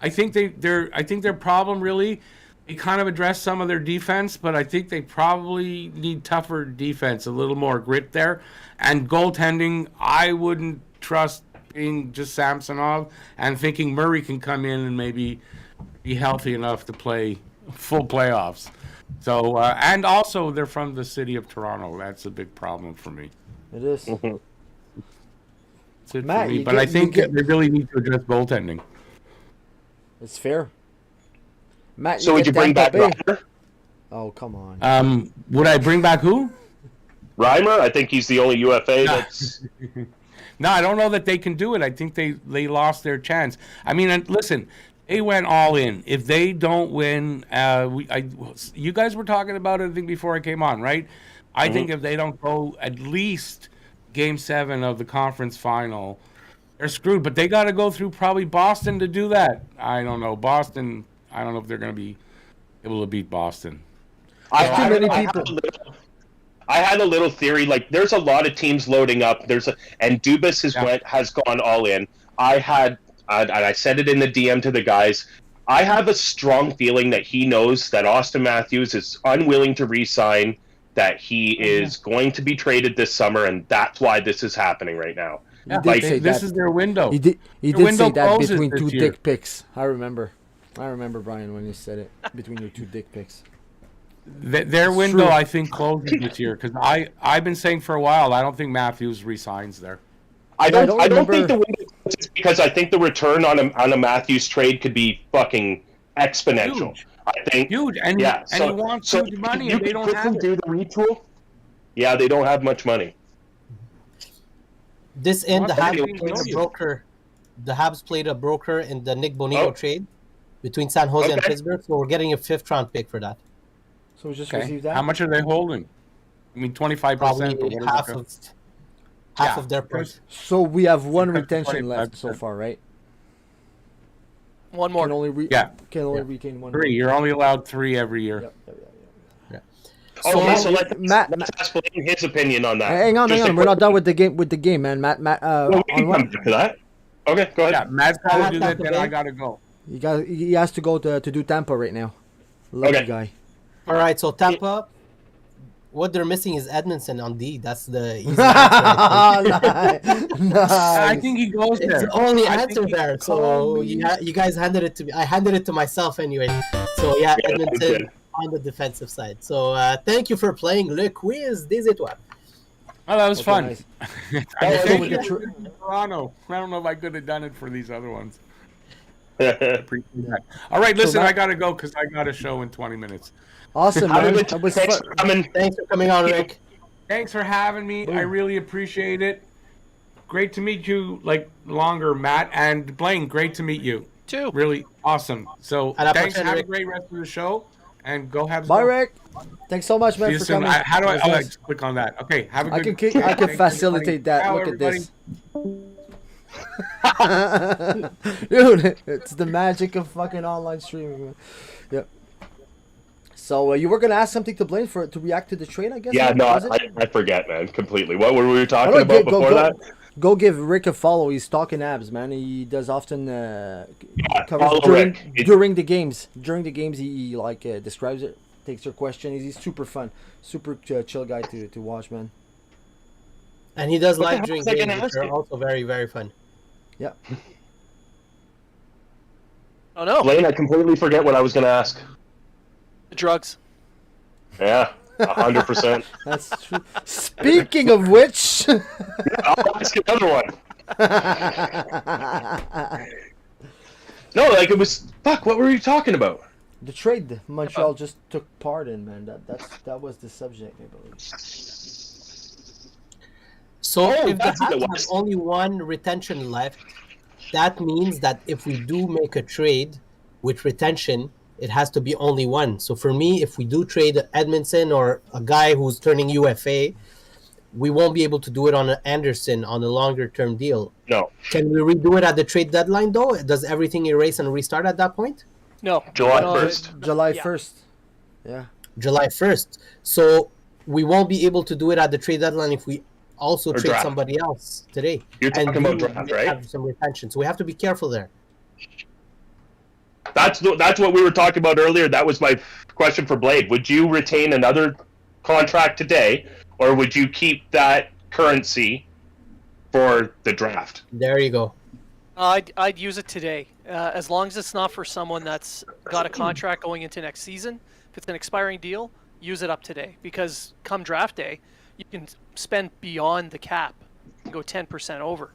I think their problem really. They kind of addressed some of their defense, but I think they probably need tougher defense, a little more grit there. And goaltending, I wouldn't trust being just Samsonov and thinking Murray can come in and maybe be healthy enough to play full playoffs. So, and also they're from the city of Toronto. That's a big problem for me. It is. That's it Matt, for me. But I think they really need to address goaltending. It's fair. Matt, So would you bring back Reimer? Oh, come on. Would I bring back who? Reimer? I think he's the only UFA that's... No, I don't know that they can do it. I think they lost their chance. I mean, and listen, they went all in. If they don't win, you guys were talking about it, I think, before I came on, right? I think if they don't go at least Game 7 of the conference final, they're screwed. But they got to go through probably Boston to do that. I don't know. Boston, I don't know if they're going to be able to beat Boston. I had a little theory. Like, there's a lot of teams loading up. And Dubas has gone all in. I said it in the DM to the guys. I have a strong feeling that he knows that Austin Matthews is unwilling to re-sign, that he is going to be traded this summer, and that's why this is happening right now. Yeah, this is their window. He did say that between two dick pics. I remember, Brian, when you said it, between your two dick pics. Their window, I think, closes this year, because I've been saying for a while I don't think Matthews resigns there. I don't think the window closes because I think the return on a Matthews trade could be fucking exponential. Huge. I think huge, and he wants huge money, and they don't have it. Do the retool? Yeah, they don't have much money. This end, the Habs played a broker. The Habs played a broker in the Nick Bonino trade between San Jose and Pittsburgh, so we're getting a 5th-round pick for that. So we just received that. How much are they holding? I mean, 25%. Probably half of their price. So we have one retention left so far, right? One more. Can only retain one. 3. More. You're only allowed 3 every year. Yep. So let's ask Blaine his opinion on that. Hang on. We're not done with the game, man. Matt. We can come back to that. Okay, go ahead. Yeah, Matt's got to do that. Then I gotta go. He has to go to do Tampa right now. Lucky guy. All right, so Tampa. What they're missing is Edmondson on D. That's the easy answer. Nice. I think he goes there. It's the only answer there. So you guys handed it to me. I handed it to myself anyway. So yeah, Edmondson on the defensive side. So thank you for playing Le Quiz des Étoiles. Oh, that was fun. Nice. Toronto. I don't know if I could have done it for these other ones. Appreciate that. All right, listen, I gotta go because I got a show in 20 minutes. Awesome, man. Thanks for coming on, Rick. Thanks for having me. I really appreciate it. Great to meet you, longer, Matt. And Blaine, great to meet you. Too. Really awesome. So thanks. Have a great rest of the show. And go have Bye, Rick. Thanks so much, man, for coming. How do I click on that? Okay, have a good I can facilitate that. Ciao, Look everybody. at this. Dude, it's the magic of fucking online streaming, man. Yep. So you were gonna ask something to Blaine to react to the trade, I guess. Yeah, no, I forget, man, completely. What were we talking about before that? Go give Rick a follow. He's talking abs, man. He does often covers during the games. During the games, he describes it, takes your question. He's super fun, super chill guy to watch, man. And he does live during games, which are also very, very fun. Yeah. Oh no, Blaine, I completely forget what I was gonna ask. The drugs. Yeah, 100%. That's true. Speaking of which, I'll ask another one. No, it was fuck. What were you talking about? the trade Montreal just took part in, man. That was the subject, I believe. So if the Habs have only one retention left, that means that if we do make a trade with retention, it has to be only one. So for me, if we do trade Edmondson or a guy who's turning UFA, we won't be able to do it on Anderson on a longer-term deal. No. Can we redo it at the trade deadline, though? Does everything erase and restart at that point? No. July No, 1st. July Yeah. 1st. Yeah. July 1st. So we won't be able to do it at the trade deadline if we also Or trade draft. somebody else today. You're talking And about you draft, may right? have some retention. So we have to be careful there. That's what we were talking about earlier. That was my question for Blade. Would you retain another contract today, or would you keep that currency for the draft? There you go. I'd use it today, as long as it's not for someone that's got a contract going into next season. If it's an expiring deal, use it up today, because come draft day, you can spend beyond the cap, and go 10% over.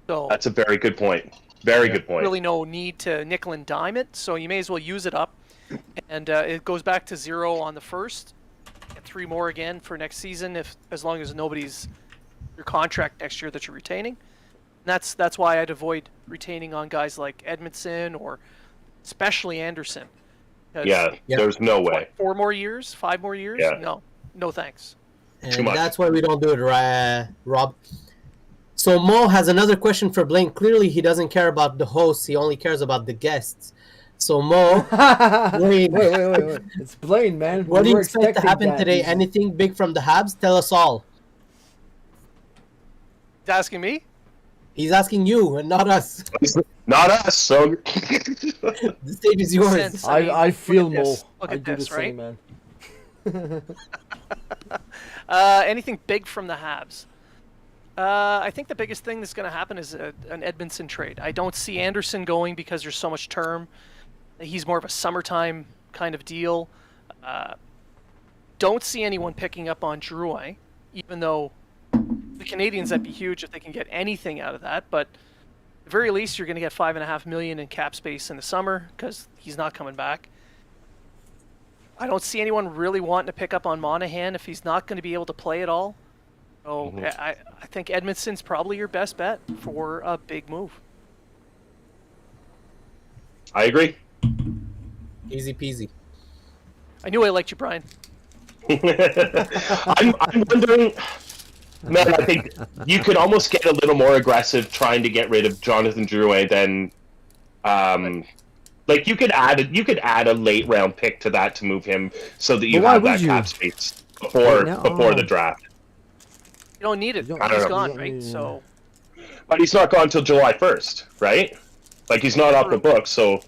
So That's a very good point. Very good point. really no need to nickel and dime it, so you may as well use it up, and it goes back to 0 on the 1st, and 3 more again for next season, as long as nobody's your contract next year that you're retaining. And that's why I'd avoid retaining on guys like Edmondson or especially Anderson. 'Cause Yeah, there's no way. 4 more years, 5 more years? Yeah. No thanks. And much. that's why we don't do it, Rob. So Mo has another question for Blaine. Clearly, he doesn't care about the hosts. He only cares about the guests. So Mo, Blaine, Wait. It's Blaine, man. what do We you were expect to expecting happen that. today? Anything big from the Habs? Tell us all. He's asking me? He's asking you and not us. Not us. So The stage is yours. Sense. I feel look at Mo. this. Look I at do this, the same, right? man. Anything big from the Habs? I think the biggest thing that's going to happen is an Edmondson trade. I don't see Anderson going because there's so much term. He's more of a summertime kind of deal. Don't see anyone picking up on Drouin, even though the Canadians, that'd be huge if they can get anything out of that. But at the very least, you're going to get $5.5 million in cap space in the summer because he's not coming back. I don't see anyone really wanting to pick up on Monahan if he's not going to be able to play at all. So I think Edmondson's probably your best bet for a big move. I agree. Easy peasy. I knew I liked you, Brian. I'm wondering, man. I think you could almost get a little more aggressive trying to get rid of Jonathan Drouin than, like you could add a late round pick to that to move him so that you But why have would that you? cap space before Right now? the draft. You don't need it. You don't- I don't He's know. gone, Yeah, right? yeah. So But he's not gone till July 1st, right? Like he's not off the books, so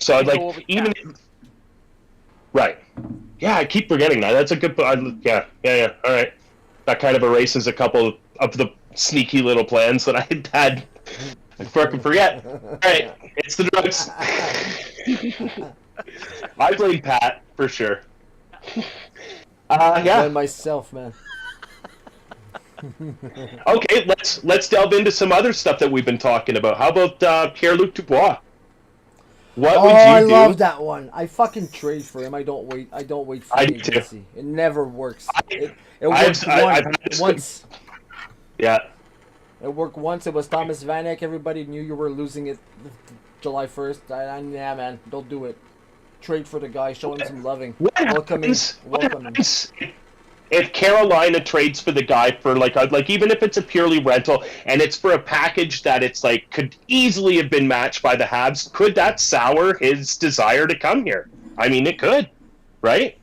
I'd Go like over even cap. right. Yeah, I keep forgetting that. That's a good. Yeah. All right, that kind of erases a couple of the sneaky little plans that I had. I fucking forget. All right, it's the drugs. I blame Pat for sure. I Yeah. myself, man. Okay, let's delve into some other stuff that we've been talking about. How about Pierre-Luc Dubois? What would you I do? love that one. I fucking trade for him. I don't wait for I the do too. agency. It never works. It I've worked had this- once. Yeah. It worked once. It was Thomas Vanek. Everybody knew you were losing it July 1st. Yeah, man. Don't do it. Trade for the guy. Show him some loving. What Welcome him. happens? What Welcome him. happens if Carolina trades for the guy for like even if it's a purely rental and it's for a package that it's like could easily have been matched by the Habs? Could that sour his desire to come here? I mean, it could, right?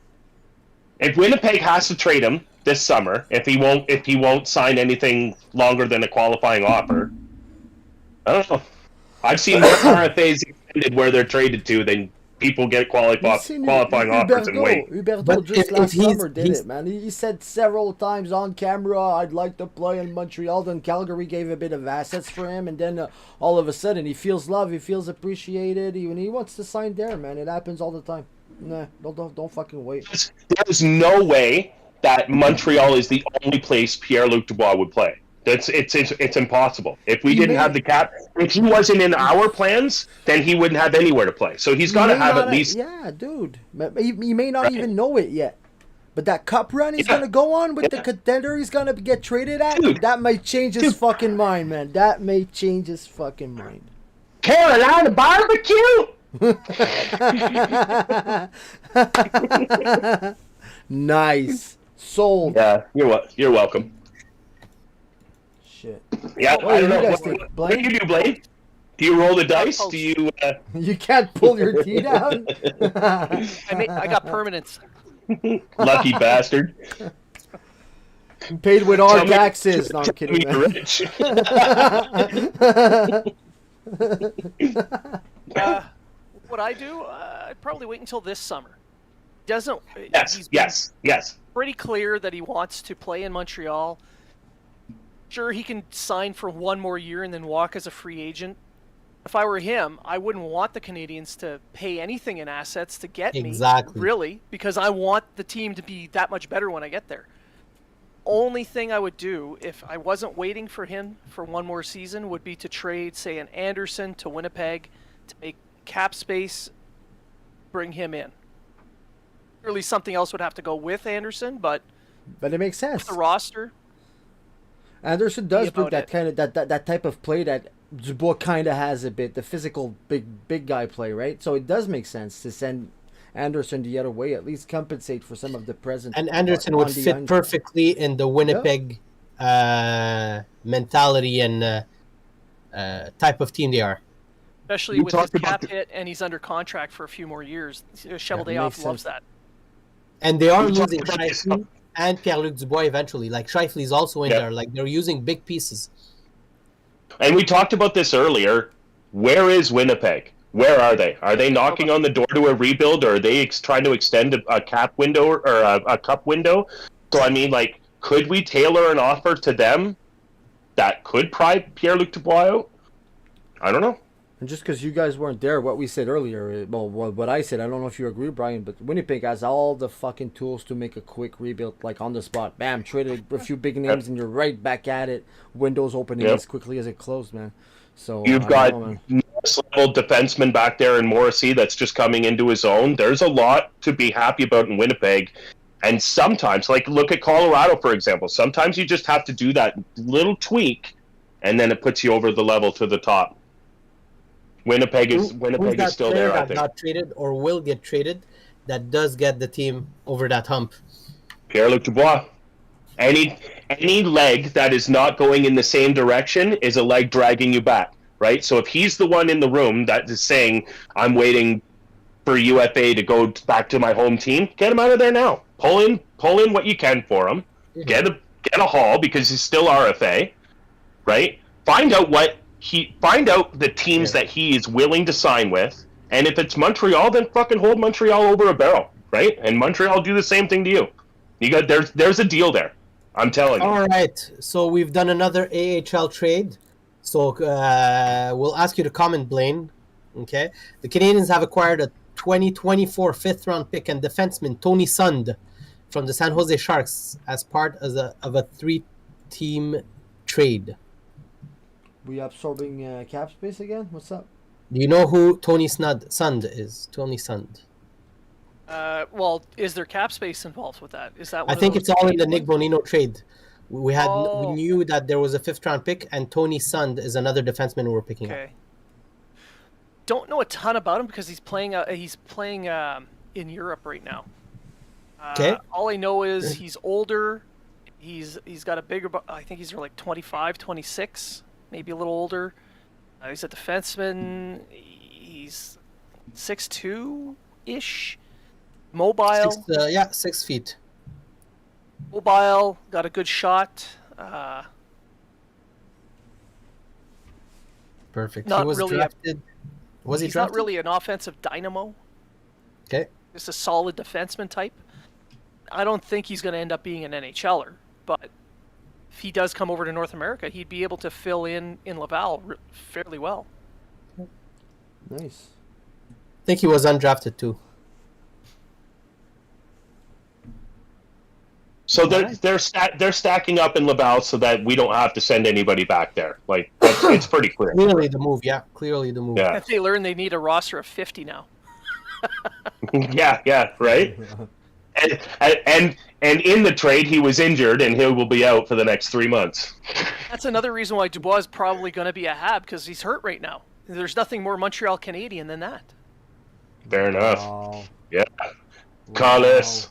If Winnipeg has to trade him this summer, if he won't sign anything longer than a qualifying offer, I don't know. I've seen more RFAs extended where they're traded to than people get qualifying offers and wait. Huberdeau But just if last he's- summer did it, man. He said several times on camera, I'd like to play in Montreal. Then Calgary gave a bit of assets for him, and then all of a sudden he feels love, he feels appreciated, and he wants to sign there, man. It happens all the time. Nah, don't fucking wait. There's no way that Montreal is the only place Pierre-Luc Dubois would play. It's impossible. If we didn't have the cap, if he wasn't in our plans, then he wouldn't have anywhere to play. So he's got to May have not- at least. Yeah, dude. He may not Right. even know it yet. But that cup run he's Yeah. gonna go on with the Yeah. contender he's gonna get traded at, Dude. that might change his fucking mind, man. That may change his fucking mind. Carolina barbecue. Nice. Sold. Yeah, you're welcome. Shit. Yeah, What I do don't you know. guys What think, do Blaine? you do, Blaine? Do you roll the dice? Do you? You can't pull your D down. I got permanence. Lucky bastard. Paid with our Tell me- taxes. No, I'm tell kidding. me Man. you're rich. What I do, I'd probably wait until this summer. Doesn't Yes, he's been yes. pretty clear that he wants to play in Montreal. Sure, he can sign for one more year and then walk as a free agent. If I were him, I wouldn't want the Canadians to pay anything in assets to get Exactly. me, really, because I want the team to be that much better when I get there. Only thing I would do if I wasn't waiting for him for one more season would be to trade, say, an Anderson to Winnipeg to make cap space, bring him in. Clearly, something else would have to go with Anderson, but But it makes sense. the roster, Anderson does bring about that it. kind of that type of play that Dubois kind of has a bit, the physical big guy play, right? So it does make sense to send Anderson the other way, at least compensate for some of the present. And Anderson on would the fit end. perfectly in the Winnipeg mentality and type of team they are. especially You with his talked about cap hit, and he's under contract for a few more years. Shovel Yeah, Dayoff makes loves sense. that. And they are We talked losing about this- Shifley and Pierre-Luc Dubois eventually. Like Shifley is also in Yeah. there. Like they're using big pieces. And we talked about this earlier. Where is Winnipeg? Where are they? Are they knocking on the door to a rebuild, or are they trying to extend a cap window or a cup window? So, I mean, like, could we tailor an offer to them that could pry Pierre-Luc Dubois out? I don't know. And just because you guys weren't there, what we said earlier, well, what I said, I don't know if you agree, Brian, but Winnipeg has all the fucking tools to make a quick rebuild, like on the spot. Bam, traded a few big names, and you're right back at it. Windows opening Yep. as quickly as it closed, man. So You've I got don't know, man. next-level defenseman back there in Morrissey that's just coming into his own. There's a lot to be happy about in Winnipeg. And sometimes, like, look at Colorado, for example. Sometimes you just have to do that little tweak, and then it puts you over the level to the top. Winnipeg is that still player there, I that think. got traded or will get traded that does get the team over that hump. Pierre-Luc Dubois. Any leg that is not going in the same direction is a leg dragging you back, right? So if he's the one in the room that is saying, I'm waiting for UFA to go back to my home team, get him out of there now. Pull in what you can for him. Get a haul because he's still RFA, right? Find out the teams that he is willing to sign with, and if it's Montreal, then fucking hold Montreal over a barrel, right? And Montreal do the same thing to you. There's a deal there. I'm telling you. All right. So we've done another AHL trade. So we'll ask you to comment, Blaine. Okay. The Canadians have acquired a 2024 fifth-round pick and defenseman Tony Sund from the San Jose Sharks as part of a three-team trade. We absorbing cap space again? What's up? Do you know who Tony Sund is? Tony Sund. Well, is there cap space involved with that? Is that? I One think of it's those all in the Canadian Nick Bonino trade. We Oh. knew that there was a fifth-round pick, and Tony Sund is another defenseman we're picking up. Okay. Don't know a ton about him because he's playing in Europe right now. Okay. All I know is he's older. He's got a bigger. I think he's like 25, 26, maybe a little older. He's a defenseman. He's 6'2" ish. Mobile. 6 feet. Mobile. Got a good shot. Perfect. Not He was really drafted. Was he He's drafted? not really an offensive dynamo. Okay. Just a solid defenseman type. I don't think he's going to end up being an NHLer, but if he does come over to North America, he'd be able to fill in Laval fairly well. Nice. I think he was undrafted too. So they're stacking up in Laval so that we don't have to send anybody back there. Like it's pretty clear. Clearly the move. Yeah, clearly the move. Yeah. If they learn they need a roster of 50 now. yeah, right. And in the trade, he was injured, and he will be out for the next 3 months. That's another reason why Dubois is probably going to be a Hab, because he's hurt right now. There's nothing more Montreal Canadian than that. Fair enough. Wow. Yeah. Carlos.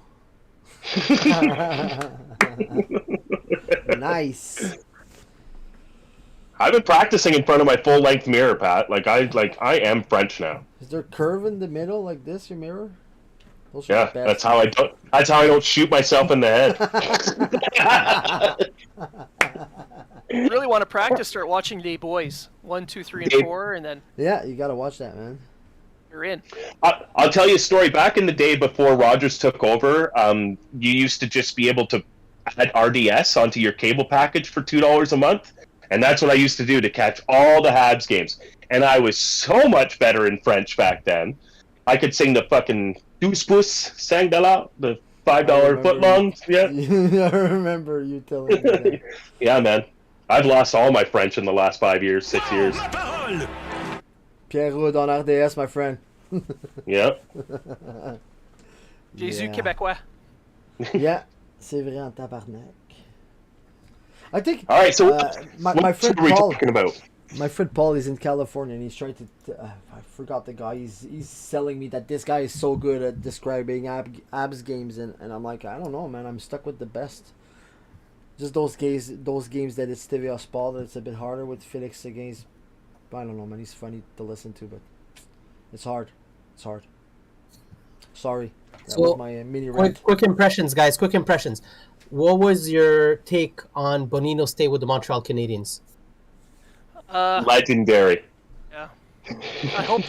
Nice. I've been practicing in front of my full length mirror, Pat. I am French now. Is there a curve in the middle like this? Your mirror? Those are Yeah, the best. that's how I don't shoot myself in the head. You really want to practice? Start watching Les Boys 1, 2, 3, and 4, and then Yeah, you gotta watch that, man. you're in. I'll tell you a story. Back in the day before Rogers took over, you used to just be able to add RDS onto your cable package for $2 a month, and that's what I used to do to catch all the Habs games. And I was so much better in French back then. I could sing the fucking douze pouces, $5, the $5 footlongs. Yeah, I remember you telling me that. yeah, man. I've lost all my French in the last 5 years, 6 years. Pierre Roud on RDS, my friend. Yeah. Jésus Yeah. Québécois. Yeah, c'est vrai en tabarnak. I think. All right, so my what friend are we Paul. talking about? My friend Paul is in California and he's trying to. I forgot the guy. He's selling me that this guy is so good at describing abs games, and I'm like, I don't know, man. I'm stuck with the best. Just those games that it's TVA Sport, that it's a bit harder with Felix against. I don't know, man. He's funny to listen to, but it's hard. It's hard. Sorry, that was my mini rant. Quick impressions, guys. Quick impressions. What was your take on Bonino stay with the Montreal Canadiens? Legendary. Yeah. I hope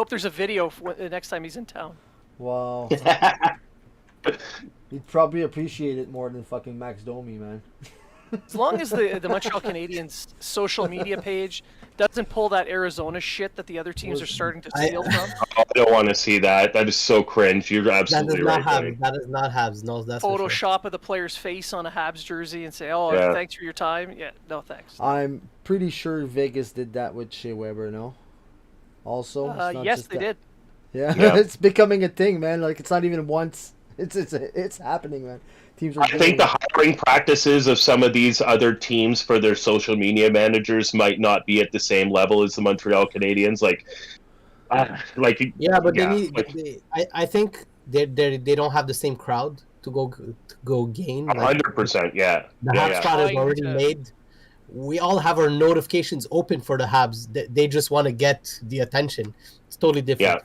there's a video for the next time he's in town. Wow. He'd probably appreciate it more than fucking Max Domi, man. As long as the Montreal Canadiens social media page doesn't pull that Arizona shit that the other teams are starting to steal from. I don't want to see that. That is so cringe. You're absolutely right. That is not Habs. No, that's for sure. Photoshop of the player's face on a Habs jersey and say, "Oh, Yeah. thanks for your time." Yeah, no thanks. I'm pretty sure Vegas did that with Shea Weber, no? Also? It's not yes, just they that. did. Yeah, Yeah. it's becoming a thing, man. Like, it's not even once. It's happening, man. Teams are I think the hiring practices of some of these other teams for their social media managers might not be at the same level as the Montreal Canadiens. Yeah, but yeah, they need. I think they don't have the same crowd to go gain. 100%. Yeah. The Yeah, Habs yeah. crowd is Trying already to- made. We all have our notifications open for the Habs. They just want to get the attention. It's totally different.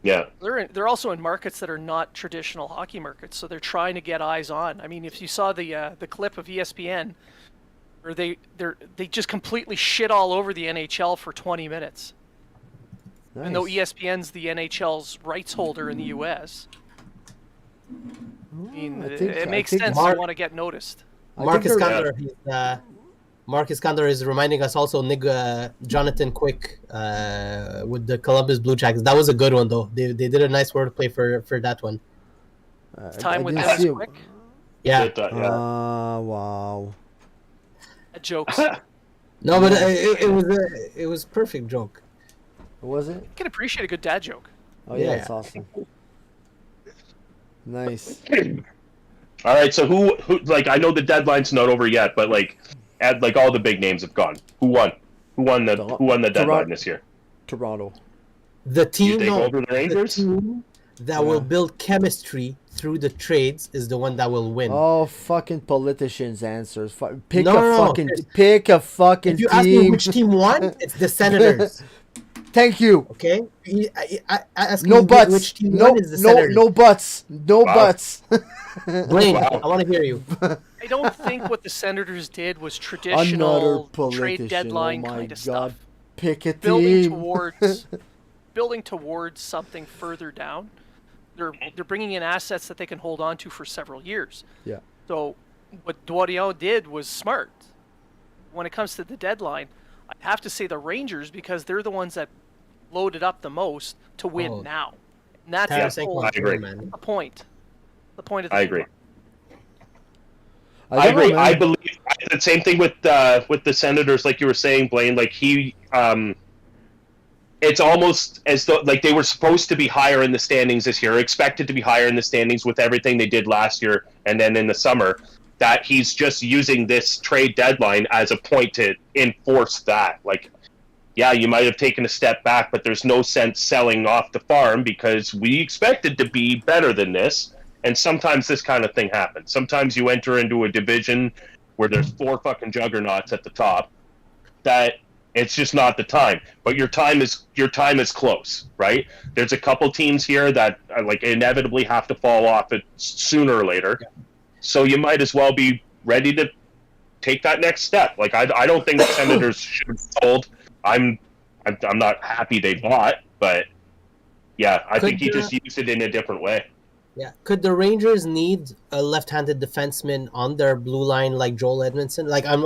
Yeah. They're also in markets that are not traditional hockey markets, so they're trying to get eyes on. I mean, if you saw the clip of ESPN, where they just completely shit all over the NHL for 20 minutes, even though ESPN's the NHL's rights holder in the U.S. I mean, it makes sense to want to get noticed. Marcus Kander, Marcus Kander is reminding us also Jonathan Quick with the Columbus Blue Jackets. That was a good one, though. They did a nice wordplay for that one. Time with didn't Dennis see it. Quick. Yeah. Wow. Jokes. No, but it was perfect joke. What was it? I can appreciate a good dad joke. Oh, yeah, Yeah. it's awesome. Nice. All right. So who I know the deadline's not over yet, but all the big names have gone. Who won? Who won the deadline this year? Toronto. The You team, think over the Rangers? team that will build chemistry through the trades is the one that will win. Oh, fucking politicians' answers. Pick No. a fucking If you ask me team. which team won, it's the Senators. Thank you. Okay? I ask No me buts. which team No, won is the Senators. no buts. No Wow. buts. Blaine, Wow. I want to hear you. I don't think what the Senators did was Another traditional politician. trade deadline Oh my kind of God. stuff. Pick a Building team. building towards something further down. They're bringing in assets that they can hold on to for several years. Yeah. So what Dorion did was smart. When it comes to the deadline, I have to say the Rangers, because they're the ones that loaded up the most to win Oh. now. And that's Tarasenko I agree. man. the point. The point of the I agree. don't I agree. know, man. I believe the same thing with the Senators, like you were saying, Blaine. It's almost as though they were supposed to be higher in the standings this year, expected to be higher in the standings with everything they did last year, and then in the summer, that he's just using this trade deadline as a point to enforce that. Yeah, you might have taken a step back, but there's no sense selling off the farm because we expected to be better than this. And sometimes this kind of thing happens. Sometimes you enter into a division where there's 4 fucking juggernauts at the top that it's just not the time. But your time is close, right? There's a couple teams here that like inevitably have to fall off it sooner or later. Yeah. So you might as well be ready to take that next step. Like I don't think the Senators should have sold. I'm not happy they bought, but yeah, I think he just used it in a different way. Yeah. Could the Rangers need a left-handed defenseman on their blue line like Joel Edmondson? Like I'm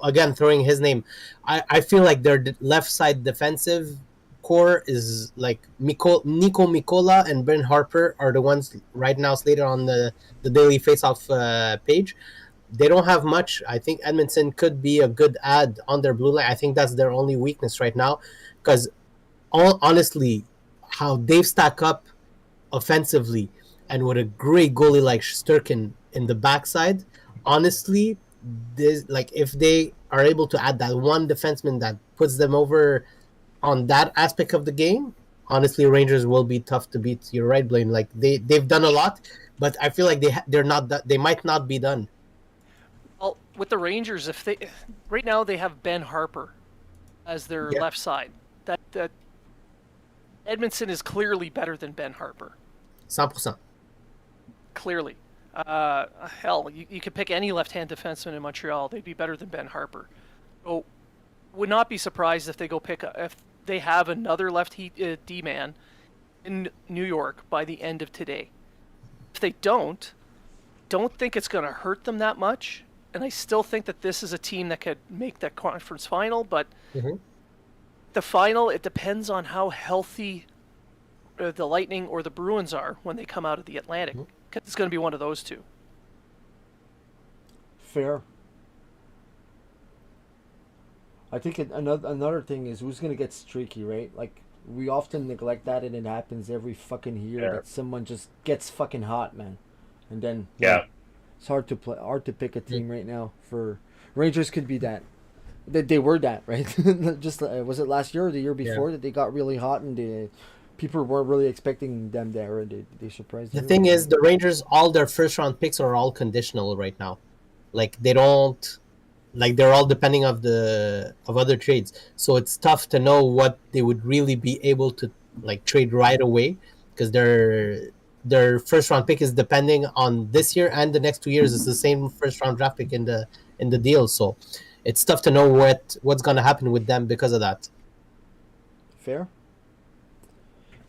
again throwing his name. I feel like their left side defensive core is like Nico Mikola and Ben Harper are the ones right now slated on the Daily Faceoff page. They don't have much. I think Edmondson could be a good add on their blue line. I think that's their only weakness right now, because honestly, how they stack up offensively and with a great goalie like Sturkin in the backside, honestly, this, like if they are able to add that one defenseman that puts them over on that aspect of the game, honestly, Rangers will be tough to beat. You're right, Blaine. Like they've done a lot, but I feel like they're not they might not be done. Well, with the Rangers, if they right now they have Ben Harper as their left side. That Edmondson is clearly better than Ben Harper. 100%. Clearly. Hell, you could pick any left-hand defenseman in Montreal. They'd be better than Ben Harper. So, would not be surprised if they go if they have another left D-man in New York by the end of today. If they don't think it's going to hurt them that much. And I still think that this is a team that could make that conference final, but the final, it depends on how healthy the Lightning or the Bruins are when they come out of the Atlantic. It's going to be one of those two. Fair. I think another thing is who's going to get streaky, right? Like, we often neglect that, and it happens every fucking year that someone just gets fucking hot, man. And then, it's hard to pick a team right now. For Rangers could be that. They were that, right? Just was it last year or the year before that they got really hot and people weren't really expecting them there, and they surprised them. The thing is, the Rangers, all their first round picks are all conditional right now. Like they don't, like they're all depending of other trades. So it's tough to know what they would really be able to like trade right away, because their first round pick is depending on this year and the next 2 years. It's the same first round draft pick in the deal. So it's tough to know what's going to happen with them because of that. Fair.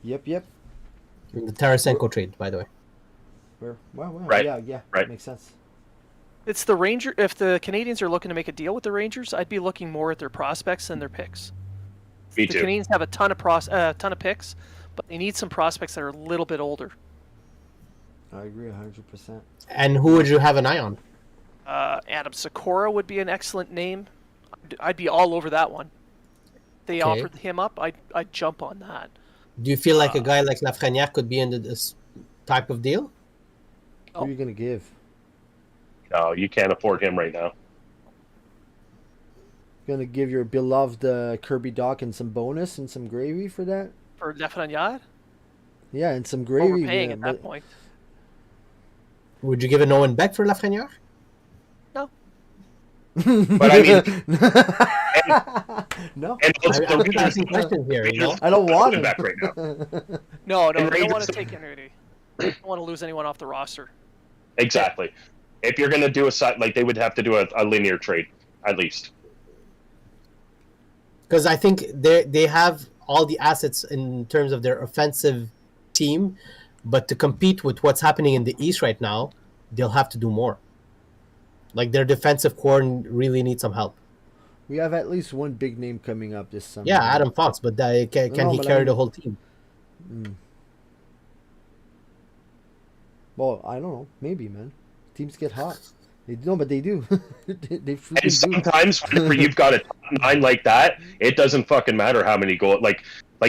Yep. The Tarasenko trade, by the way. Fair. Well, right. Yeah, right. Makes sense. It's the Ranger. If the Canadians are looking to make a deal with the Rangers, I'd be looking more at their prospects than their picks. Me too. The Canadians have a ton of picks, but they need some prospects that are a little bit older. I agree 100%. And who would you have an eye on? Adam Sikora would be an excellent name. I'd be all over that one. If they offered him up, I'd jump on that. Do you feel like a guy like Lafrenière could be in this type of deal? Who are you going to give? No, you can't afford him right now. Going to give your beloved Kirby Dawkins some bonus and some gravy for that? For Lafrenière? Yeah, and some gravy. Overpaying at that point. Would you give an Owen Beck for Lafrenière? No. But I mean, no. And I'm just asking questions here. You know? I don't want him back right now. No, I don't want to take anybody. I don't want to lose anyone off the roster. Exactly. If you're going to do they would have to do a linear trade, at least. Because I think they have all the assets in terms of their offensive team, but to compete with what's happening in the East right now, they'll have to do more. Like their defensive core really needs some help. We have at least one big name coming up this summer. Yeah, Adam Fox, but can he carry the whole team? Well, I don't know. Maybe, man. Teams get hot. But they do. they and sometimes whenever you've got a top 9 like that, it doesn't fucking matter how many goals. Like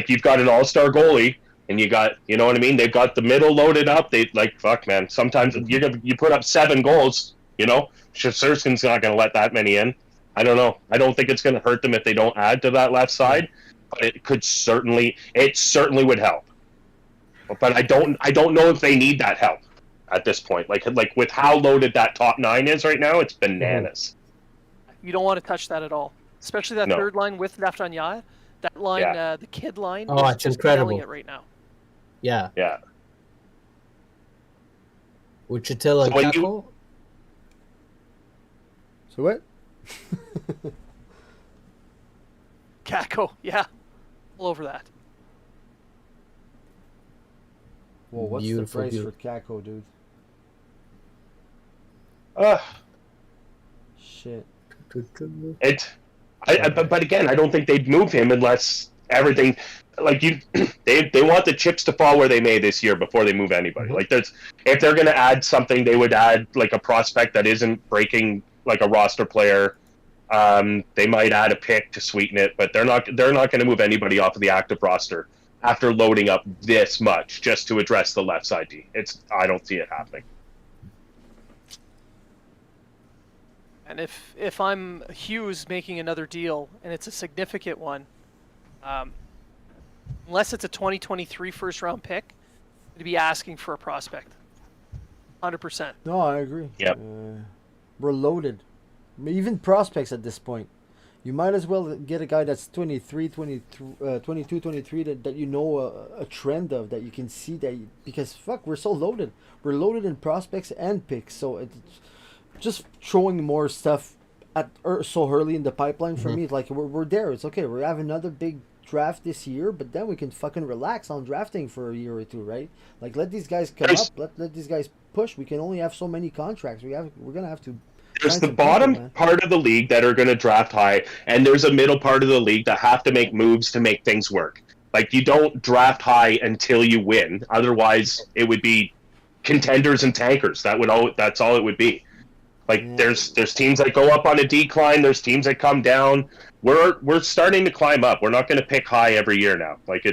you've got an all-star goalie, and you got, you know what I mean? They've got the middle loaded up. They fuck, man. Sometimes you put up 7 goals. You know, Shesterkin's not going to let that many in. I don't know. I don't think it's going to hurt them if they don't add to that left side, but it certainly would help. But I don't know if they need that help at this point. Like with how loaded that top 9 is right now, it's bananas. You don't want to touch that at all. especially that No. third line with Naftanya. That line, Yeah. the kid line, Oh, is it's just incredible. killing it right now. Yeah. Yeah. Wichita and So when you- Kako. So what? Kako, yeah, all over that. Well, what's Beautiful, the price beautiful. for Kako, dude? Shit. But again, I don't think they'd move him unless everything, like you, they want the chips to fall where they may this year before they move anybody. Like if they're going to add something, they would add like a prospect that isn't breaking like a roster player. They might add a pick to sweeten it, but they're not going to move anybody off of the active roster after loading up this much just to address the left side D. I don't see it happening. And if I'm Hughes making another deal and it's a significant one, unless it's a 2023 first round pick, to be asking for a prospect. 100%. No, I agree. Yep. We're loaded. Even prospects at this point. You might as well get a guy that's 22, 23 that you know a trend of, that you can see that because fuck, we're so loaded. We're loaded in prospects and picks, so it's just throwing more stuff at so early in the pipeline for me. Like we're there. It's okay. We have another big draft this year, but then we can fucking relax on drafting for a year or two, right? Like let these guys come up. Let these guys push. We can only have so many contracts. We're gonna have to. There's the bottom part of the league that are going to draft high, and there's a middle part of the league that have to make moves to make things work. Like, you don't draft high until you win. Otherwise, it would be contenders and tankers. That's all it would be. Like, there's teams that go up on a decline. There's teams that come down. We're starting to climb up. We're not going to pick high every year now. Like,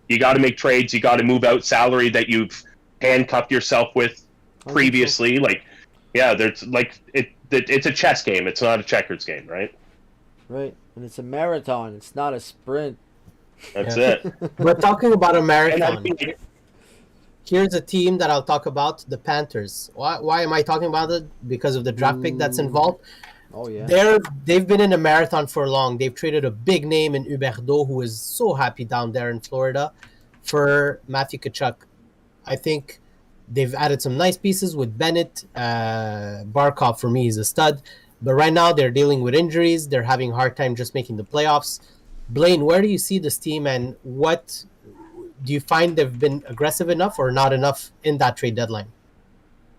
you got to make trades. You got to move out salary that you've handcuffed yourself with previously. Like, yeah, there's like it's a chess game. It's not a checkers game, right? Right, and it's a marathon. It's not a sprint. That's it. We're talking about a And marathon. I think Here's a team that I'll talk about, the Panthers. Why am I talking about it? Because of the draft pick that's involved. Oh yeah. They've been in a marathon for long. They've traded a big name in Huberdeau, who is so happy down there in Florida, for Matthew Tkachuk. I think they've added some nice pieces with Bennett. Barkov, for me, is a stud. But right now, they're dealing with injuries. They're having a hard time just making the playoffs. Blaine, where do you see this team, and what do you find they've been aggressive enough or not enough in that trade deadline?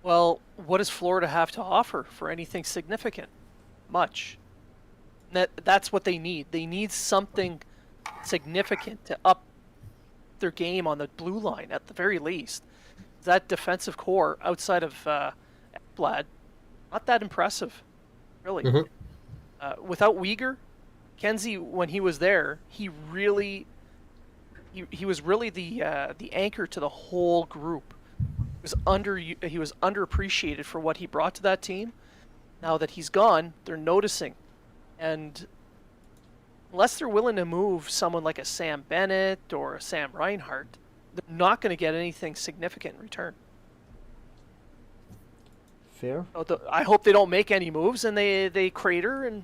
Well, what does Florida have to offer for anything significant? Much. That's what they need. They need something significant to up their game on the blue line, at the very least. That defensive core outside of Blad, not that impressive, really. Without Uyghur, Kenzie, when he was there, he was really the anchor to the whole group. He was underappreciated for what he brought to that team. Now that he's gone, they're noticing, and unless they're willing to move someone like a Sam Bennett or a Sam Reinhart, they're not going to get anything significant in return. Fair. So I hope they don't make any moves and they crater and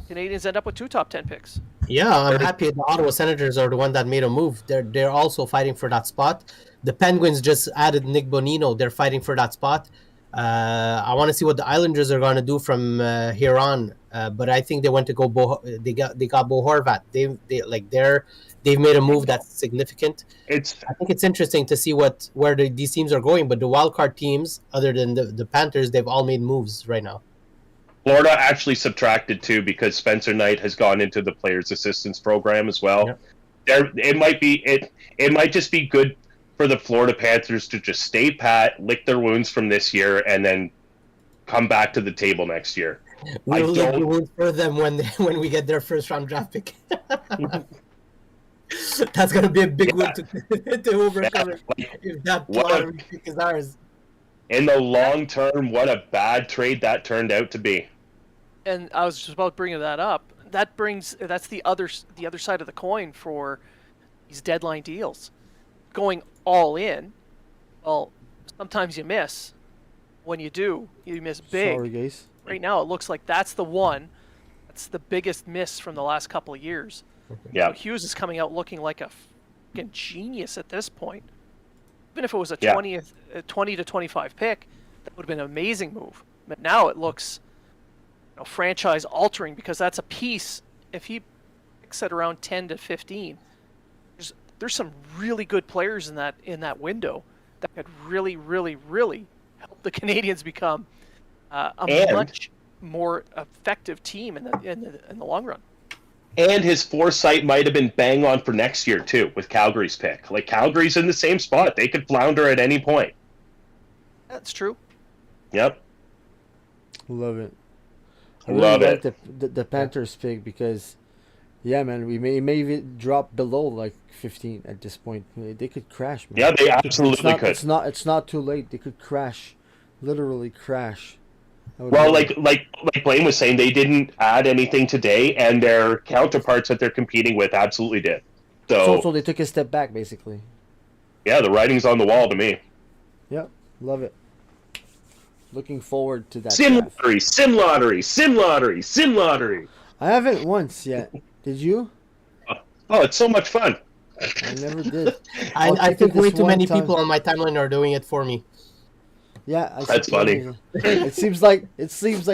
Canadians end up with 2 top 10 picks. Yeah, I'm happy the Ottawa Senators are the one that made a move. They're also fighting for that spot. The Penguins just added Nick Bonino. They're fighting for that spot. I want to see what the Islanders are going to do from here on. But I think they went to go. They got Bo Horvat. They've made a move that's significant. I think it's interesting to see where these teams are going. But the wildcard teams, other than the Panthers, they've all made moves right now. Florida actually subtracted 2 because Spencer Knight has gone into the players' assistance program as well. Yep. It might just be good for the Florida Panthers to just stay pat, lick their wounds from this year, and then come back to the table next year. We'll lick the wounds for them when we get their first round draft pick. That's gonna be a big win to overcome if that lottery pick is ours. In the long term, what a bad trade that turned out to be. And I was just about bringing that up. That's the other side of the coin for these deadline deals. Going all in, well, sometimes you miss. When you do, you miss big. Sorry, guys. Right now, it looks like that's the one That's the biggest miss from the last couple of years. Yeah. So Hughes is coming out looking like a fucking genius at this point. Even if it was a Yeah. 20 to 25 pick, that would have been an amazing move. But now it looks, franchise altering, because that's a piece. If he picks at around 10 to 15, there's some really good players in that window that could really, really, really help the Canadians become a much more effective team in the long run. And his foresight might have been bang on for next year too, with Calgary's pick. Like, Calgary's in the same spot; they could flounder at any point. That's true. Yep. Love it. Love like it. the Panthers pick because, yeah, man, we may even drop below like 15 at this point. They could crash, man. Yeah, they absolutely could. It's not too late. They could crash, literally crash. Well, like Blaine was saying, they didn't add anything today, and their counterparts that they're competing with absolutely did. So they took a step back, basically. Yeah, the writing's on the wall to me. Yep, love it. Looking forward to that. Sim lottery. I haven't once yet. Did you? Oh, it's so much fun. I never did. I think way too many people on my timeline are doing it for me. Yeah, that's funny. It seems like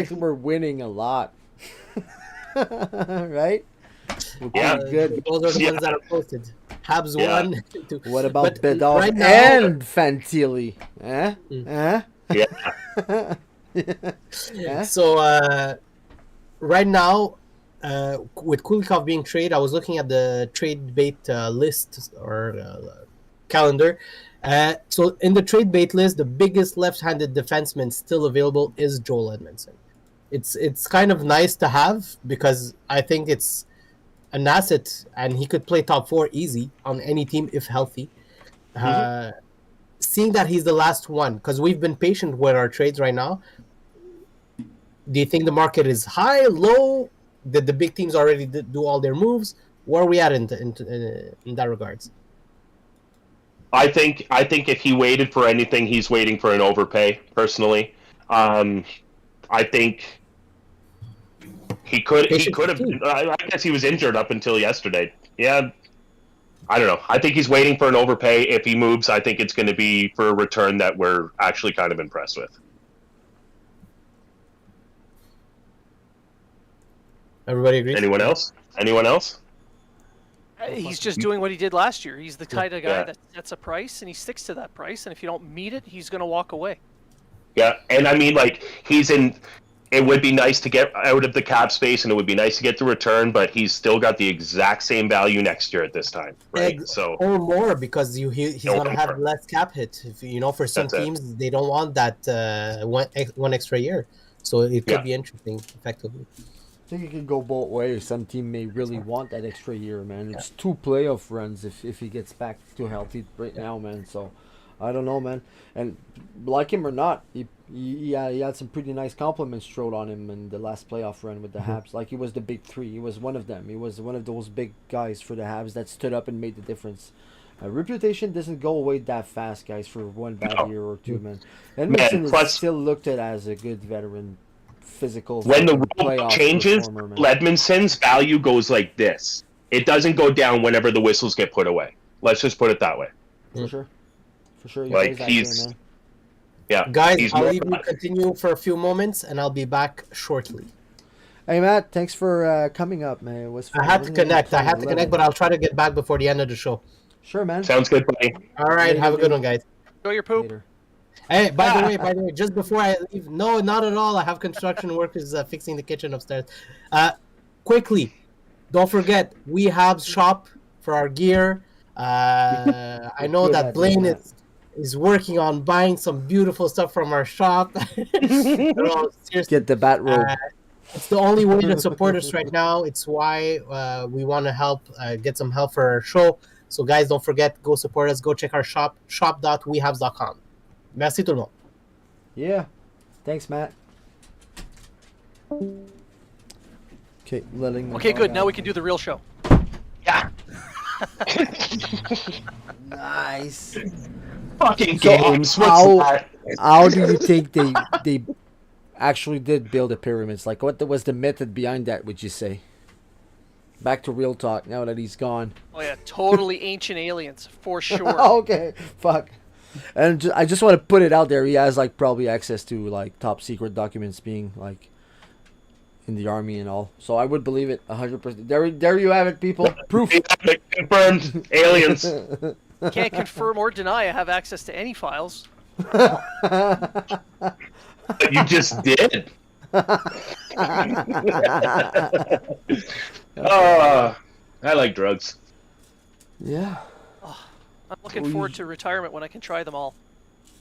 we're winning a lot, right? Yeah, good. Those are the ones that are posted. Habs won. What about Bedard right now, and Fantilli? Yeah. So right now, with Kulikov being traded, I was looking at the trade bait list or calendar. So in the trade bait list, the biggest left-handed defenseman still available is Joel Edmondson. It's kind of nice to have because I think it's an asset, and he could play top 4 easy on any team if healthy. Seeing that he's the last one, because we've been patient with our trades right now, do you think the market is high, low? Did the big teams already do all their moves? Where are we at in that regards? I think if he waited for anything, he's waiting for an overpay. Personally, I think he could have. I guess he was injured up until yesterday. Yeah, I don't know. I think he's waiting for an overpay. If he moves, I think it's going to be for a return that we're actually kind of impressed with. Everybody agrees? Anyone else? He's just doing what he did last year. He's the kind of guy that sets a price and he sticks to that price. And if you don't meet it, he's going to walk away. Yeah, and I mean, like, it would be nice to get out of the cap space, and it would be nice to get the return, but he's still got the exact same value next year at this time, right? Or more, because he's going to have less cap hit. For some teams, they don't want that one extra year. So it could be interesting, effectively. I think it could go both ways. Some team may really want that extra year, man. It's 2 playoff runs if he gets back to healthy right now, man. So I don't know, man. And like him or not, he had some pretty nice compliments thrown on him in the last playoff run with the Habs. Like, he was the big 3. He was one of them. He was one of those big guys for the Habs that stood up and made the difference. Reputation doesn't go away that fast, guys, for one bad year or two, man. And Edmondson is still looked at as a good veteran. Physical. When the rule changes, Edmondson's value goes like this. It doesn't go down whenever the whistles get put away. Let's just put it that way. For sure. Like, he's... man. Yeah. Guys, I'll leave you continue for a few moments, and I'll be back shortly. Hey, Matt, thanks for coming up, man. It was fun. I had to connect, but I'll try to get back before the end of the show. Sure, man. Sounds good, buddy. All right, have a good one, guys. Enjoy your poop. Later. Hey, by the way, just before I leave, no, not at all. I have construction workers fixing the kitchen upstairs. Quickly, don't forget, OuiHabs shop for our gear. I know that Blaine is working on buying some beautiful stuff from our shop. No, seriously, get the bat robe. It's the only way to support us right now. It's why we want to help, get some help for our show. So, guys, don't forget, go support us. Go check our shop, shop.ouihabs.com. Merci tout le monde. Yeah. Thanks, Matt. Okay, Okay, good. Now we can do the real show. Yeah. Nice. Fucking games. How do you think they actually did build the pyramids? Like, what was the method behind that, would you say? Back to real talk now that he's gone. Oh yeah, totally ancient aliens for sure. Okay, fuck. And I just want to put it out there. He has like probably access to like top secret documents being like in the army and all. So I would believe it 100%. There you have it, people. Proof. Confirmed aliens. Can't confirm or deny I have access to any files. You just did. I like drugs. Yeah. I'm looking forward to retirement when I can try them all.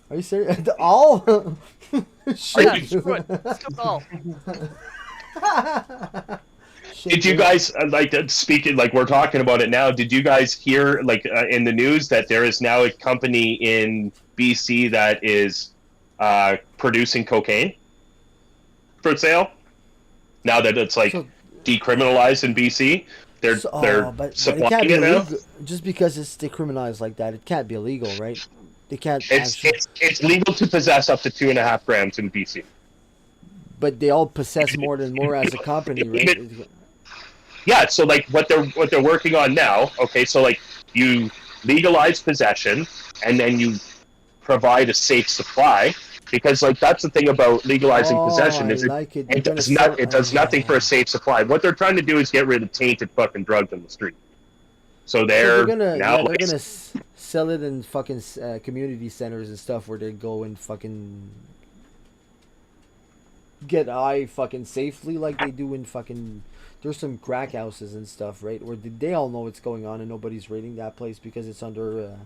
Are you serious? All? Yeah, Shit. screw it. Let's go all. Did you guys like speaking like we're talking about it now? Did you guys hear like in the news that there is now a company in BC that is producing cocaine for sale? Now that it's like decriminalized in BC, they're supplying it now. Just because it's decriminalized like that, it can't be illegal, right? They can't. It's legal to possess up to 2.5 grams in BC. But they all possess more as a company, right? Yeah, so like what they're working on now, okay, so like you legalize possession and then you provide a safe supply, because like that's the thing about legalizing possession is it does nothing for a safe supply. What they're trying to do is get rid of tainted fucking drugs in the street. So they're gonna sell it in fucking community centers and stuff where they go and fucking get high fucking safely like they do in fucking. There's some crack houses and stuff, right? Where they all know what's going on and nobody's raiding that place because it's under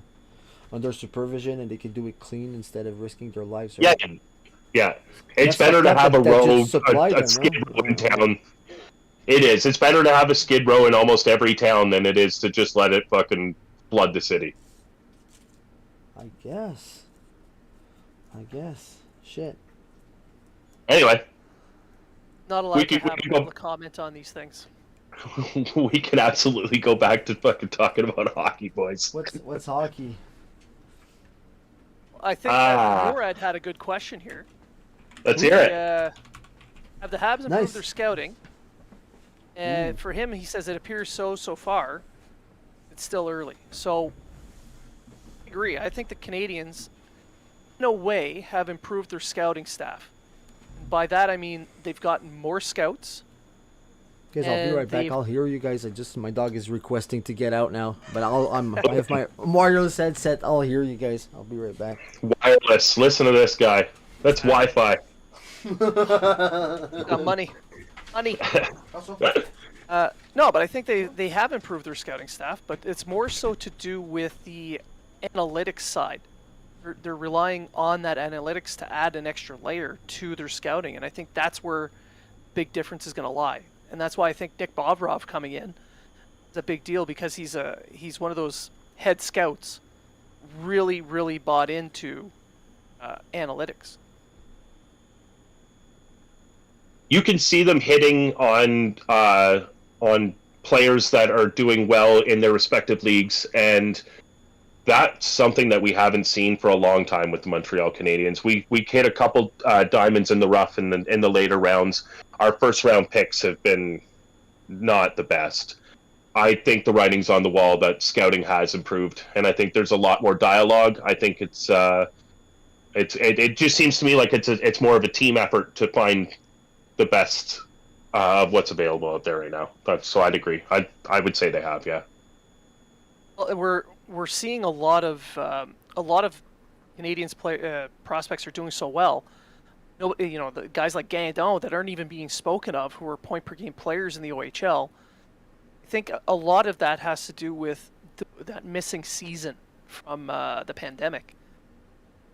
supervision and they can do it clean instead of risking their lives. Right? Yeah. It's better to have a skid row in town. It is. It's better to have a skid row in almost every town than it is to just let it fucking flood the city. I guess. Shit. Anyway. Not allowed to have a comment on these things. We can absolutely go back to fucking talking about hockey, boys. What's hockey? I think that Morad had a good question here. Let's hear it. Have the Habs improved their scouting? And for him, he says it appears so far. It's still early. So, I agree. I think the Canadians, in a way, have improved their scouting staff. By that I mean they've gotten more scouts. Guys, I'll be right back. I'll hear you guys. My dog is requesting to get out now, but I have my wireless headset. I'll hear you guys. I'll be right back. Wireless. Listen to this guy. That's Wi-Fi. Money. No, but I think they have improved their scouting staff, but it's more so to do with the analytics side. They're relying on that analytics to add an extra layer to their scouting, and I think that's where big difference is going to lie. And that's why I think Nick Bovrov coming in is a big deal, because he's one of those head scouts really bought into analytics. You can see them hitting on players that are doing well in their respective leagues, and that's something that we haven't seen for a long time with the Montreal Canadiens. We hit a couple diamonds in the rough in the later rounds. Our first round picks have been not the best. I think the writing's on the wall that scouting has improved, and I think there's a lot more dialogue. I think it just seems to me like it's more of a team effort to find the best of what's available out there right now. So I'd agree. I would say they have, yeah. Well, we're seeing a lot of Canadians prospects are doing so well. The guys like Gandon that aren't even being spoken of, who are point per game players in the OHL. I think a lot of that has to do with that missing season from the pandemic.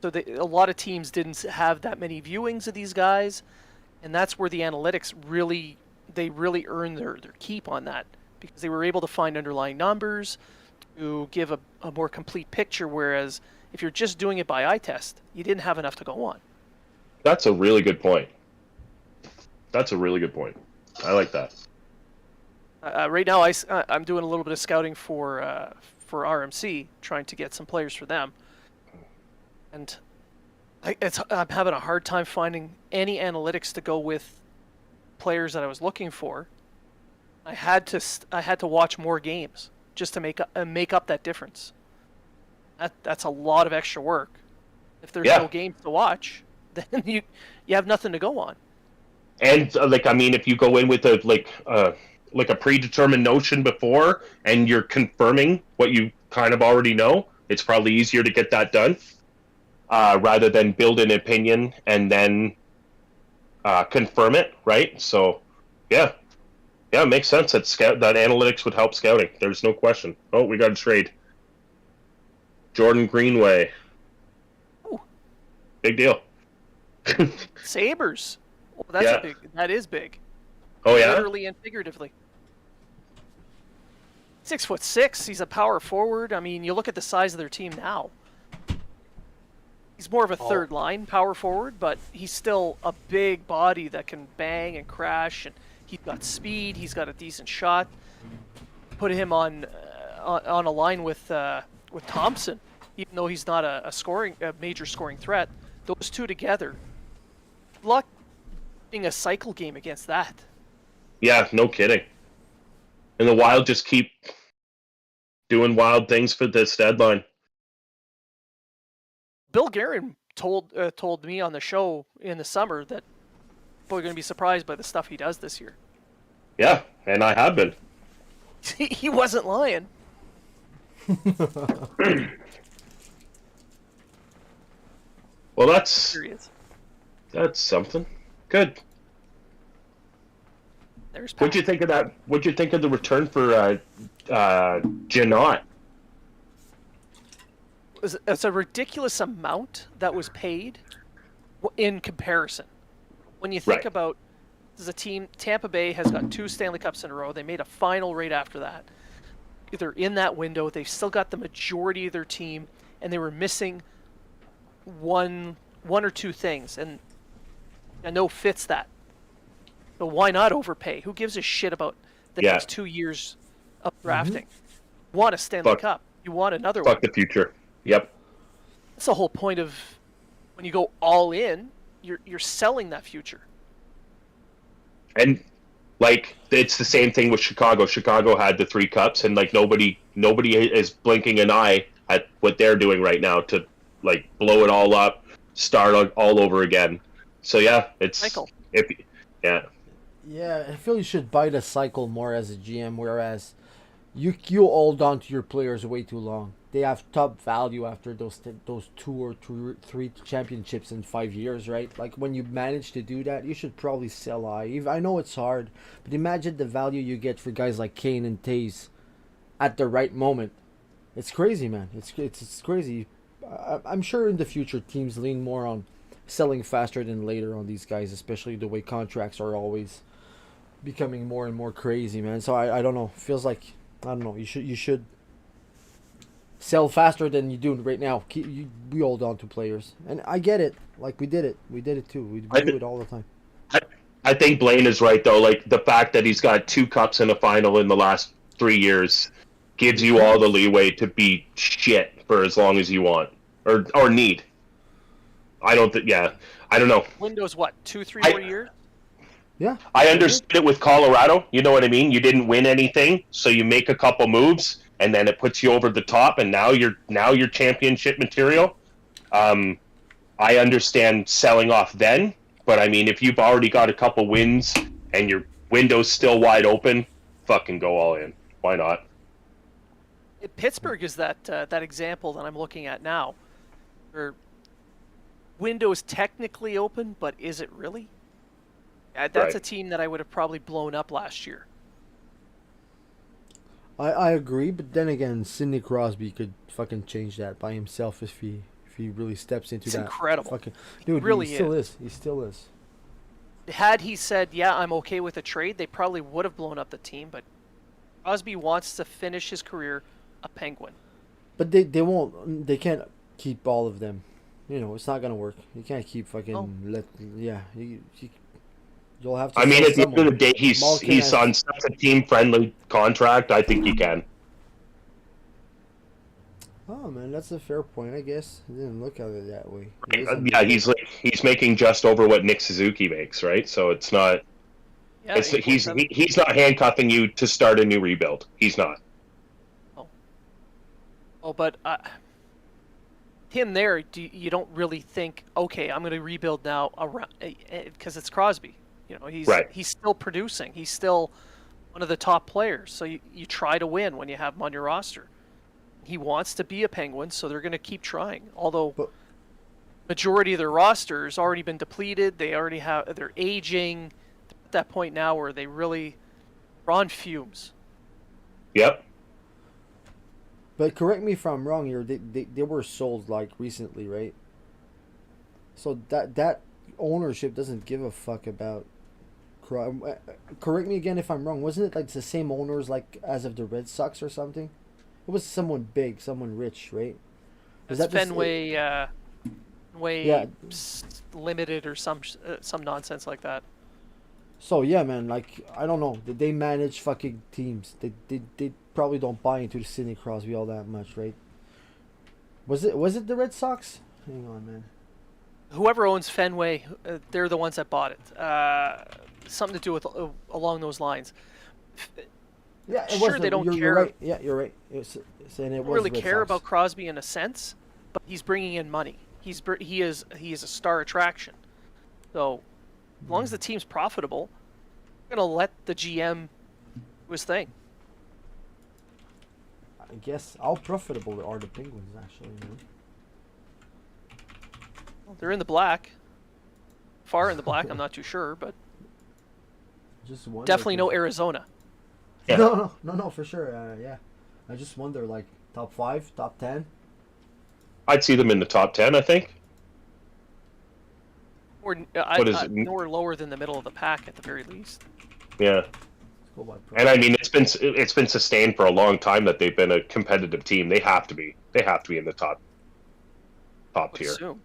So a lot of teams didn't have that many viewings of these guys, and that's where the analytics really earned their keep on that, because they were able to find underlying numbers to give a more complete picture, whereas if you're just doing it by eye test, you didn't have enough to go on. That's a really good point. I like that. Right now, I'm doing a little bit of scouting for RMC, trying to get some players for them. And I'm having a hard time finding any analytics to go with players that I was looking for. I had to watch more games just to make up that difference. That's a lot of extra work. If there's no games to watch, then you have nothing to go on. And if you go in with a predetermined notion before, and you're confirming what you kind of already know, it's probably easier to get that done, rather than build an opinion and then confirm it, right? So, yeah, it makes sense that that analytics would help scouting. There's no question. Oh, we got a trade. Jordan Greenway. Ooh. Big deal. Sabres. Well, that is big. Oh yeah. Literally and figuratively. 6'6". He's a power forward. I mean, you look at the size of their team now. He's more of a third line power forward, but he's still a big body that can bang and crash, and he's got speed. He's got a decent shot. Put him on a line with Thompson, even though he's not a major scoring threat. Those two together, luck being a cycle game against that. Yeah, no kidding. And the Wild just keep doing wild things for this deadline. Bill Guerin told me on the show in the summer that people are going to be surprised by the stuff he does this year. Yeah, and I have been. He wasn't lying. Well, that's something. Good. There's What'd you think of that? What'd you think of the return for Janot? It's a ridiculous amount that was paid in comparison. When you think about, as a team, Tampa Bay has got 2 Stanley Cups in a row. They made a final right after that. They're in that window. They've still got the majority of their team, and they were missing one or two things, and I know fits that. So why not overpay? Who gives a shit about the next 2 years of drafting? You want a Stanley Cup. You want another one. Fuck the future. Yep. That's the whole point of when you go all in, you're selling that future. And it's the same thing with Chicago. Chicago had the 3 cups, and nobody is blinking an eye at what they're doing right now to blow it all up, start all over again. So yeah, it's cycle. Yeah, I feel you should buy the cycle more as a GM, whereas you hold on to your players way too long. They have top value after those 2 or 3 championships in 5 years, right? Like when you manage to do that, you should probably sell high. I know it's hard, but imagine the value you get for guys like Kane and Taze at the right moment. It's crazy, man. It's crazy. I'm sure in the future teams lean more on selling faster than later on these guys, especially the way contracts are always becoming more and more crazy, man. So I don't know. Feels like, I don't know. You should sell faster than you do right now. We hold on to players, and I get it. We did it too. We do it all the time. I think Blaine is right though. The fact that he's got 2 cups in a final in the last 3 years gives you all the leeway to be shit for as long as you want or need. I don't know. Windows what? 2-3 more years? Yeah. I understood it with Colorado. You know what I mean? You didn't win anything, so you make a couple moves, and then it puts you over the top, and now you're championship material. I understand selling off then, but I mean, if you've already got a couple wins and your window's still wide open, fucking go all in. Why not? Pittsburgh is that example that I'm looking at now, where window is technically open, but is it really? That's a team that I would have probably blown up last year. I agree, but then again, Sidney Crosby could fucking change that by himself if he really steps into that. It's incredible. Fucking, dude, really he still is. He still is. Had he said, "Yeah, I'm okay with a trade," they probably would have blown up the team. But Crosby wants to finish his career a Penguin. But they won't. They can't keep all of them. It's not gonna work. You can't keep fucking you'll have to. I mean, at the end of the day, he's on such a team-friendly contract. I think you can. Oh man, that's a fair point. I guess I didn't look at it that way. Yeah, he's making just over what Nick Suzuki makes, right? So it's not. Yeah, It's he's 8.7. he's not handcuffing you to start a new rebuild. He's not. Oh, but him there, you don't really think, okay, I'm going to rebuild now around because it's Crosby. You know, he's still producing. He's still one of the top players. So you try to win when you have him on your roster. He wants to be a Penguin, so they're going to keep trying. Although majority of their roster has already been depleted. They're aging. They're at that point now where they really are on fumes. Yep. But correct me if I'm wrong here. They were sold like recently, right? So that ownership doesn't give a fuck about. Correct me again if I'm wrong. Wasn't it like the same owners like as of the Red Sox or something? It was someone big, someone rich, right? Was that Fenway? Fenway Limited or some nonsense like that. So yeah, man. Like I don't know. They manage fucking teams. They probably don't buy into the Sidney Crosby all that much, right? Was it the Red Sox? Hang on, man. Whoever owns Fenway, they're the ones that bought it. Something to do with along those lines. Yeah, it sure, they don't care. You're right. Yeah, you're right. They don't really care about Crosby in a sense, but he's bringing in money. He is a star attraction. So, as long as the team's profitable, we're gonna let the GM do his thing. I guess how profitable are the Penguins actually? Man? Well, they're in the black. Far in the black, I'm not too sure, but just wonder definitely no Arizona. Yeah. No, for sure. Yeah, I just wonder, like top 5, top 10. I'd see them in the top 10. I think. Or nor lower than the middle of the pack at the very least. Yeah. And I mean, it's been sustained for a long time that they've been a competitive team. They have to be in the top tier. Assume.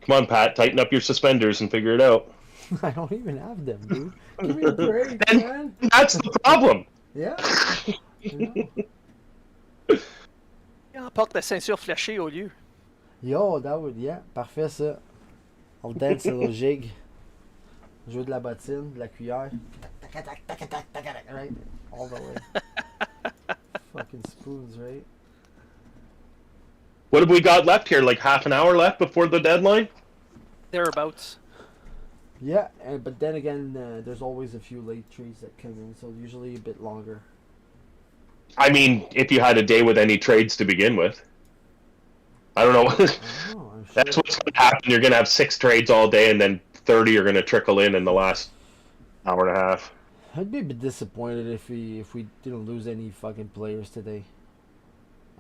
Come on, Pat, tighten up your suspenders and figure it out. I don't even have them, dude. Give me a break, man. That's the problem. Yeah. Yeah, porte la ceinture flashée au lieu. Yo, that would, yeah, parfait ça. On dance a little jig. Jouer de la bottine, de la cuillère. Right? All the way. Fucking spoons, right? What have we got left here? Like half an hour left before the deadline? Thereabouts. Yeah, but then again, there's always a few late trees that come in, so usually a bit longer. I mean, if you had a day with any trades to begin with. I don't know. I'm sure. That's what's going to happen. You're going to have 6 trades all day, and then 30 are going to trickle in the last hour and a half. I'd be a bit disappointed if we didn't lose any fucking players today.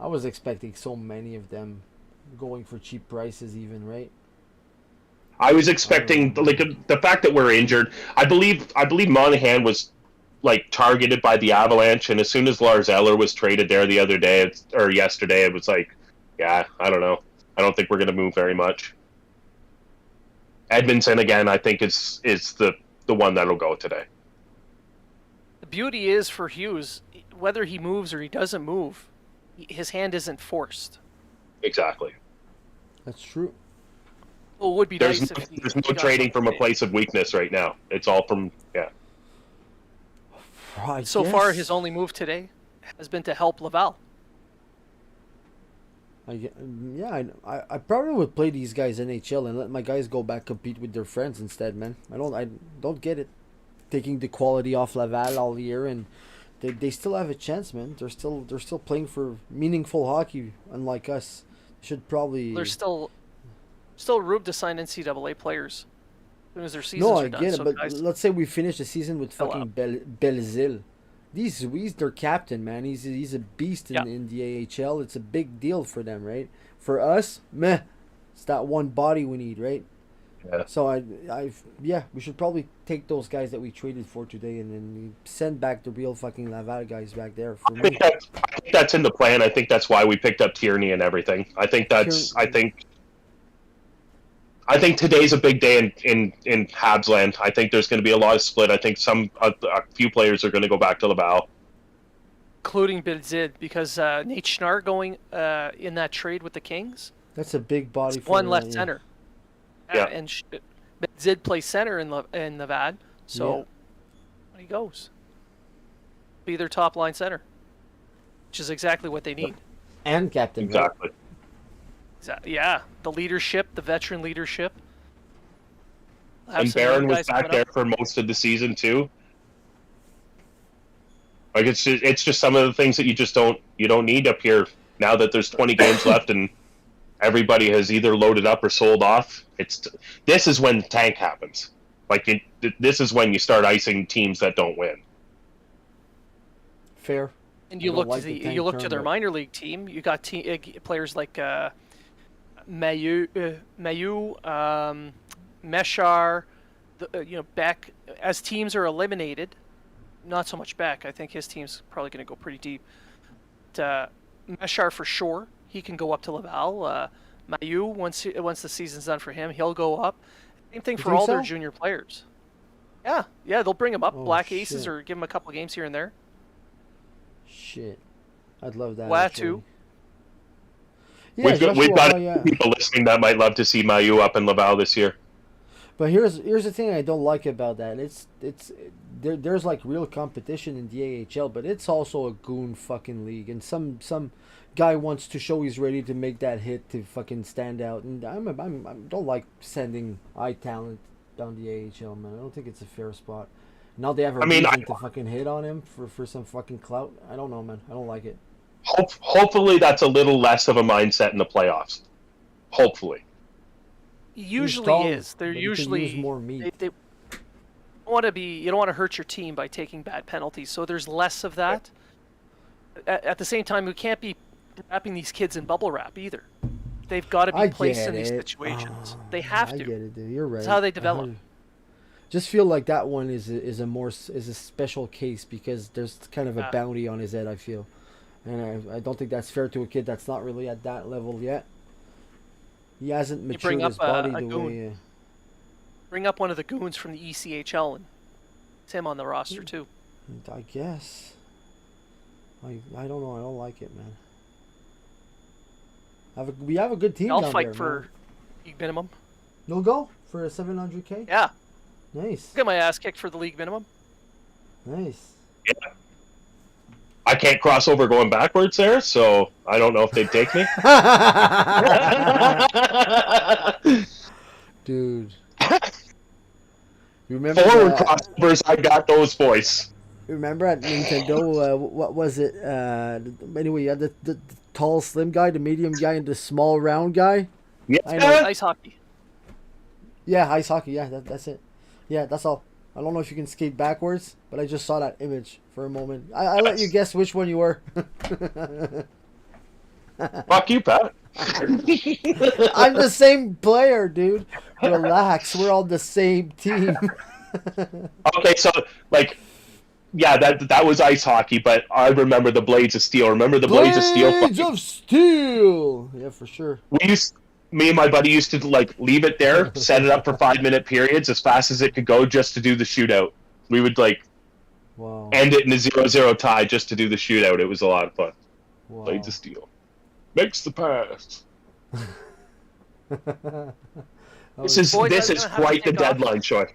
I was expecting so many of them going for cheap prices even, right? I was expecting like the fact that we're injured. I believe Monahan was like targeted by the Avalanche, and as soon as Lars Eller was traded there the other day or yesterday, it was like, yeah, I don't know. I don't think we're going to move very much. Edmondson again, I think is the one that'll go today. The beauty is for Hughes, whether he moves or he doesn't move, his hand isn't forced. Exactly. That's true. Well, it would be There's nice no trading from a place of weakness right now. It's all from So far, his only move today has been to help Laval. I probably would play these guys NHL and let my guys go back compete with their friends instead, man. I don't get it. Taking the quality off Laval all year, and they still have a chance, man. They're still playing for meaningful hockey, unlike us. Should probably. There's still room to sign NCAA players as soon as their seasons are done. No, I get it, so but guys, let's say we finish the season with fucking Belzile. He's their captain, man. He's a beast in the AHL. It's a big deal for them, right? For us, meh. It's that one body we need, right? Yeah. So we should probably take those guys that we traded for today and then send back the real fucking Laval guys back there. For me. I think that's in the plan. I think that's why we picked up Tierney and everything. I think I think today's a big day in Habs land. I think there's going to be a lot of split. I think a few players are going to go back to Laval. Including Bidzid, because Nate Schnarr going in that trade with the Kings. That's a big body. For one left yeah. center. Yeah. And Bidzid plays center in Nevada, so he goes. Be their top line center, which is exactly what they need. And captain. Exactly. Yeah, the leadership, the veteran leadership. And Barron was back there for most of the season too. Like it's just some of the things that you don't need up here now that there's 20 games left and everybody has either loaded up or sold off. This is when the tank happens. Like this is when you start icing teams that don't win. Fair. And you look to their minor league team. You got players like Mayu, Meshar, Beck. As teams are eliminated, not so much Beck. I think his team's probably going to go pretty deep. Meshar for sure. He can go up to Laval. Mayu, once the season's done for him, he'll go up. Same thing for all their junior players. Yeah, they'll bring him up. Black Aces, or give him a couple of games here and there. Shit, I'd love that. Watu. Yeah, we've got people listening that might love to see Mayu up in Laval this year. But here's the thing I don't like about that. There's like real competition in the AHL, but it's also a goon fucking league, and some guy wants to show he's ready to make that hit to fucking stand out, and I don't like sending talent down the AHL, man. I don't think it's a fair spot. Now they have a reason to fucking hit on him for some fucking clout. I don't know, man. I don't like it. Hopefully that's a little less of a mindset in the playoffs. Hopefully. Usually is. They're usually use more meat. They want to be. You don't want to hurt your team by taking bad penalties. So there's less of that. At the same time, we can't be wrapping these kids in bubble wrap either. They've got to be placed in these situations. They have to. I get it, dude. You're right. That's how they develop. Just feel like that one is a special case because there's kind of a bounty on his head. I feel, and I don't think that's fair to a kid that's not really at that level yet. He hasn't matured his body the way. Bring up one of the goons from the ECHL and it's him on the roster too. I guess. I don't know. I don't like it, man. We have a good team. I'll fight for league minimum. You'll go for a 700K? Yeah. Nice. Get my ass kicked for the league minimum. Nice. Yeah. I can't cross over going backwards there, so I don't know if they'd take me. Dude. You remember forward crossovers? I got those, boys. Remember at Nintendo, what was it? Anyway, you had the tall, slim guy, the medium guy, and the small, round guy. Yeah. Ice hockey. Yeah, ice hockey. Yeah, that's it. Yeah, that's all. I don't know if you can skate backwards, but I just saw that image for a moment. I let you guess which one you were. Fuck you, Pat. I'm the same player, dude. Relax, we're on the same team. Okay, so yeah, that was ice hockey, but I remember the Blades of Steel. Remember the Blades of Steel? Blades of Steel. Yeah, for sure. Me and my buddy used to leave it there, set it up for 5-minute periods as fast as it could go, just to do the shootout. We would end it in a 0-0 tie just to do the shootout. It was a lot of fun. Wow. Blades of Steel makes the pass. This is quite the deadline, Sean.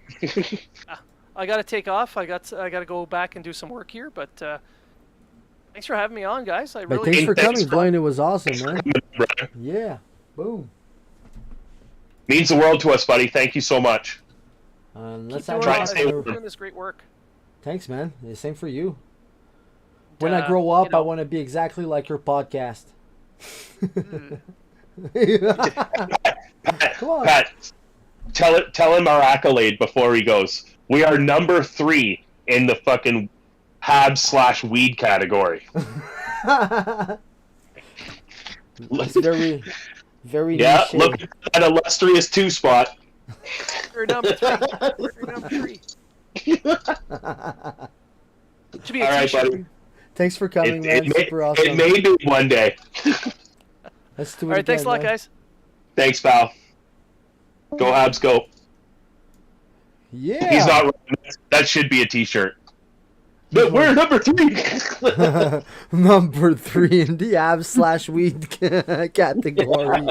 I gotta take off. I gotta go back and do some work here. But thanks for having me on, guys. Thanks for coming, Blaine. It was awesome, man. Yeah. Boom. Means the world to us, buddy. Thank you so much. Let's try to stay doing this great work. Thanks, man. Same for you. When I grow up, I want to be exactly like your podcast. Come on. Pat, tell him our accolade before he goes. We are number 3 in the fucking Habs/weed category. It's very, very niche. Look at that illustrious 2 spot. We're number 3. We're number 3. Should be a t-shirt. Buddy. Thanks for coming, man. Super awesome. It may be one day. Let's do it. All right, thanks a lot, guys. Thanks, pal. Go Habs, go. Yeah. He's not right. That should be a t-shirt. But we're number 3. Number 3 in the abs/weed category.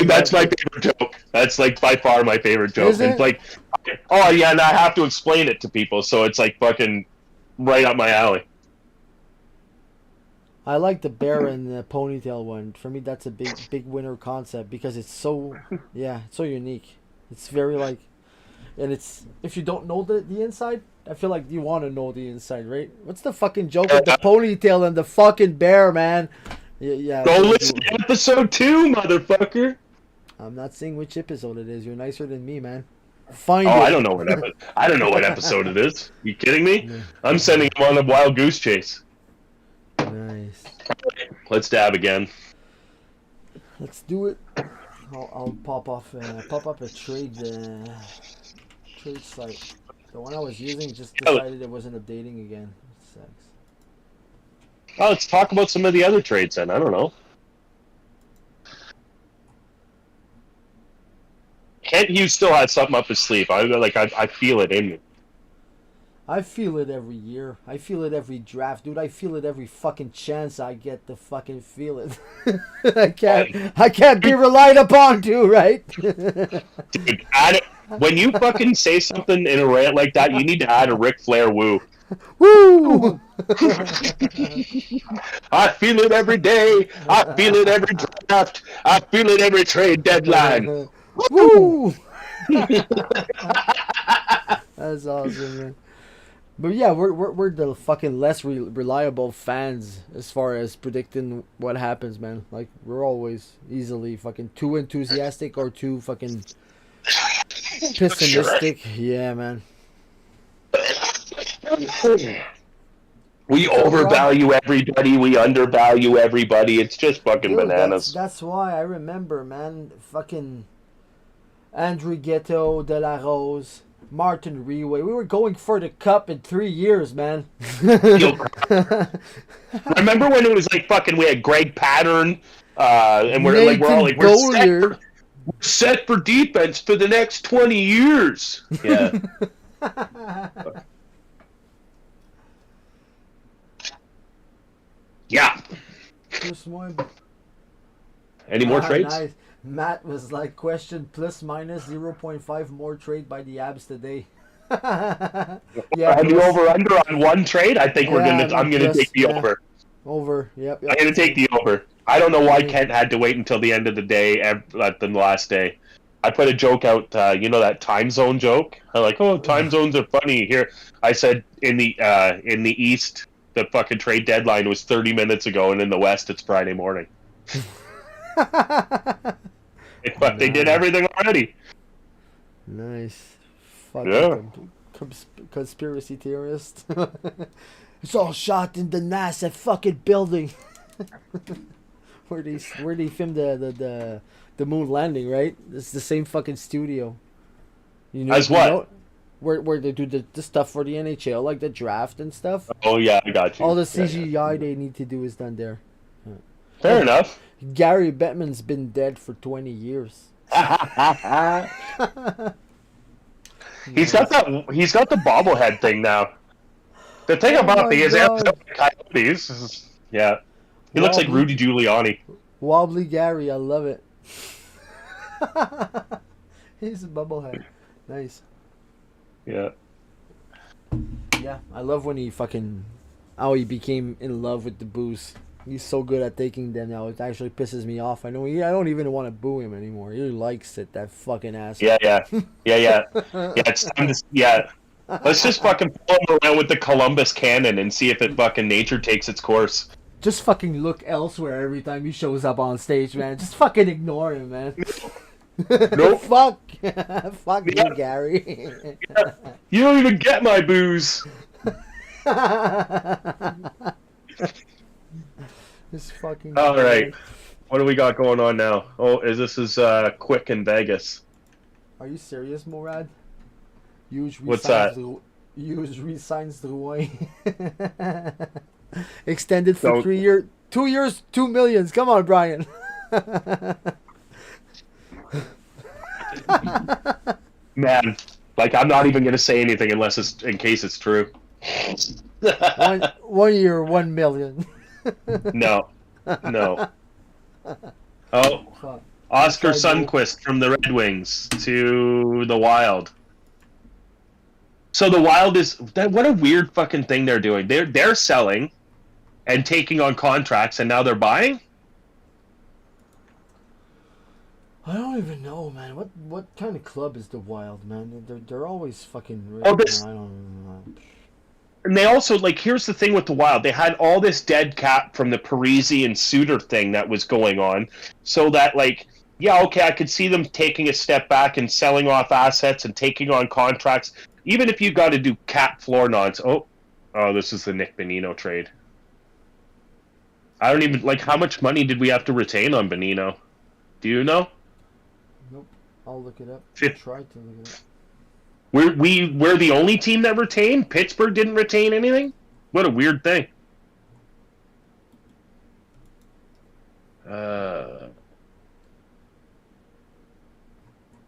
That's my favorite joke. That's like by far my favorite joke. Is it? And like, oh yeah, and I have to explain it to people, so it's like fucking right up my alley. I like the bear and the ponytail one. For me, that's a big winner concept because it's so, yeah, it's so unique. It's very like, and it's, if you don't know the inside, I feel like you want to know the inside, right? What's the fucking joke with the ponytail and the fucking bear, man? Yeah. Go listen to episode 2, motherfucker. I'm not saying which episode it is. You're nicer than me, man. Find it. I don't know what episode it is. You kidding me? I'm sending him on a wild goose chase. Nice. Let's dab again. Let's do it. I'll pop up a trade site. The one I was using just decided it wasn't updating again. It sucks. Well, let's talk about some of the other trades then. I don't know. Kent Hughes still has something up his sleeve. I feel it in me. I feel it every year. I feel it every draft, dude. I feel it every fucking chance I get to fucking feel it. I can't be relied upon to, right? Dude, add it. When you fucking say something in a rant like that, you need to add a Ric Flair woo. Woo! I feel it every day. I feel it every draft. I feel it every trade deadline. Woo! That's awesome, man. But yeah, we're the fucking less reliable fans as far as predicting what happens, man. Like, we're always easily fucking too enthusiastic or too fucking pessimistic. Yeah, man. We overvalue everybody. We undervalue everybody. It's just fucking Dude, bananas. That's why I remember, man. Fucking Andrew Ghetto, De La Rose, Martin Reway. We were going for the cup in 3 years, man. Remember when it was like fucking? We had Greg Pattern, and we're all set for defense for the next 20 years. Yeah. Yeah. Just one. Any more trades? Nice. Matt was like, question plus minus 0.5 more trade by the Abs today. Yeah. On the over under on one trade, I think I'm gonna take the over. Over. Yep. I'm gonna take the over. I don't know why Kent had to wait until the end of the day, at the last day. I put a joke out, that time zone joke. I'm like, oh, time zones are funny. Here, I said in the East, the fucking trade deadline was 30 minutes ago, and in the West, it's Friday morning. But they did everything already. Nice. Fucking conspiracy theorist. It's all shot in the NASA fucking building. where they filmed the moon landing, right? It's the same fucking studio. You know, as what? Where they do the stuff for the NHL, like the draft and stuff. Oh yeah, I got you. All the CGI they need to do is done there. Fair enough. Gary Bettman's been dead for 20 years. He's got the bobblehead thing now. The thing about the Arizona Coyotes, yeah, he looks like Rudy Giuliani. Wobbly Gary, I love it. He's a bubblehead. Nice. Yeah. Yeah, I love when how he became in love with the booze. He's so good at taking them now. It actually pisses me off. I don't even want to boo him anymore. He likes it, that fucking ass. Yeah. It's time to, let's just fucking follow him around with the Columbus cannon and see if nature takes its course. Just fucking look elsewhere every time he shows up on stage, man. Just fucking ignore him, man. Nope. Fuck you, Gary. You don't even get my booze. This fucking. All right. What do we got going on now? Oh, this is Quick in Vegas. Are you serious, Morad? What's that? Hughes resigns Drouin. Extended for 3 years. 2 years, 2 million. Come on, Brian. Man, like I'm not even gonna say anything unless it's in case it's true. one year, 1 million. No. Oh, Fuck. Oscar Inside move. Sundqvist from the Red Wings to the Wild. So the Wild is what a weird fucking thing they're doing. They're selling and taking on contracts, and now they're buying. I don't even know, man. What kind of club is the Wild, man? They're always fucking rich. Oh, this- I don't know. And they also, like, here's the thing with the Wild. They had all this dead cap from the Parisi and Suter thing that was going on. So that, like, yeah, okay, I could see them taking a step back and selling off assets and taking on contracts. Even if you got to do cap floor nods. Oh, this is the Nick Bonino trade. I don't even, like, how much money did we have to retain on Bonino? Do you know? Nope. I'll look it up. Fif- Try to look it up. We're the only team that retained? Pittsburgh didn't retain anything? What a weird thing.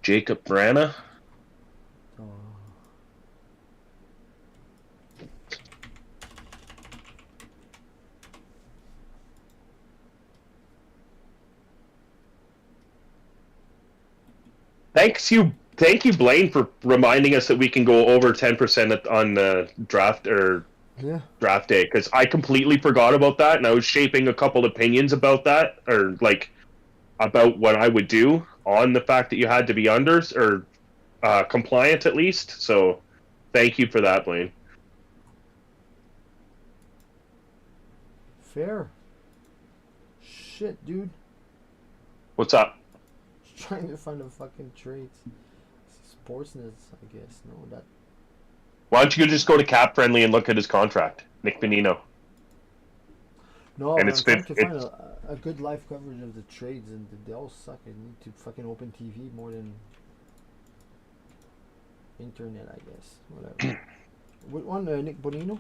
Jacob Brana? Oh. Thank you, Blaine, for reminding us that we can go over 10% on the draft draft day, because I completely forgot about that, and I was shaping a couple opinions about that, or like about what I would do on the fact that you had to be unders or compliant at least. So, thank you for that, Blaine. Fair. Shit, dude. What's up? Just trying to find a fucking trades. Sportsnets, I guess. No, that. Why don't you just go to Cap Friendly and look at his contract, Nick Bonino? No, And I'm it's trying fif- to find a good live coverage of the trades, and they all suck. I need to fucking open TV more than internet, I guess. Whatever. What one, Nick Bonino?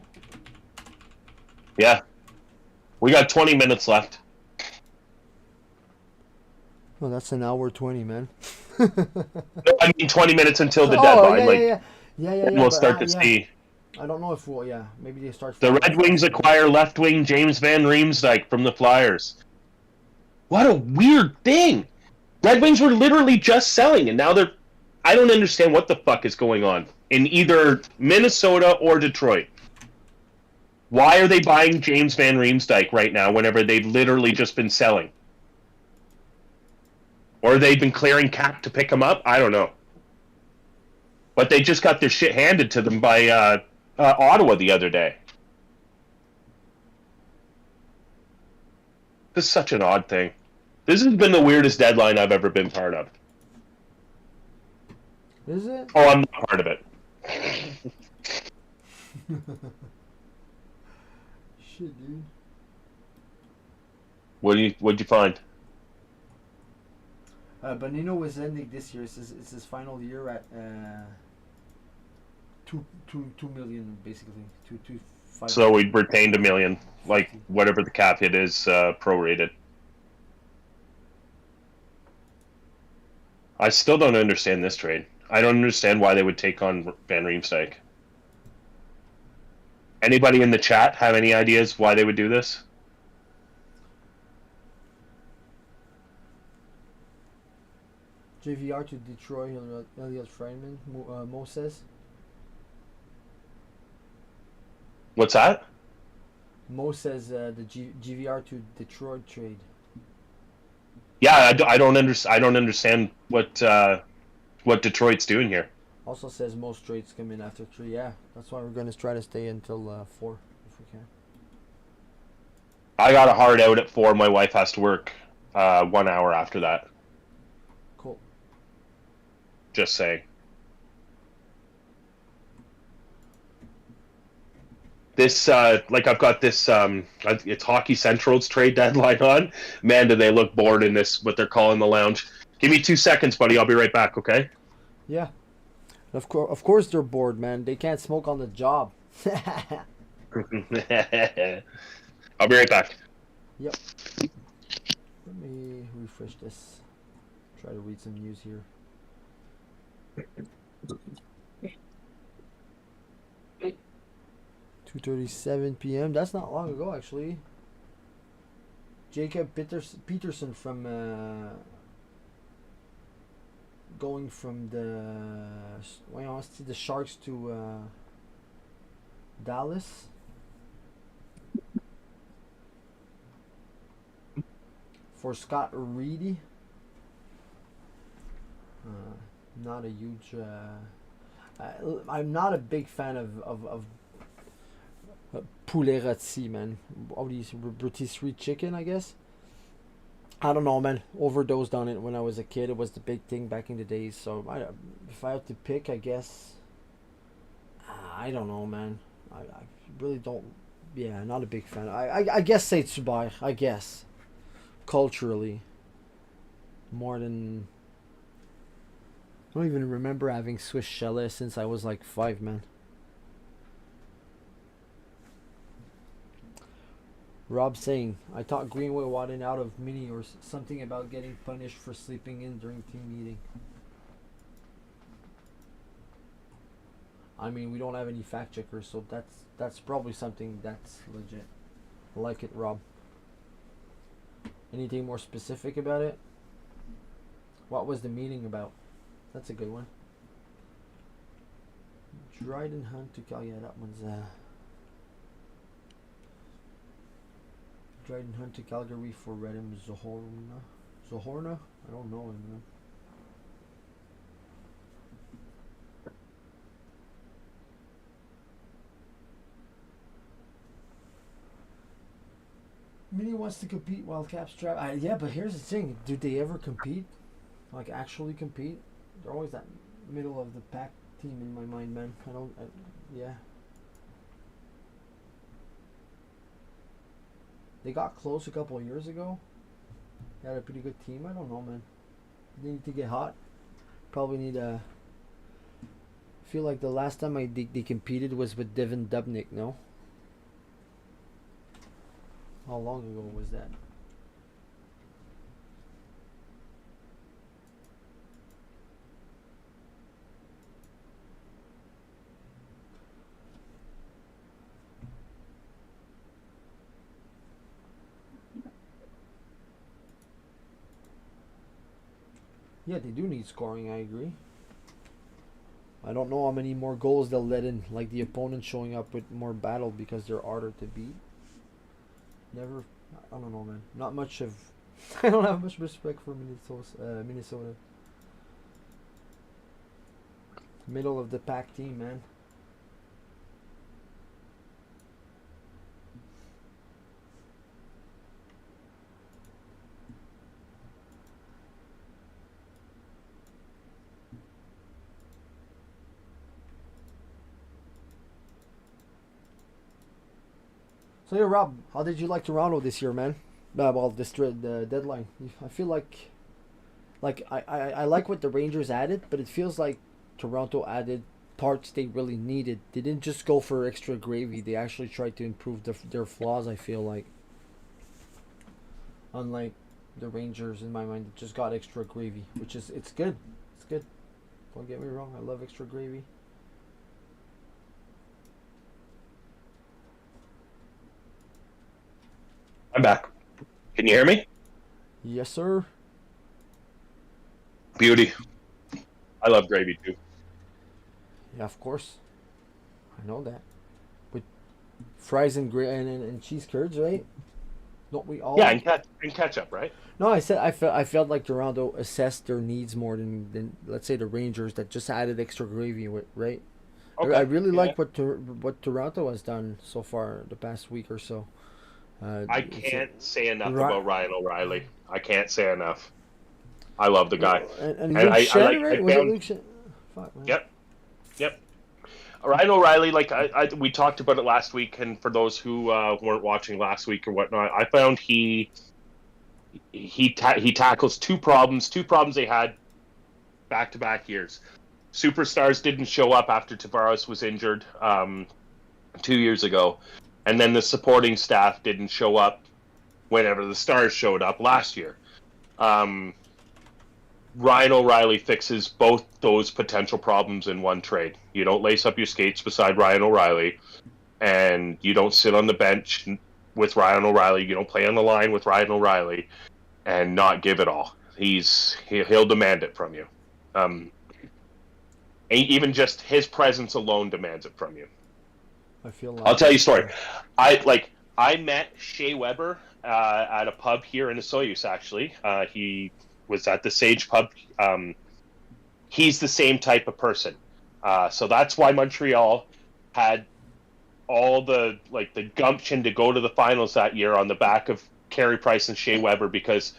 Yeah. We got 20 minutes left. Oh, that's an hour 20, man. No, I mean 20 minutes until the deadline. Yeah, and we'll but, start to see. I don't know if maybe they start. The Red Wings acquire left wing James Van Riemsdyk from the Flyers. What a weird thing. Red Wings were literally just selling, and now they're... I don't understand what the fuck is going on in either Minnesota or Detroit. Why are they buying James Van Riemsdyk right now whenever they've literally just been selling? Or they've been clearing cap to pick him up? I don't know. But they just got their shit handed to them by Ottawa the other day. This is such an odd thing. This has been the weirdest deadline I've ever been part of. Is it? Oh, I'm not part of it. Shit, dude. What'd you find? Bonino was ending this year. It's his final year at 2 million basically. 5. So we retained $1 million, like whatever the cap hit is, prorated. I still don't understand this trade. I don't understand why they would take on Van Riemsdyk. Anybody in the chat have any ideas why they would do this? JVR to Detroit, Elliot Friedman, Mo says. What's that? Mo says the GVR to Detroit trade. Yeah, I don't understand what Detroit's doing here. Also says most trades come in after 3. Yeah, that's why we're going to try to stay until 4 if we can. I got a hard out at 4. My wife has to work 1 hour after that. Cool. Just saying. This, like, I've got this, it's Hockey Central's trade deadline on. Man, do they look bored in this, what they're calling the lounge. Give me 2 seconds, buddy. I'll be right back, okay? Yeah. Of course they're bored, man. They can't smoke on the job. I'll be right back. Yep. Let me refresh this. Try to read some news here. $2:37 p.m. That's not long ago, actually. Jacob Peterson from going from the Sharks to Dallas. For Scott Reedy. Not a huge. I'm not a big fan of poulet rôti, man. What do you say? Rotisserie chicken, I guess. I don't know, man. Overdosed on it when I was a kid. It was the big thing back in the days. So if I have to pick, I guess. I don't know, man. I really don't. Yeah, not a big fan. I guess say Tsubai. I guess. Culturally. More than. I don't even remember having Swiss chalet since I was like 5, man. Rob saying, I thought Greenway wanted out of Mini or something about getting punished for sleeping in during team meeting. I mean, we don't have any fact checkers, so that's probably something that's legit. I like it, Rob. Anything more specific about it? What was the meeting about? That's a good one. Dryden Hunt to Cal. Yeah, that one's Dryden Hunt to Calgary for Redham Zohorna? I don't know him, man. Mini wants to compete while Caps trap. Yeah, but here's the thing. Do they ever compete? Like, actually compete? They're always that middle of the pack team in my mind, man. Yeah. They got close a couple of years ago. They had a pretty good team. I don't know, man. They need to get hot. Probably need a. I feel like the last time they competed was with Devin Dubnyk, no? How long ago was that? Yeah, they do need scoring, I agree. I don't know how many more goals they'll let in, like the opponent showing up with more battle because they're harder to beat. Never, I don't know, man. Not much of, I don't have much respect for Minnesota. Middle of the pack team, man. So yeah, Rob, how did you like Toronto this year, man? Well, this deadline. I feel like I like what the Rangers added, but it feels like Toronto added parts they really needed. They didn't just go for extra gravy. They actually tried to improve their flaws, I feel like. Unlike the Rangers, in my mind, that just got extra gravy, which is, it's good. It's good. Don't get me wrong. I love extra gravy. I'm back. Can you hear me? Yes, sir. Beauty. I love gravy too. Yeah, of course. I know that. With fries and cheese curds, right? Don't we all? Yeah, and ketchup, right? No, I said I felt like Toronto assessed their needs more than let's say the Rangers that just added extra gravy with, right? Okay. I really like what Toronto has done so far the past week or so. I can't say enough about Ryan O'Reilly. I can't say enough. I love the guy. And Luke Shen, right? Was it Luke Shen? Fuck, man. Yep. Ryan O'Reilly, like we talked about it last week, and for those who weren't watching last week or whatnot, I found he tackles two problems they had back-to-back years. Superstars didn't show up after Tavares was injured 2 years ago. And then the supporting staff didn't show up whenever the stars showed up last year. Ryan O'Reilly fixes both those potential problems in one trade. You don't lace up your skates beside Ryan O'Reilly, and you don't sit on the bench with Ryan O'Reilly. You don't play on the line with Ryan O'Reilly and not give it all. He'll demand it from you. Even just his presence alone demands it from you. I feel like I'll tell you a story. I met Shea Weber at a pub here in the Soyuz, actually. He was at the Sage pub. He's the same type of person. So that's why Montreal had all the gumption to go to the finals that year on the back of Carey Price and Shea Weber, because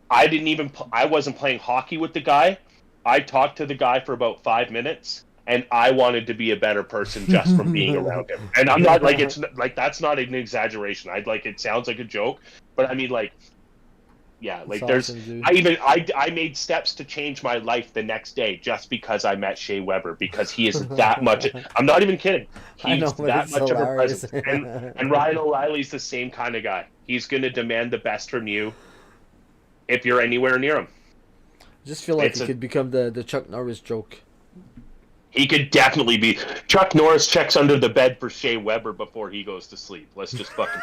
I wasn't playing hockey with the guy. I talked to the guy for about 5 minutes, and I wanted to be a better person just from being around him. And I'm not it's like, that's not an exaggeration. It sounds like a joke, but I mean, yeah, there's awesome, I made steps to change my life the next day just because I met Shea Weber, because he is that much. I'm not even kidding. He's that much of a presence. And Ryan O'Reilly's the same kind of guy. He's going to demand the best from you if you're anywhere near him. I just feel like he could become the Chuck Norris joke. He could definitely be. Chuck Norris checks under the bed for Shea Weber before he goes to sleep. Let's just fucking.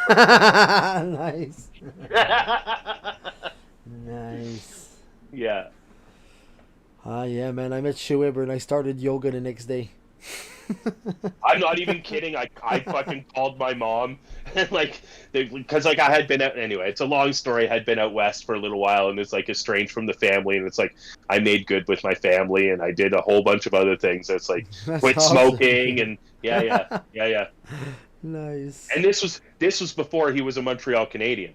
Nice. Nice. Yeah. Yeah, man. I met Shea Weber and I started yoga the next day. I'm not even kidding. I fucking called my mom, and because I had been out anyway. It's a long story. I had been out west for a little while, and it's estranged from the family, and it's I made good with my family, and I did a whole bunch of other things. It's quit awesome. Smoking, and yeah. Nice. And this was before he was a Montreal Canadian.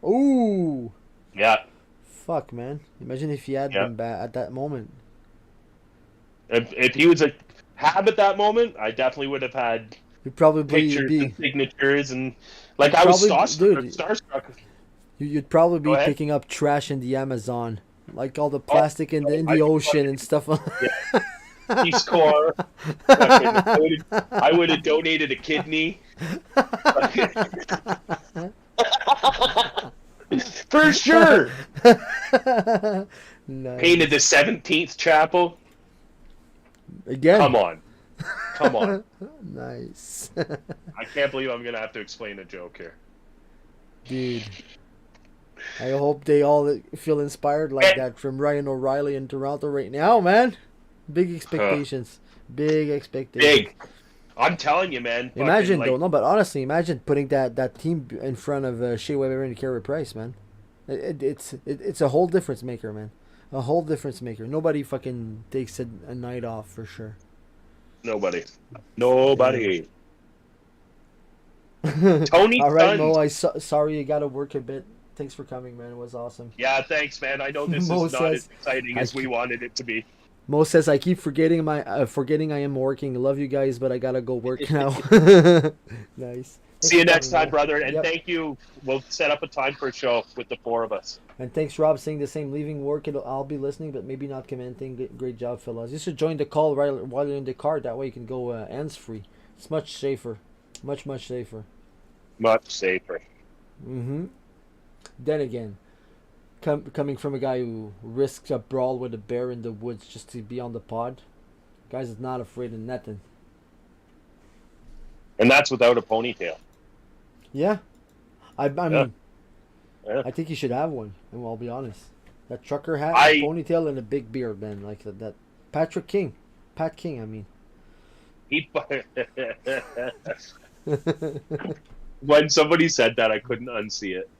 Ooh. Yeah. Fuck, man. Imagine if he had been bad at that moment. If he was a Hab at that moment, I definitely would have had pictures and signatures, and I was starstruck. You'd probably be picking up trash in the Amazon, all the plastic in the ocean and stuff. Yeah. Peace Corps. I would have donated a kidney. For sure. Nice. Painted the 17th chapel. Again. Come on. Nice. I can't believe I'm going to have to explain a joke here. Dude. I hope they all feel inspired like that from Ryan O'Reilly in Toronto right now, man. Big expectations. Big expectations. Big. I'm telling you, man. Imagine, but honestly, imagine putting that team in front of Shea Weber and Carey Price, man. It's a whole difference maker, man. A whole difference maker. Nobody fucking takes a night off for sure. Nobody. Tony. All right, Mo. Sorry you got to work a bit. Thanks for coming, man. It was awesome. Yeah, thanks, man. I know this is not as exciting as we wanted it to be. Mo says, I keep forgetting I am working. Love you guys, but I gotta go work now. Nice. See you next time, brother. And thank you. We'll set up a time for a show with the four of us. And thanks, Rob, saying the same. Leaving work, I'll be listening, but maybe not commenting. Great job, fellas. You should join the call while you're in the car. That way you can go hands-free. It's much safer. Much safer. Much safer. Mm-hmm. Then again, coming from a guy who risks a brawl with a bear in the woods just to be on the pod, guys is not afraid of nothing. And that's without a ponytail. Yeah. I mean, I think you should have one, and I'll be honest. That trucker hat, a ponytail, and a big beard, man. Like that. Pat King, I mean. When somebody said that, I couldn't unsee it.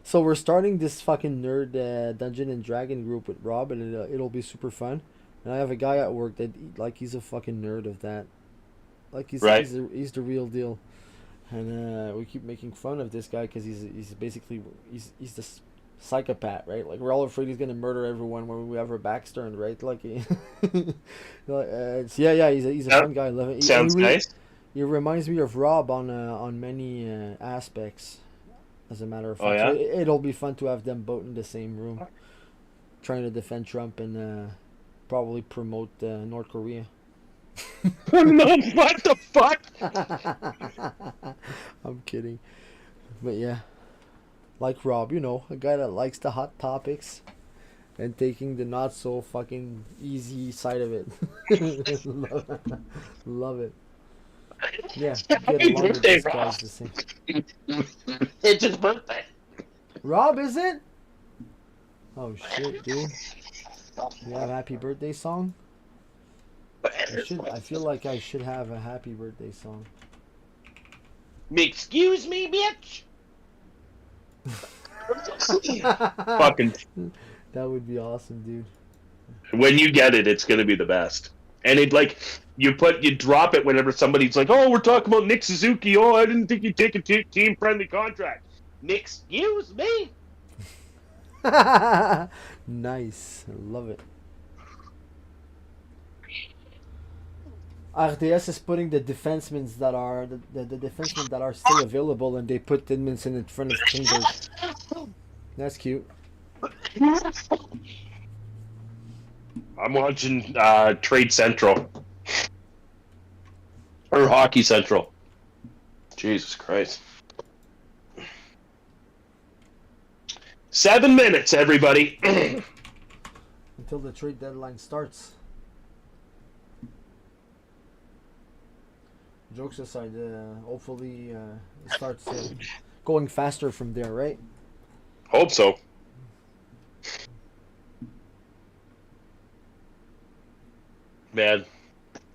So we're starting this fucking nerd Dungeon and Dragon group with Rob, and it'll be super fun. And I have a guy at work that he's a fucking nerd of that. He's the real deal. And we keep making fun of this guy because he's basically the psychopath, right? We're all afraid he's gonna murder everyone when we have our backs turned, right? He's a fun guy. Sounds nice. He reminds me of Rob on many aspects. As a matter of fact, it'll be fun to have them both in the same room, trying to defend Trump and probably promote North Korea. What the fuck? I'm kidding, but yeah, like Rob, a guy that likes the hot topics, and taking the not so fucking easy side of it. Love it. Yeah, get Happy along with birthday, these Rob. guys the same. It's his birthday. Rob, is it? Oh shit, dude. You have a happy birthday song? I feel like I should have a happy birthday song. Excuse me, bitch. Fucking. That would be awesome, dude. When you get it, it's gonna be the best. And it like you drop it whenever somebody's like, "Oh, we're talking about Nick Suzuki. Oh, I didn't think you'd take a team friendly contract." Nick, excuse me. Nice. I love it. RTS is putting the defensemen that are the defensemen that are still available, and they put Edmondson in front of Klingberg. That's cute. I'm watching Trade Central or Hockey Central. Jesus Christ. 7 minutes, everybody. Until the trade deadline starts. Jokes aside, hopefully it starts going faster from there, right? Hope so. Man,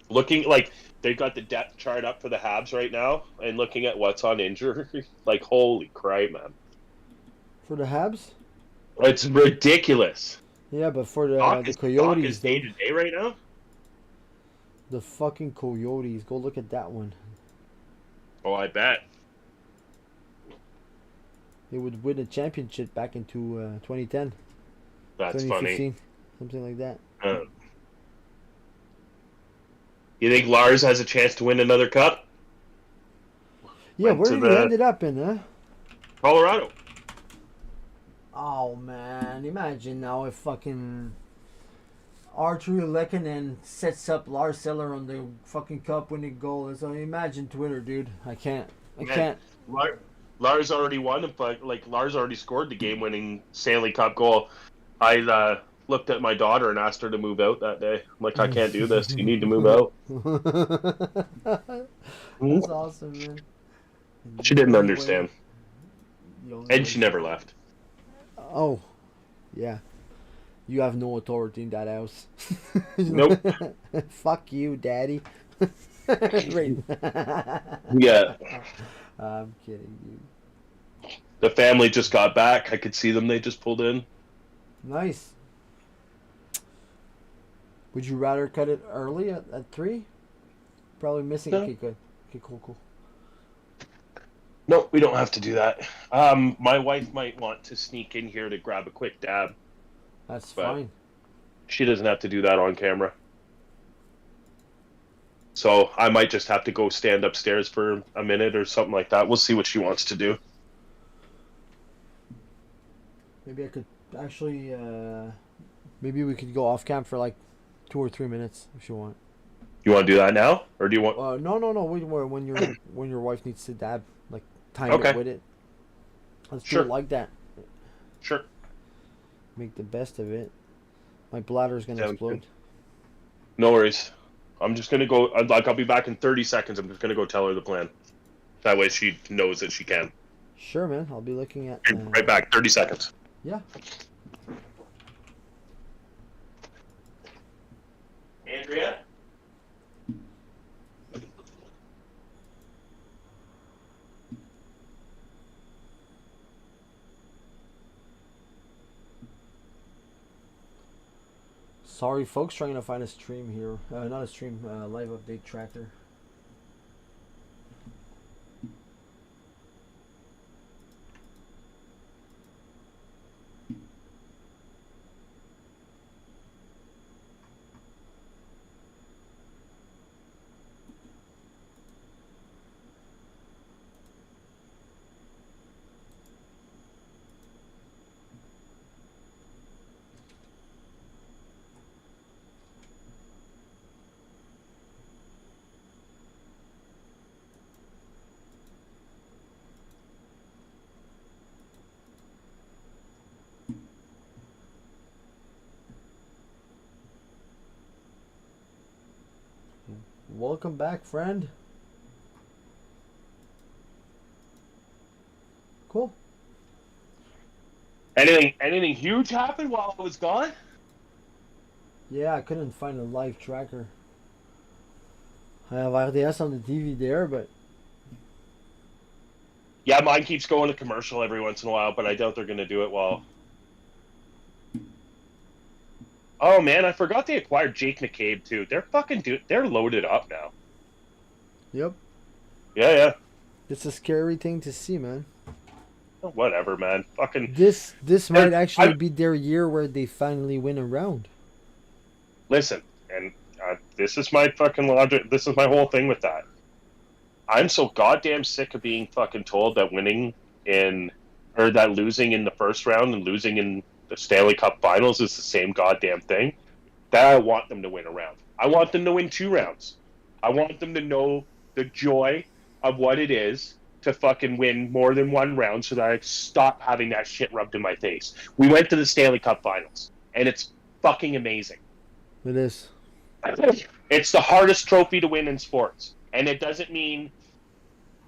looking like they got the depth chart up for the Habs right now, and looking at what's on injury, like holy crap, man! For the Habs? It's ridiculous. Yeah, but for the Doc Coyotes, is day to day right now. the fucking Coyotes. Go look at that one. Oh, I bet. They would win a championship back into 2010, That's 2015, funny. something like that. You think Lars has a chance to win another cup? Yeah, Went where to did he the- end it up in, huh? Colorado. Oh man, imagine now if fucking Arturi Lehkonen sets up Lars Eller on the fucking cup winning goal. So imagine Twitter, dude. I can't. Lars already won, but like Lars already scored the game-winning Stanley Cup goal. I looked at my daughter and asked her to move out that day. I'm like, I can't do this. You need to move out. That's awesome, man. She didn't The only understand, way- the only and way- she never left. Oh, yeah. You have no authority in that house. Nope. Fuck you, daddy. Right. Yeah, I'm kidding you. the family just got back. I could see them. They just pulled in. Nice. Would you rather cut it early at 3? Probably missing. No. Okay, good. Okay, cool. No, we don't have to do that. My wife might want to sneak in here to grab a quick dab. That's But- fine. She doesn't have to do that on camera. So I might just have to go stand upstairs for a minute or something like that. We'll see what she wants to do. Maybe I could actually. Maybe we could go off cam for like 2 or 3 minutes if you want. You want to do that now, or do you want? No. When your wife needs to dab, like time Okay. it with it. Let's do Sure. it like that. Sure. Make the best of it. My bladder's gonna Sounds explode. good. No worries. I'm just gonna go. I'll be back in 30 seconds. I'm just gonna go tell her the plan. That way she knows that she can. Sure, man. I'll be looking at. Right back. 30 seconds. Yeah. Andrea. Sorry, folks. Trying to find a stream here. Not a stream. Live update tracker. welcome back, friend. Cool. Anything huge happened while I was gone? Yeah, I couldn't find a live tracker. I have RDS on the TV there, but Yeah, mine keeps going to commercial every once in a while, but I doubt they're going to do it while... Oh, man, I forgot they acquired Jake McCabe, too. They're loaded up now. yep, Yeah. it's a scary thing to see, man. Whatever, man. Fucking... This might actually I- be their year where they finally win a round. Listen, and this is my fucking logic. This is my whole thing with that. I'm so goddamn sick of being fucking told that that losing in the first round and losing in the Stanley Cup Finals is the same goddamn thing. That I want them to win a round. I want them to win 2 rounds. I want them to know the joy of what it is to fucking win more than 1 round so that I stop having that shit rubbed in my face. We went to the Stanley Cup Finals, and it's fucking amazing. It is. It's the hardest trophy to win in sports, and it doesn't mean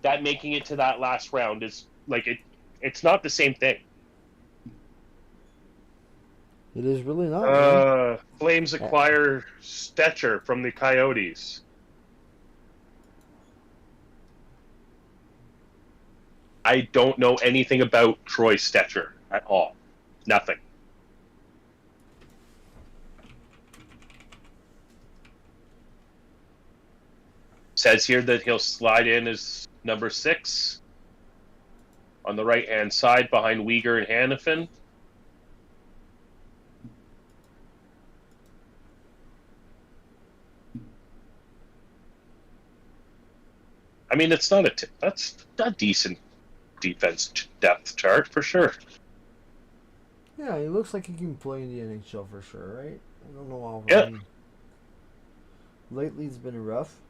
that making it to that last round is like it. It's not the same thing. It is really not. Man. Flames acquire Stetcher from the Coyotes. I don't know anything about Troy Stetcher at all. Nothing. Says here that he'll slide in as number 6 on the right-hand side behind Uyghur and Hannafin. I mean, it's not that's a decent defense depth chart for sure. Yeah, he looks like he can play in the NHL for sure, right? I don't know how. Yeah. Lately, it's been rough.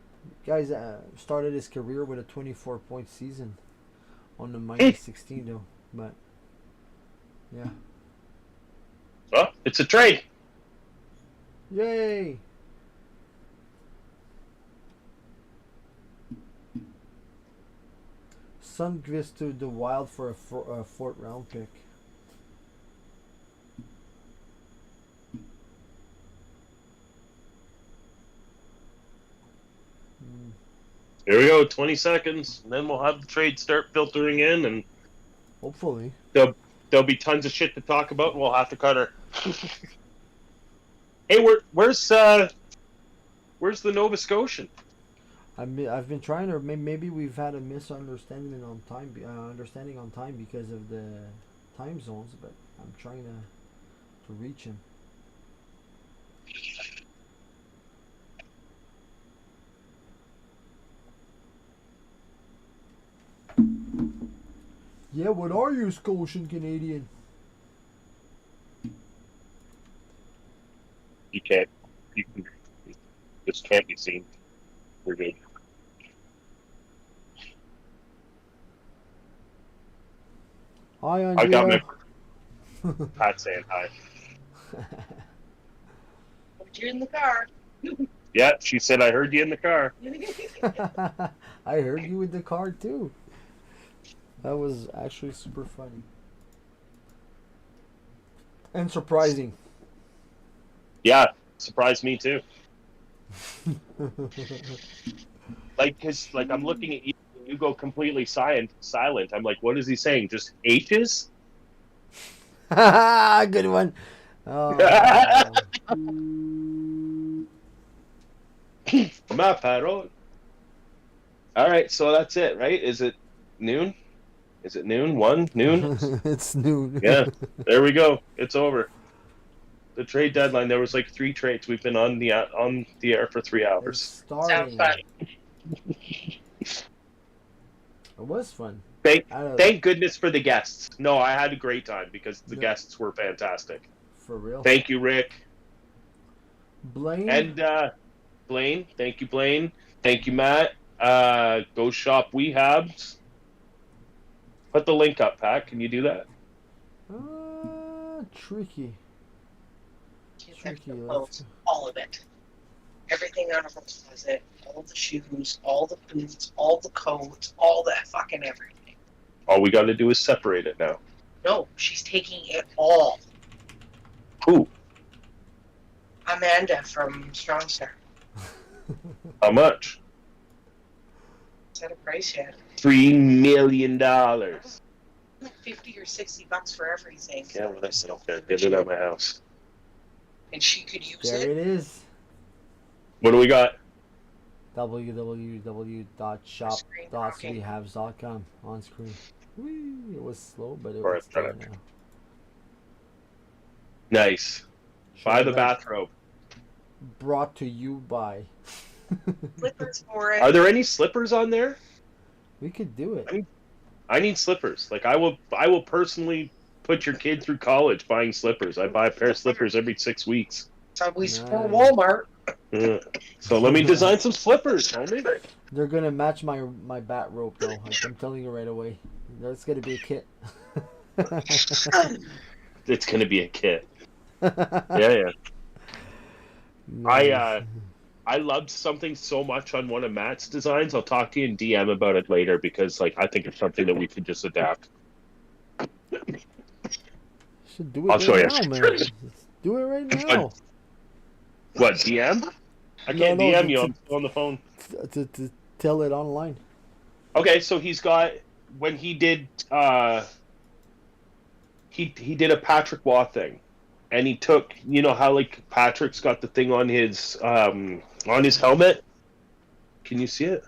Guys started his career with a 24-point season on the minus 16 though, but yeah. Well, it's a trade. Yay! Sundqvist to the Wild for a 4th round pick. Here we go, 20 seconds, and then we'll have the trade start filtering in, and Hopefully. there'll be tons of shit to talk about, and we'll have to cut her. Hey, where's the Nova Scotian? I've been trying to. Maybe we've had a misunderstanding on time. Because of the time zones, but I'm trying to reach him. Yeah, what are you, Scotian Canadian? You can't. This can't be seen. We're good. Hi, I got Andrea. my Pat saying hi. You're in the car. Yeah, she said I heard you in the car. I heard you in the car too. That was actually super funny. And surprising. Yeah, surprised me too. Cause I'm looking at you, and you go completely silent. I'm like, what is he saying? Just H's? Good one. Oh. Ma parole. All right, so that's it, right? Is it noon? Is it noon? 1 noon? It's noon. Yeah, there we go. It's over. The trade deadline. There was like 3 trades. We've been on the air for 3 It's hours. starting. Sounds fun. It was fun. Thank goodness for the guests. No, I had a great time because the guests were fantastic. For real. Thank you, Rick. Blaine. And Blaine. Thank you, Blaine. Thank you, Matt. Go shop OuiHabs. Put the link up, Pat. Can you do that? Tricky. He's Tricky, gonna let's close all of it. everything out of her closet, all the shoes, all the boots, all the coats, all that fucking everything. All we got to do is separate it now. No, she's taking it all. Who? Amanda from Strong Star. How much? Set a price yet. $3 million. Like $50 or $60 for everything. Yeah, well, I said, okay, get it out of my house. And she could use There it is. What do we got? www.shop.OuiHabs.com on screen. Whee, it was slow, but it Or was a there truck. now. Nice. Buy the bathrobe. Brought to you by. Slippers for it. Are there any slippers on there? We could do it. I need slippers. Like I will personally put your kid through college buying slippers. I buy a pair of slippers every 6 weeks. So we support Nice. Walmart. Yeah. So let me design some slippers, homie. They're gonna match my bat rope though. I'm telling you right away. That's gonna be a kit. It's gonna be a kit. Yeah. Nice. I loved something so much on one of Matt's designs. I'll talk to you in DM about it later because like I think it's something that we could just adapt. Should do it I'll show you. now, man. Let's do it right now. What, DM? I can't No, DM you, I'm still on the phone. To tell it online. Okay, so he's got when he did he did a Patrick Waugh thing. And he took, you know how like Patrick's got the thing on his helmet? Can you see it?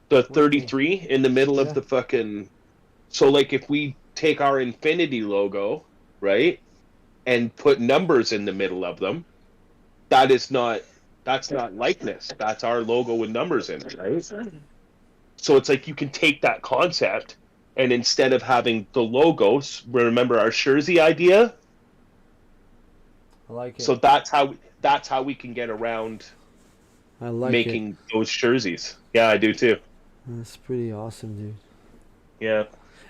The 33 in the middle of the fucking. So like if we take our Infinity logo, right, and put numbers in the middle of them, that's not likeness. That's our logo with numbers in it, right? So it's like you can take that concept and instead of having the logos, remember our Jersey idea? I like it. So that's how we can get around I like making it. those jerseys. Yeah, I do too. That's pretty awesome, dude. Yeah.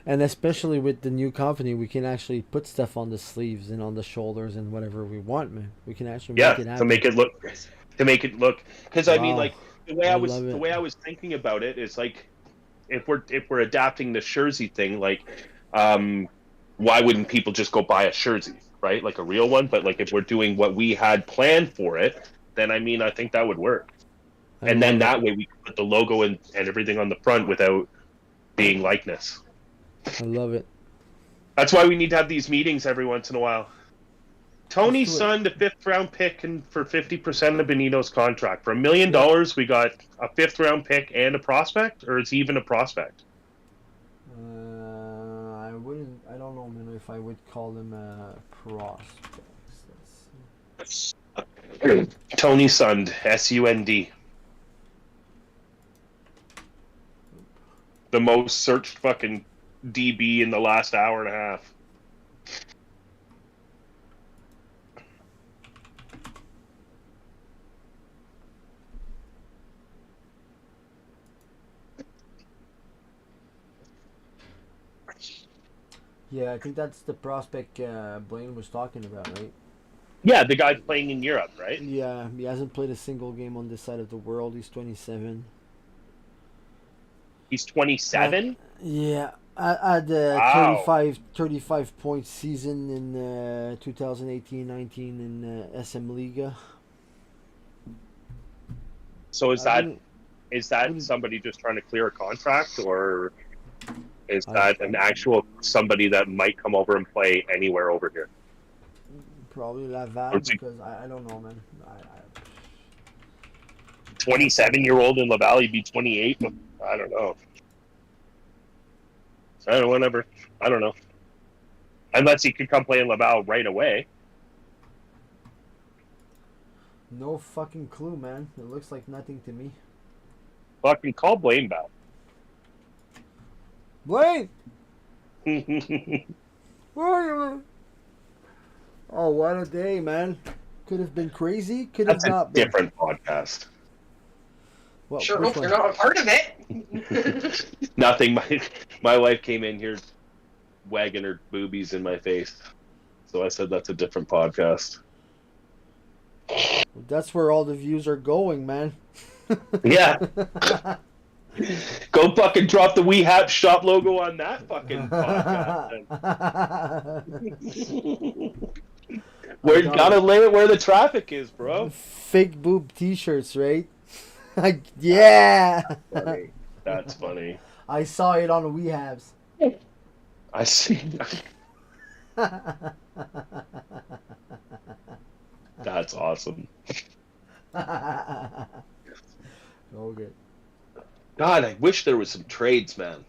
And especially with the new company, we can actually put stuff on the sleeves and on the shoulders and whatever we want, man. We can actually make it happen. to make it look because I mean Wow. like the way love it. I was thinking about it is like if we're adapting the Jersey thing, like why wouldn't people just go buy a Jersey, right? Like a real one, but like if we're doing what we had planned for it, then I mean I think that would work. And then that way we can put the logo and everything on the front without being likeness. I love it. That's why we need to have these meetings every once in a while. Tony Let's do it. signed a 5th round pick for 50% of Benito's contract. For $1 million, we got a 5th round pick and a prospect, or it's even a prospect. I don't know, man, if I would call him a prospect. Let's see. Tony Sund, S-U-N-D. The most searched fucking DB in the last hour and a half. Yeah, I think that's the prospect Blaine was talking about, right? Yeah, the guy playing in Europe, right? Yeah, he hasn't played a single game on this side of the world. He's 27. He's 27? Yeah, I had a Wow. 35 point season in 2018-19 in SM Liga. So is I that wouldn't- somebody just trying to clear a contract, or is I- that an actual somebody that might come over and play anywhere over here? Probably Laval What's he- because I don't know, man. 27-year-old in Laval, he'd be 28. I don't know. Whatever. I don't know. Unless he could come play in Laval right away. No fucking clue, man. It looks like nothing to me. Fucking call Blaine back. Blaine, where are you, man? Oh, what a day, man. Could have been crazy. Could have That's a not been. different podcast. Well, Sure which hope you're one? not a part of it. Nothing. My wife came in here wagging her boobies in my face. So I said that's a different podcast. We'll That's where all the views are going, man. Yeah. Go fucking drop the OuiHabs shop logo on that fucking podcast. We're gotta lay it where the traffic is, bro. Fake boob T-shirts, right? Yeah. Funny. That's funny. I saw it on OuiHabs. I see. That's awesome. Okay. God, I wish there was some trades, man.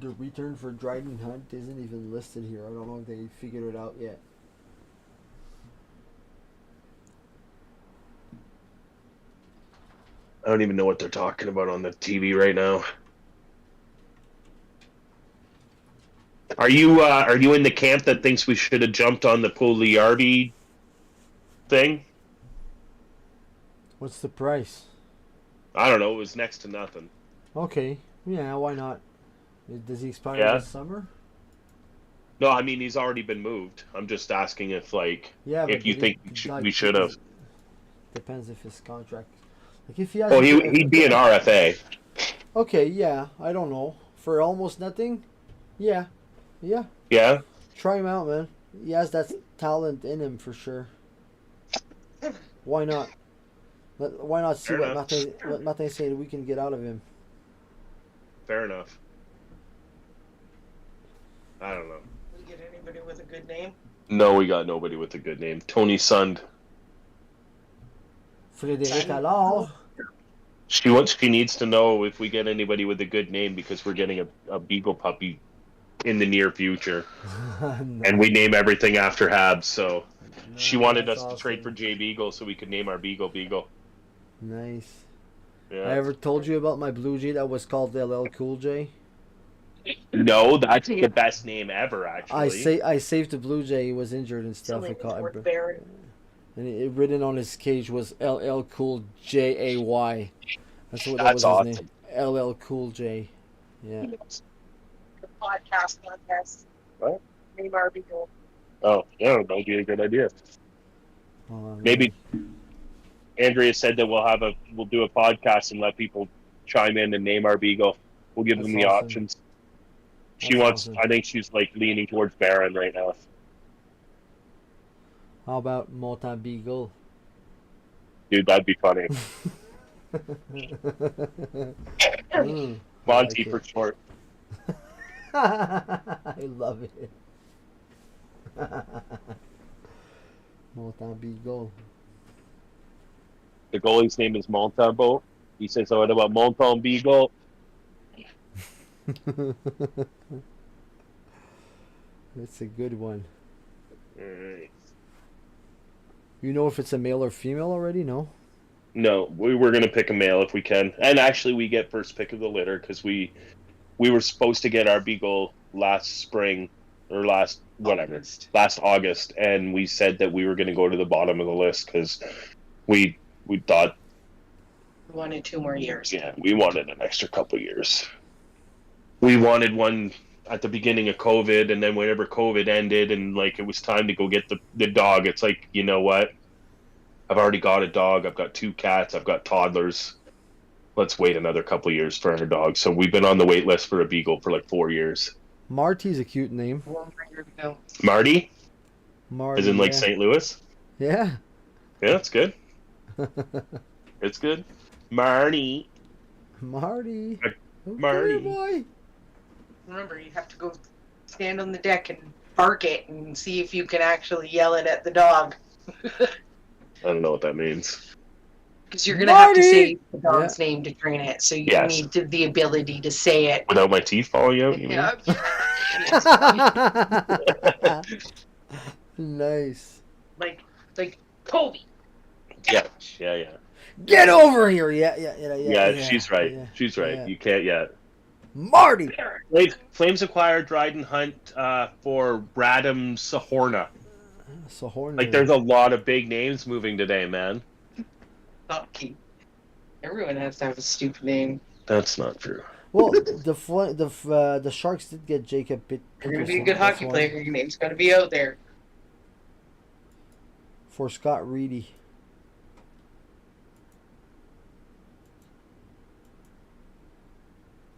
The return for Dryden Hunt isn't even listed here. I don't know if they figured it out yet. I don't even know what they're talking about on the TV right now. Are you in the camp that thinks we should have jumped on the Pugliardi thing? What's the price? I don't know. It was next to nothing. Okay. Yeah, why not? Does he expire this summer? No, I mean he's already been moved. I'm just asking if if you think we should have. Depends if his contract. Like if he has. Oh, he'd be an RFA. Okay, yeah. I don't know. For almost nothing. Yeah. Yeah. Try him out, man. He has that talent in him for sure. Why not? Why not see what Martin said we can get out of him? Fair enough. I don't know. Did we get anybody with a good name? No, we got nobody with a good name. Tony Sund. Frédéric Allard. She needs to know if we get anybody with a good name because we're getting a beagle puppy in the near future. No. And we name everything after Habs, so No, she wanted us awesome. to trade for Jay Beagle so we could name our Beagle. Nice. Yeah. I ever told you about my Blue Jay that was called LL Cool J? No, that's the best name ever, actually. I saved the Blue Jay. He was injured and stuff. Something with Lord Barron. And it written on his cage was LL Cool Jay. That was awesome. his name. LL Cool J. Yeah. The podcast contest. What? Name our Beagle. Oh, yeah, that would be a good idea. Maybe Andrea said that we'll do a podcast and let people chime in and name our Beagle. We'll give them the awesome. options. Awesome. I think she's leaning towards Baron right now. How about Monta Beagle? Dude, that'd be funny. Monty like for short. I love it. Monta Beagle. The goalie's name is Montembeau. He says, "Oh, what about Montembeau Beagle?" That's a good one. Alright. You know if it's a male or female already? No? No, we were going to pick a male if we can. And actually, we get first pick of the litter because we were supposed to get our Beagle last spring or last August. And we said that we were going to go to the bottom of the list because we thought... We wanted 2 more years. Yeah, we wanted an extra couple years. We wanted one at the beginning of COVID, and then whenever COVID ended and it was time to go get the dog, it's like, you know what? I've already got a dog. I've got 2 cats. I've got toddlers. Let's wait another couple of years for our dog. So we've been on the wait list for a Beagle for 4 years. Marty's a cute name. 1 year ago. Marty? Marty. As in St. Louis? Yeah. Yeah, that's good. It's good. Marty. Marty. Marty. Okay, boy. Remember, you have to go stand on the deck and bark it and see if you can actually yell it at the dog. I don't know what that means. Because you're going to have to Marty! say the dog's name to train it, so you Yes. need the ability to say it. Without my teeth falling out, you mean? Yeah. Nice. like Kobe. Yeah. Get over here. Yeah, She's right. yeah, She's right. yeah. You can't yet. Marty. Flames acquired Dryden Hunt for Radom Sahorna. Sahorna. There's a lot of big names moving today, man. Hockey. Everyone has to have a stupid name. That's not true. Well, the Sharks did get Jacob Pitt. You're going to be a good hockey player. Your name's got to be out there. for Scott Reedy.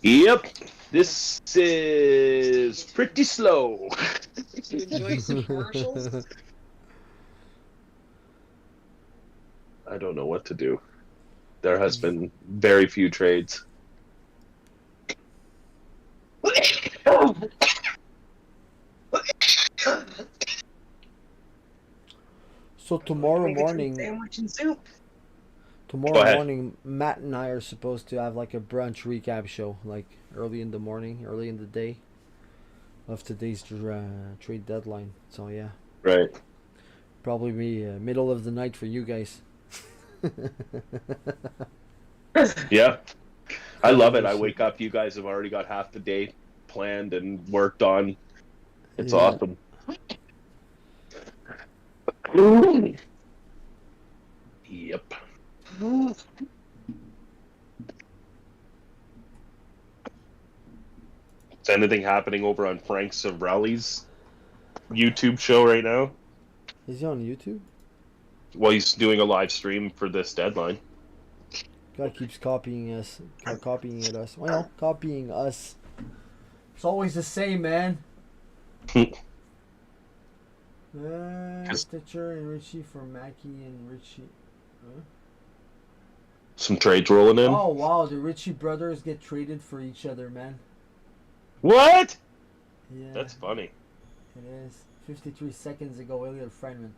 Yep. This is pretty slow. You enjoy some commercials? I don't know what to do. There has been very few trades. So tomorrow Make a morning, sandwich and soup. Go ahead. morning, Matt and I are supposed to have like a brunch recap show, like early in the morning, early in the day, of today's trade deadline. So yeah, Right. probably be middle of the night for you guys. Yeah. I love it. I wake up, you guys have already got half the day planned and worked on. It's Yeah. awesome. Yep. Is anything happening over on Frank Savrelli's YouTube show right now? Is he on YouTube? Well, he's doing a live stream for this deadline. Guy keeps copying us, copying at us. Well, copying us. It's always the same, man. Stitcher and Richie for Mackie and Richie. Huh? Some trades rolling in. Oh wow, the Richie brothers get traded for each other, man. What? Yeah, That's funny. it is. 53 seconds ago, Elliot Friedman.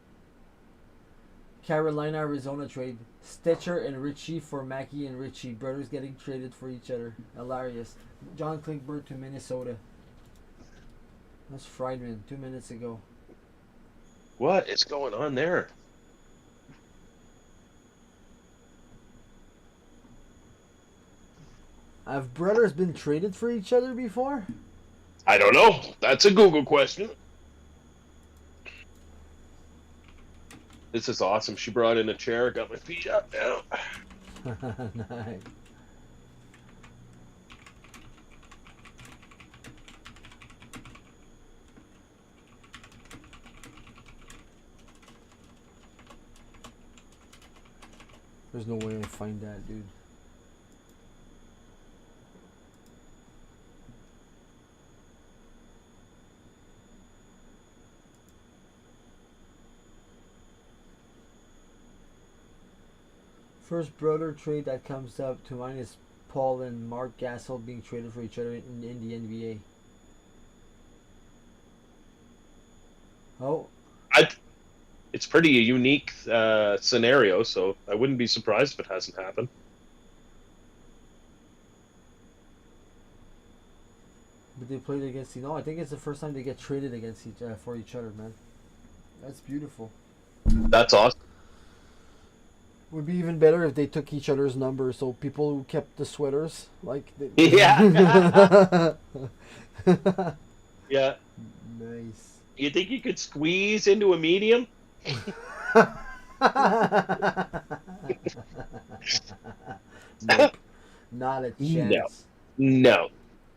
Carolina, Arizona trade. Stitcher and Richie for Mackie and Richie. Brothers getting traded for each other. Hilarious. John Klingberg to Minnesota. That's Friedman, 2 minutes ago. What is going on there? Have brothers been traded for each other before? I don't know. That's a Google question. This is awesome. She brought in a chair, got my feet up now. Nice. There's no way I find that, dude. First brother trade that comes up to mind is Paul and Mark Gasol being traded for each other in the NBA. Oh, It's pretty a unique scenario, so I wouldn't be surprised if it hasn't happened. but they played against I think it's the first time they get traded against for each other, man. That's beautiful. That's awesome. Would be even better if they took each other's numbers, so people who kept the sweaters, like they... Yeah. Yeah. Nice. You think you could squeeze into a medium? Nope. Not a chance. No.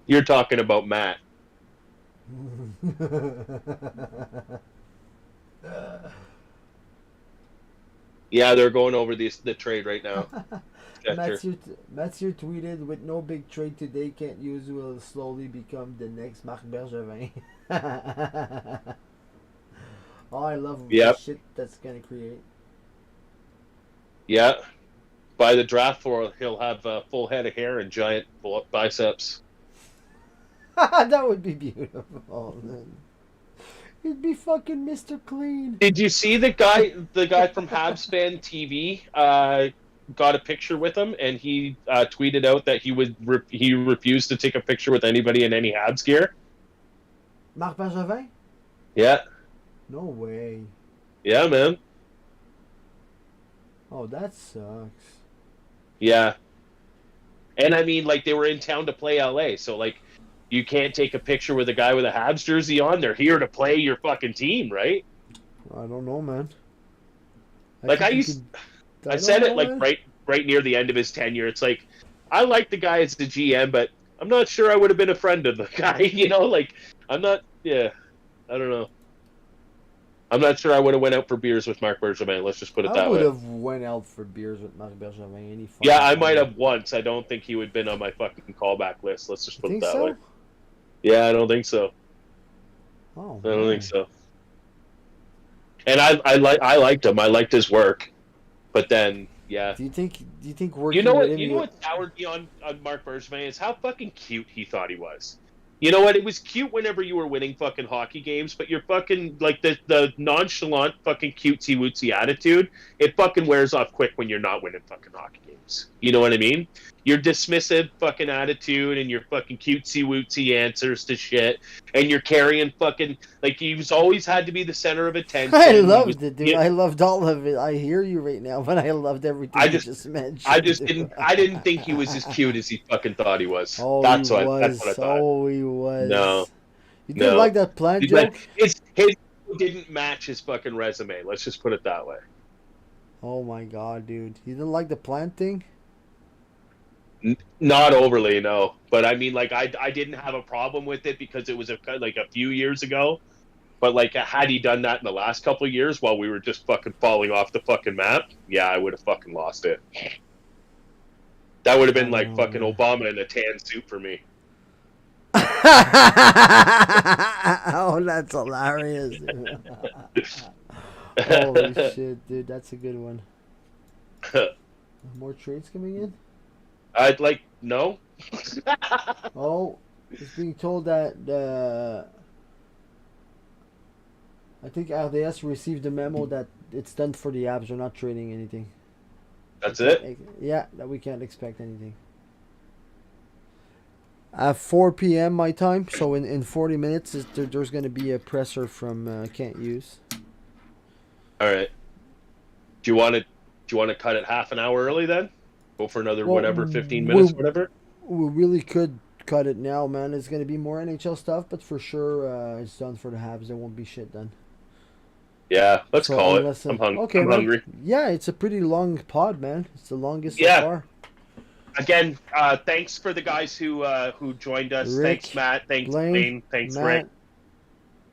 You're talking about Matt. Yeah, they're going over the trade right now. Mathieu tweeted, with no big trade today, Kent Hughes will slowly become the next Marc Bergevin. Oh, I love the shit that's going to create. Yeah. By the draft floor, he'll have a full head of hair and giant biceps. That would be beautiful, man. He'd be fucking Mr. Clean. Did you see the guy from Habs Fan TV got a picture with him, and he tweeted out that he refused to take a picture with anybody in any Habs gear? Marc Bergevin? Yeah. No way. Yeah, man. Oh, that sucks. Yeah. And I mean, like, they were in town to play LA, so, like, you can't take a picture with a guy with a Habs jersey on. They're here to play your fucking team, right? I don't know, man. I said it, like, right near the end of his tenure. It's like, I like the guy as the GM, but I'm not sure I would have been a friend of the guy, you know? Like, I'm not, I don't know. I'm not sure I would have went out for beers with Marc Bergevin. Let's just put it I that would way. have went out for beers with Marc Bergevin. Any fucking Yeah, I might time. have once. I don't think he would have been on my fucking callback list. Let's just You put it think that so? way. Yeah, I don't think so. Oh, I don't man. think so. And I liked him. I liked his work. But then, yeah. Do you think working You know with what? him? You know what soured me on Marc Bergevin is how fucking cute he thought he was. You know what? It was cute whenever you were winning fucking hockey games, but you're fucking like the nonchalant fucking cutesy wootsy attitude. It fucking wears off quick when you're not winning fucking hockey games. You know what I mean? Your dismissive fucking attitude and your fucking cutesy wootsy answers to shit, and you're carrying fucking like you've always had to be the center of attention. I loved it, dude. I loved all of it. I hear you right now, but I loved everything you just mentioned. I didn't think he was as cute as he fucking thought he was. Oh, that's he what was. that's what I thought. Oh, he was. No. You didn't No. like that plant joke? His didn't match his fucking resume. Let's just put it that way. Oh my god, dude. You didn't like the plant thing? Not overly, no. But I mean, like, I didn't have a problem with it because it was like a few years ago. But like, had he done that in the last couple of years while we were just fucking falling off the fucking map, yeah, I would have fucking lost it. That would have been like fucking Obama in a tan suit for me. Oh, that's hilarious. Holy shit, dude. That's a good one. More trades coming in? I'd like, no. Oh, it's being told that I think RDS received a memo that it's done for the Habs. They're not trading anything. That's it? Yeah, that we can't expect anything. At 4 p.m. my time, so in 40 minutes, there's going to be a presser from Can't Use. All right. Do you want to cut it half an hour early then? Go for another whatever 15 minutes, whatever. We really could cut it now, man. It's going to be more NHL stuff, but for sure it's done for the Habs. There won't be shit done. Yeah, let's call it. Unless, I'm okay, hungry. Yeah, it's a pretty long pod, man. It's the longest so Yeah. far. Again, thanks for the guys who joined us. Rick, Thanks, Matt. Thanks, Blaine, Blaine. Thanks, Matt.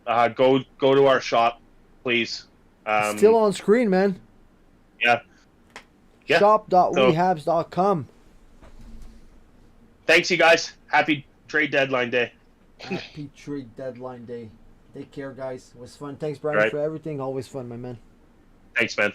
Rick. Go to our shop, please. Still on screen, man. Yeah. Yeah. Shop.OuiHabs.com. Thanks, you guys. Happy trade deadline day. Happy trade deadline day. Take care, guys. It was fun. Thanks, Brian, Right. for everything. Always fun, my man. Thanks, man.